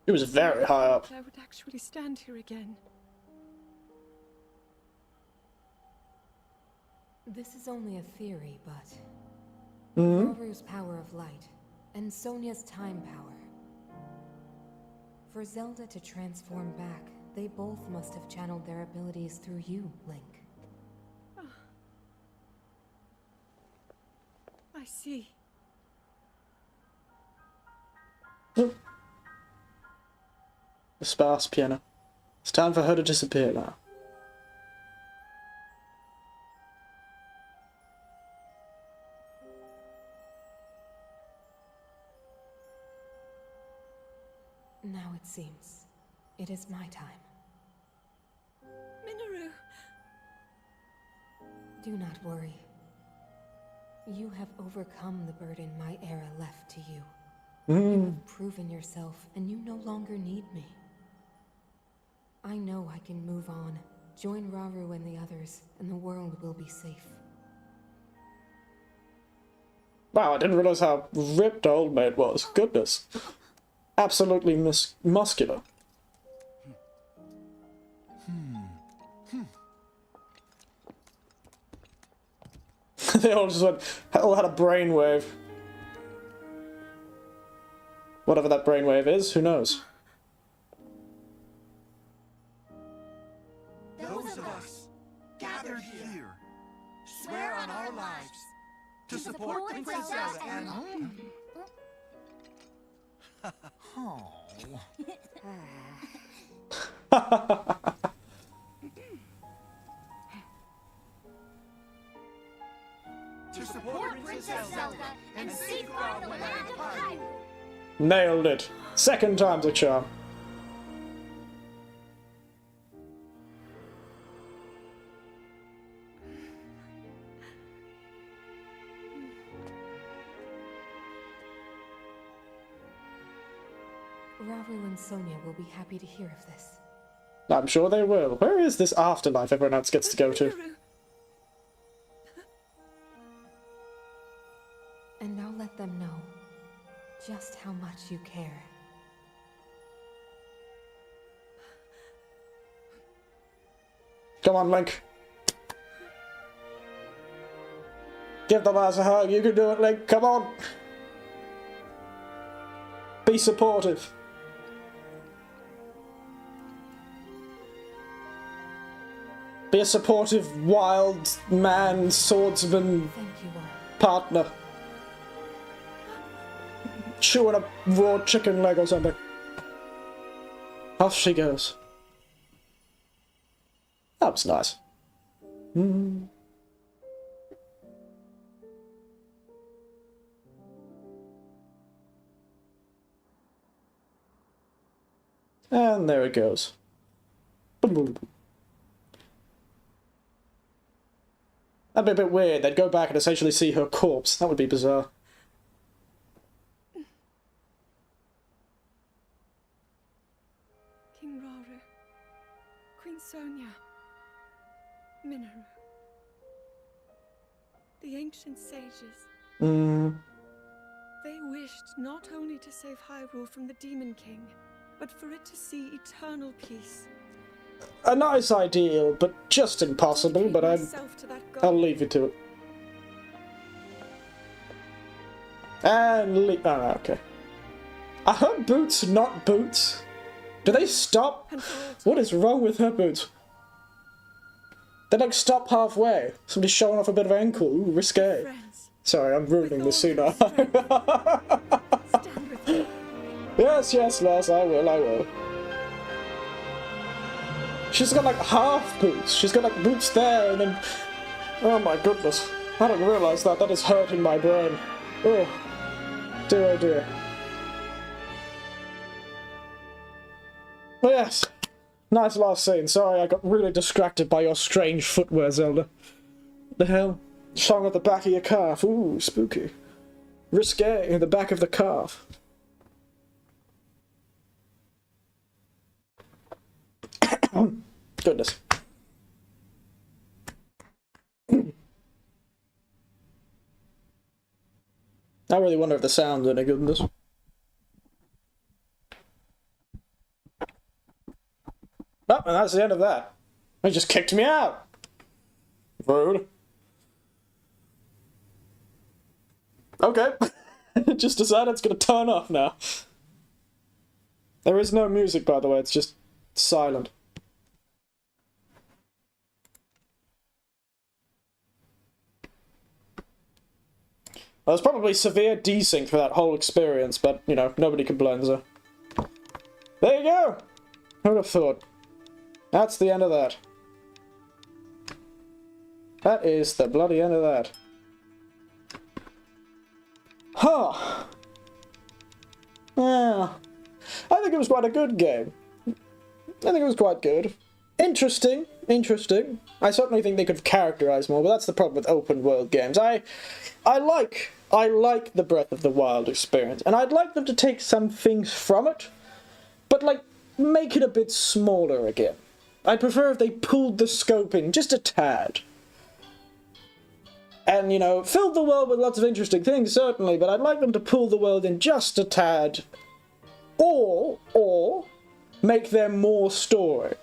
It was very high up. I would actually stand here again. This is only a theory, but Hmm? Roru's power of light and Sonia's time power. For Zelda to transform back, they both must have channeled their abilities through you, Link. I see. The sparse piano. It's time for her to disappear now. Now it seems it is my time. Minoru! Do not worry. You have overcome the burden my era left to you. You have proven yourself, and you no longer need me. I know I can move on, join Rauru and the others, and the world will be safe. Wow, I didn't realize how ripped old mate was. Goodness. Absolutely muscular. They all just went, all had a brainwave. Whatever that brainwave is, who knows? Those of us gathered here swear on our lives to support Princess Zelda and... to support Princess Zelda and safeguard the land of Hyrule. Nailed it. Second time's a charm. Rauru and Sonia will be happy to hear of this. I'm sure they will. Where is this afterlife everyone else gets to go to? Minoru! And I'll let them know just how much you care. Come on, Link. Give the lads a hug. You can do it, Link. Come on. Be supportive. Be a supportive, wild man, swordsman, Thank you all. partner. Chewing a raw chicken leg or something. Off she goes. That was nice. And there it goes. Boom, boom, boom. That'd be a bit weird. They'd go back and essentially see her corpse. That would be bizarre. King Rauru, Queen Sonia, Minoru. The ancient sages. They wished not only to save Hyrule from the Demon King, but for it to see eternal peace. A nice ideal, but just impossible, but Myself to that I'll goal. leave you to it. And oh, okay. Are her boots not boots? Do they stop? And for all What is wrong with her boots? They like stop halfway. Somebody's showing off a bit of ankle. Ooh, risque. friends, Sorry, I'm ruining the scene now. stand with me. Yes, yes, Lars, I will. She's got like half boots. She's got like boots there and then... Oh my goodness. I didn't realise that. That is hurting my brain. Oh. Dear, oh dear. But yes. Nice last scene. Sorry, I got really distracted by your strange footwear, Zelda. The hell? Song at the back of your calf. Ooh, spooky. Risque in the back of the calf. Goodness. I really wonder if the sound's any good in this. Oh, and that's the end of that. They just kicked me out. Rude. Okay. It just decided it's gonna turn off now. There is no music, by the way, it's just silent. Well, there's probably severe desync for that whole experience, but, you know, nobody complains, so. There you go! Who'd have thought? That's the end of that. That is the bloody end of that. Huh. Yeah. I think it was quite a good game. I think it was quite good. Interesting. Interesting. I certainly think they could characterize more, but that's the problem with open world games. I like the Breath of the Wild experience, and I'd like them to take some things from it, but, like, make it a bit smaller again. I'd prefer if they pulled the scope in just a tad. And, you know, filled the world with lots of interesting things, certainly, but I'd like them to pull the world in just a tad. Or make there more story.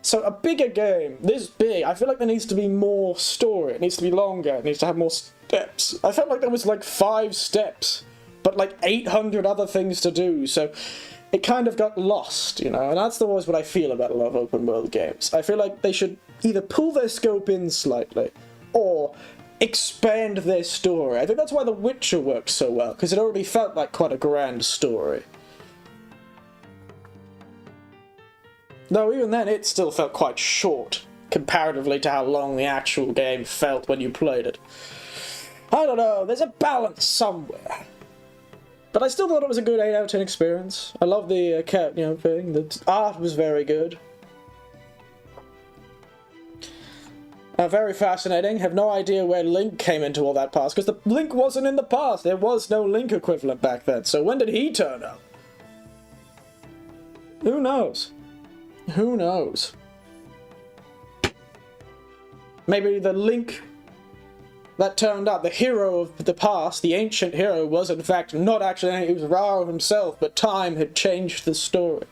So a bigger game, this big, I feel like there needs to be more story. It needs to be longer, it needs to have more steps. I felt like there was like 5 steps, but like 800 other things to do, so it kind of got lost, you know, and that's always what I feel about a lot of open world games. I feel like they should either pull their scope in slightly, or expand their story. I think that's why The Witcher works so well, because it already felt like quite a grand story. Though even then, it still felt quite short, comparatively to how long the actual game felt when you played it. I don't know, there's a balance somewhere. But I still thought it was a good 8 out of 10 experience. I love the cat, you know, thing. The art was very good. Very fascinating. Have no idea where Link came into all that past, because the Link wasn't in the past. There was no Link equivalent back then. So when did he turn up? Who knows? Who knows? Maybe the Link that turned up, the hero of the past, the ancient hero, was in fact not actually, he was Ra himself, but time had changed the story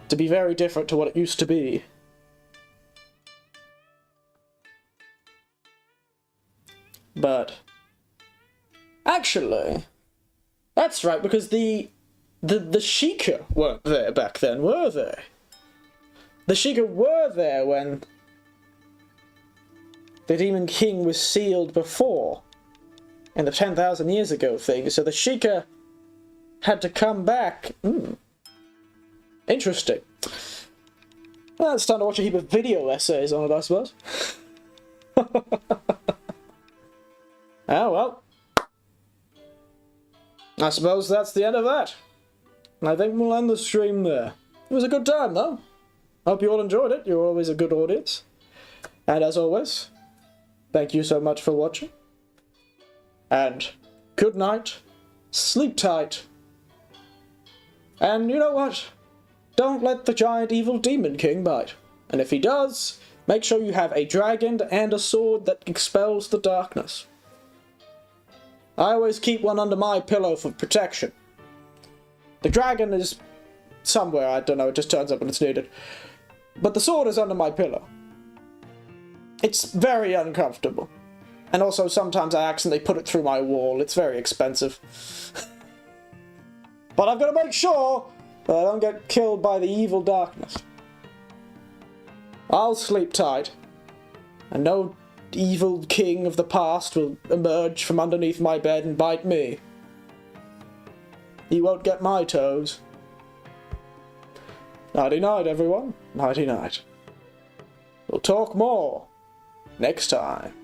to be very different to what it used to be. But actually, that's right, because the Sheikah weren't there back then, were they? The Sheikah were there when the Demon King was sealed before, in the 10,000 years ago thing, so the Sheikah had to come back. Interesting. Well, it's time to watch a heap of video essays on it, I suppose. Oh well. I suppose that's the end of that. I think we'll end the stream there. It was a good time, though. Hope you all enjoyed it. You're always a good audience. And as always, thank you so much for watching. And good night. Sleep tight. And you know what? Don't let the giant evil Demon King bite. And if he does, make sure you have a dragon and a sword that expels the darkness. I always keep one under my pillow for protection. The dragon is somewhere, I don't know, it just turns up when it's needed. But the sword is under my pillow. It's very uncomfortable. And also sometimes I accidentally put it through my wall, it's very expensive. But I've got to make sure that I don't get killed by the evil darkness. I'll sleep tight. And no evil king of the past will emerge from underneath my bed and bite me. He won't get my toes. Nighty night, everyone. Nighty night. We'll talk more next time.